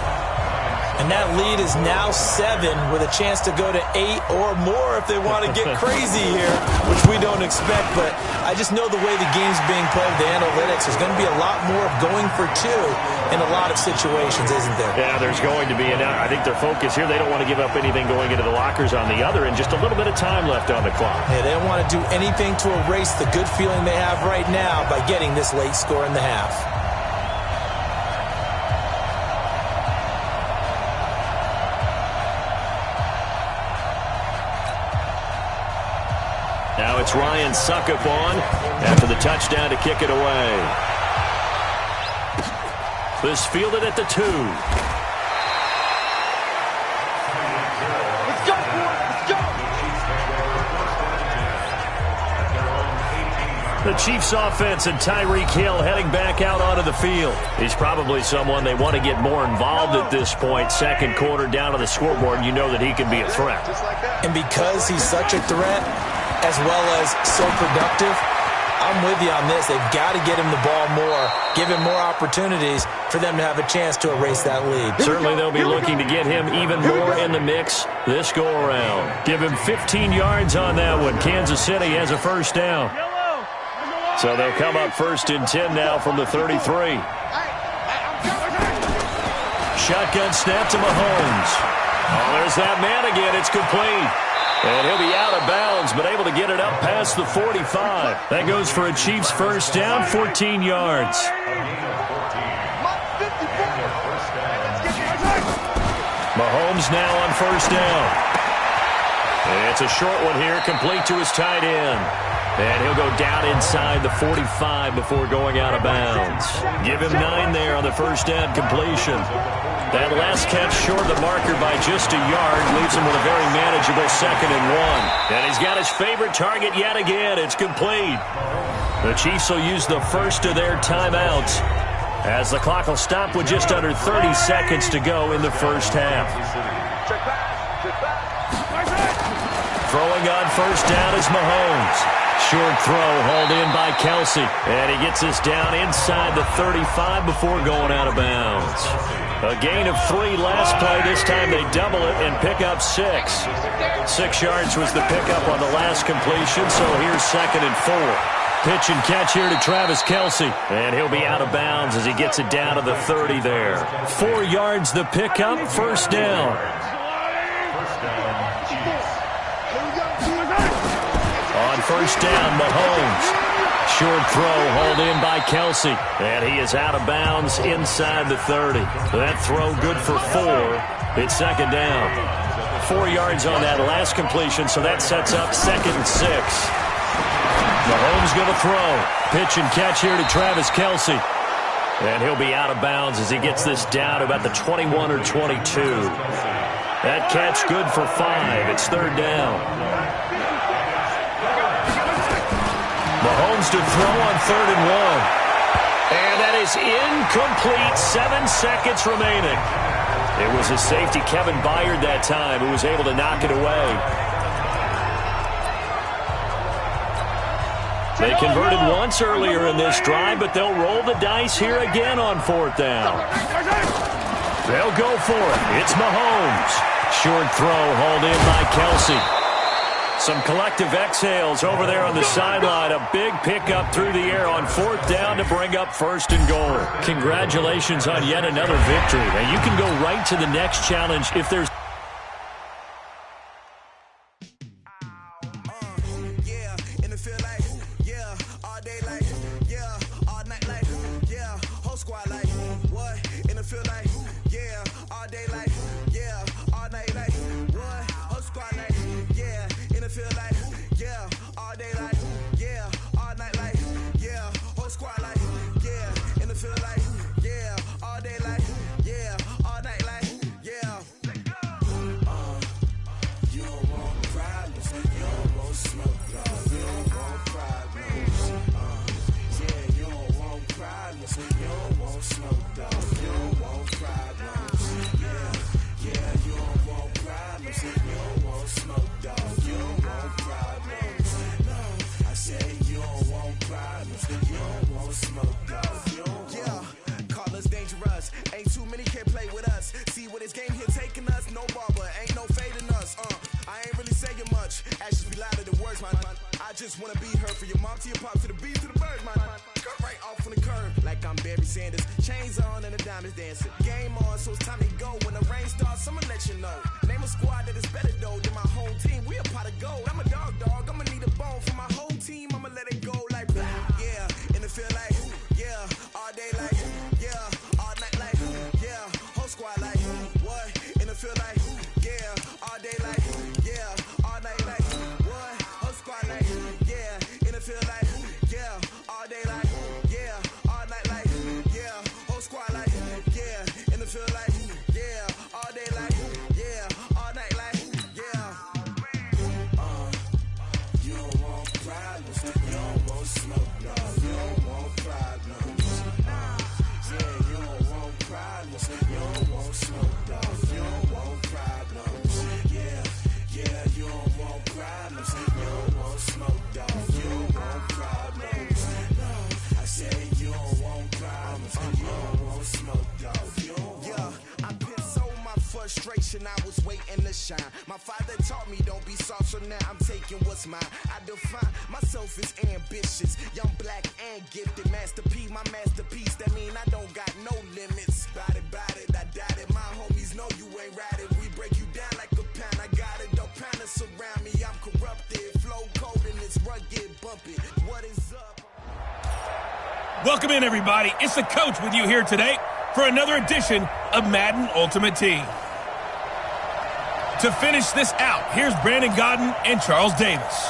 And that lead is now 7 with a chance to go to 8 or more if they want to get crazy here, which we don't expect. But I just know the way the game's being played, the analytics, there's going to be a lot more of going for 2 in a lot of situations, isn't there? Yeah, there's going to be. And I think their focus here, they don't want to give up anything going into the lockers on the other, and just a little bit of time left on the clock. Yeah, they don't want to do anything to erase the good feeling they have right now by getting this late score in the half. Now it's Ryan Suckup on after the touchdown to kick it away. This fielded at the 2. Let's go, boys. Let's go. The Chiefs offense and Tyreek Hill heading back out onto the field. He's probably someone they want to get more involved at this point. 2nd quarter down on the scoreboard, and you know that he can be a threat. And because he's such a threat, as well as so productive, I'm with you on this. They've got to get him the ball more, give him more opportunities for them to have a chance to erase that lead. Certainly they'll be looking to get him even more in the mix this go-around. Give him 15 yards on that one. Kansas City has a first down. So they'll come up 1st and 10 now from the 33. Shotgun snap to Mahomes. Oh, there's that man again. It's complete. And he'll be out of bounds, but able to get it up past the 45. That goes for a Chiefs first down, 14 yards. Mahomes now on first down. It's a short one here, complete to his tight end. And he'll go down inside the 45 before going out of bounds. Give him 9 there on the first down completion. That last catch short of the marker by just a yard leaves him with a very manageable 2nd and 1. And he's got his favorite target yet again. It's complete. The Chiefs will use the first of their timeouts as the clock will stop with just under 30 seconds to go in the first half. Throwing on first down is Mahomes. Short throw hauled in by Kelsey. And he gets us down inside the 35 before going out of bounds. A gain of 3 last play. This time they double it and pick up 6. 6 yards was the pickup on the last completion, so here's 2nd and 4. Pitch and catch here to Travis Kelsey. And he'll be out of bounds as he gets it down to the 30 there. 4 yards the pickup, first down. On first down, Mahomes. Short throw hauled in by Kelsey. And he is out of bounds inside the 30. That throw good for 4. It's 2nd down. 4 yards on that last completion, so that sets up 2nd and 6. Mahomes going to throw. Pitch and catch here to Travis Kelsey. And he'll be out of bounds as he gets this down to about the 21 or 22. That catch good for 5. It's 3rd down. Mahomes to throw on 3rd and 1. And that is incomplete. 7 seconds remaining. It was a safety, Kevin Byard, that time, who was able to knock it away. They converted once earlier in this drive, but they'll roll the dice here again on 4th down. They'll go for it. It's Mahomes. Short throw hauled in by Kelsey. Some collective exhales over there on the sideline. A big pickup through the air on 4th down to bring up 1st and goal. Congratulations on yet another victory. And you can go right to the next challenge if there's... I was waiting to shine. My father taught me don't be soft, so now I'm taking what's mine. I define myself as ambitious, young, black, and gifted. Master P, my masterpiece. That mean I don't got no limits. Bout it, I doubt it. My homies know you ain't ratted. We break you down like a pound. I got it, don't pound to surround me. I'm corrupted, flow cold and it's rugged, bumpy. What is up? Welcome in, everybody. It's the coach with you here today for another edition of Madden Ultimate Team. To finish this out, here's Brandon Godden and Charles Davis.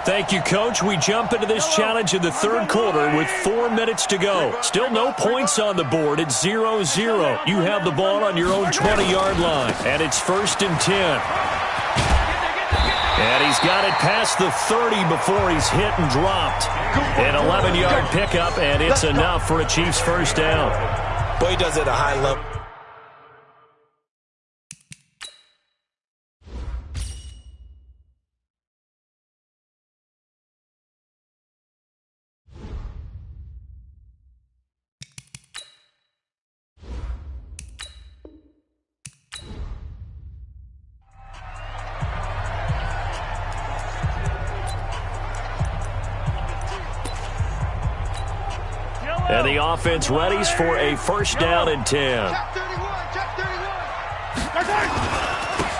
Thank you, Coach. We jump into this challenge in the third quarter with 4 minutes to go. Still no points on the board. It's 0-0. You have the ball on your own 20-yard line, and it's 1st and 10. And he's got it past the 30 before he's hit and dropped. An 11-yard pickup, and it's enough for a Chiefs first down. Boy, he does it at a high level. And the offense readies for a first down and 10.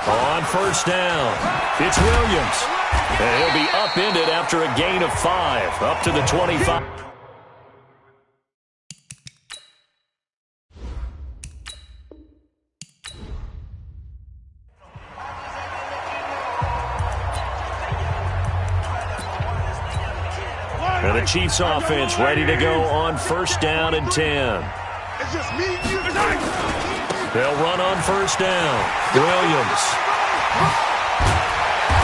On first down, it's Williams. And he'll be upended after a gain of 5, up to the 25. And the Chiefs offense ready to go on first down and 10. It's just me and you. They'll run on first down. Williams.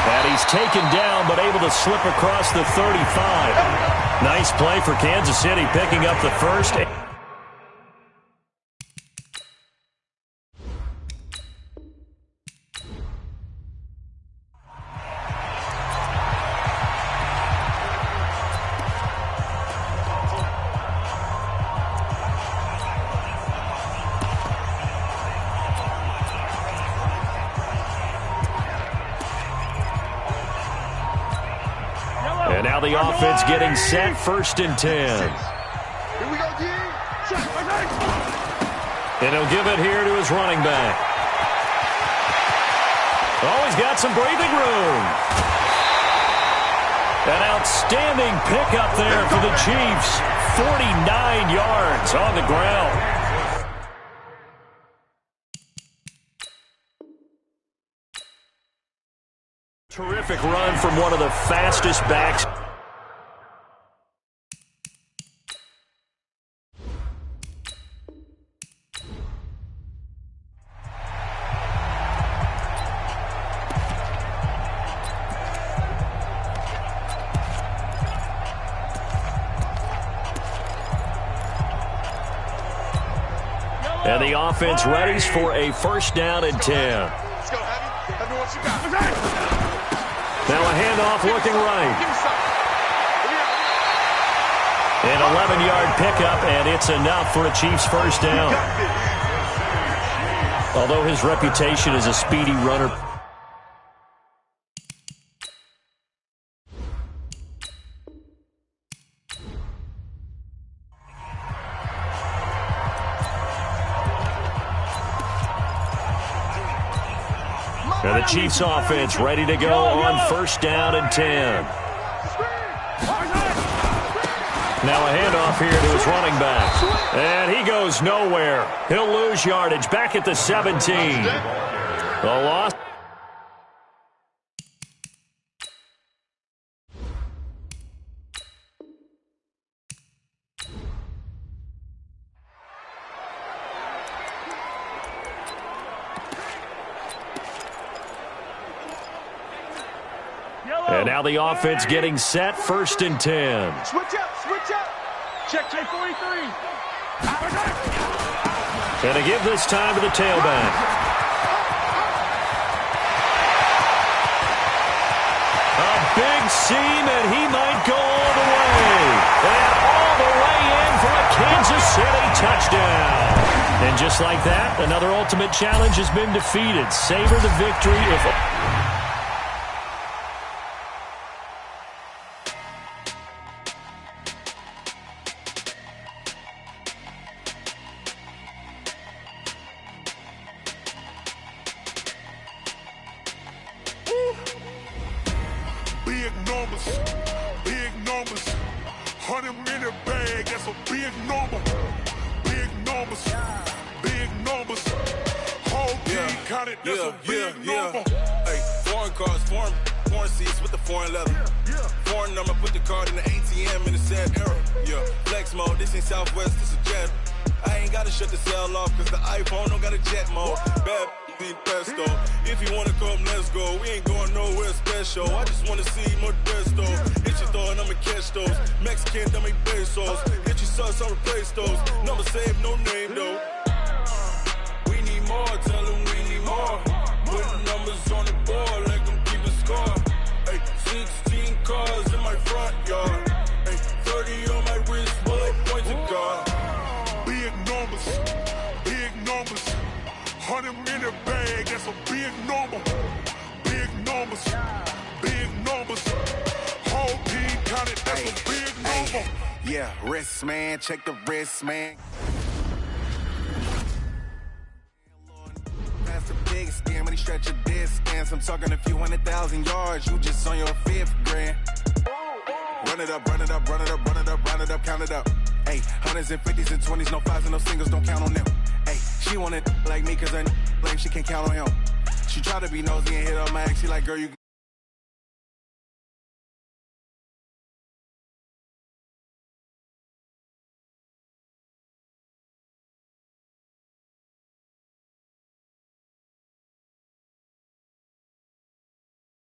And he's taken down but able to slip across the 35. Nice play for Kansas City picking up the first. And now the offense getting set, 1st and 10. Here we go, D. And he'll give it here to his running back. Oh, he's got some breathing room. An outstanding pickup there for the Chiefs. 49 yards on the ground. Terrific run from one of the fastest backs. And the offense readies for a first down and 10. Let's go, Heavy. Heavy, what you got? Now a handoff looking right. An 11-yard pickup, and it's enough for a Chiefs first down. Although his reputation as a speedy runner. And the Chiefs offense ready to go on first down and 10. Now a handoff here to his running back. And he goes nowhere. He'll lose yardage back at the 17. A loss. And now the offense getting set, 1st and 10. Switch up, switch up. Check 43. And to give this time to the tailback. A big seam, and he might go all the way. And all the way in for a Kansas City touchdown. And just like that, another ultimate challenge has been defeated. Savor the victory if... Big numbers, 100-minute bag, that's a big number. Big numbers, whole big counted, that's a big number. Hey, foreign cars, foreign seats with the foreign leather. Foreign number, put the card in the ATM in the sad era. Yeah, flex mode, this ain't Southwest, this a jet. I ain't gotta shut the cell off, cause the iPhone don't got a jet mode. Bad need pesto. If you wanna come, let's go. We ain't going nowhere special. I just wanna see more Modesto. Hit your throw and I'ma catch those. Mexican, dummy pesos. Hit your sauce, I'll replace those. Number saved, no name though. We need more, tell them we need more. Put numbers on the board, let them keep a score. Hey, 16 cars in my front yard. Hey, 30 on my wrist, bullet points of God. Big numbers, big numbers. 100 in the bag, that's a big number. Big numbers, big numbers. Whole team counted, that's a big number. Yeah, wrist, man, check the wrist, man. That's the biggest scam when he stretch your distance. I'm talking a few 100,000 yards, you just on your 5th grand. Run it up, run it up, run it up, run it up, run it up, count it up. Hey, hundreds and 50s and 20s, no 5s and no singles, don't count on them. Hey, she want it like me cause her lame, she can't count on him. She try to be nosy and hit her max, she like, girl, you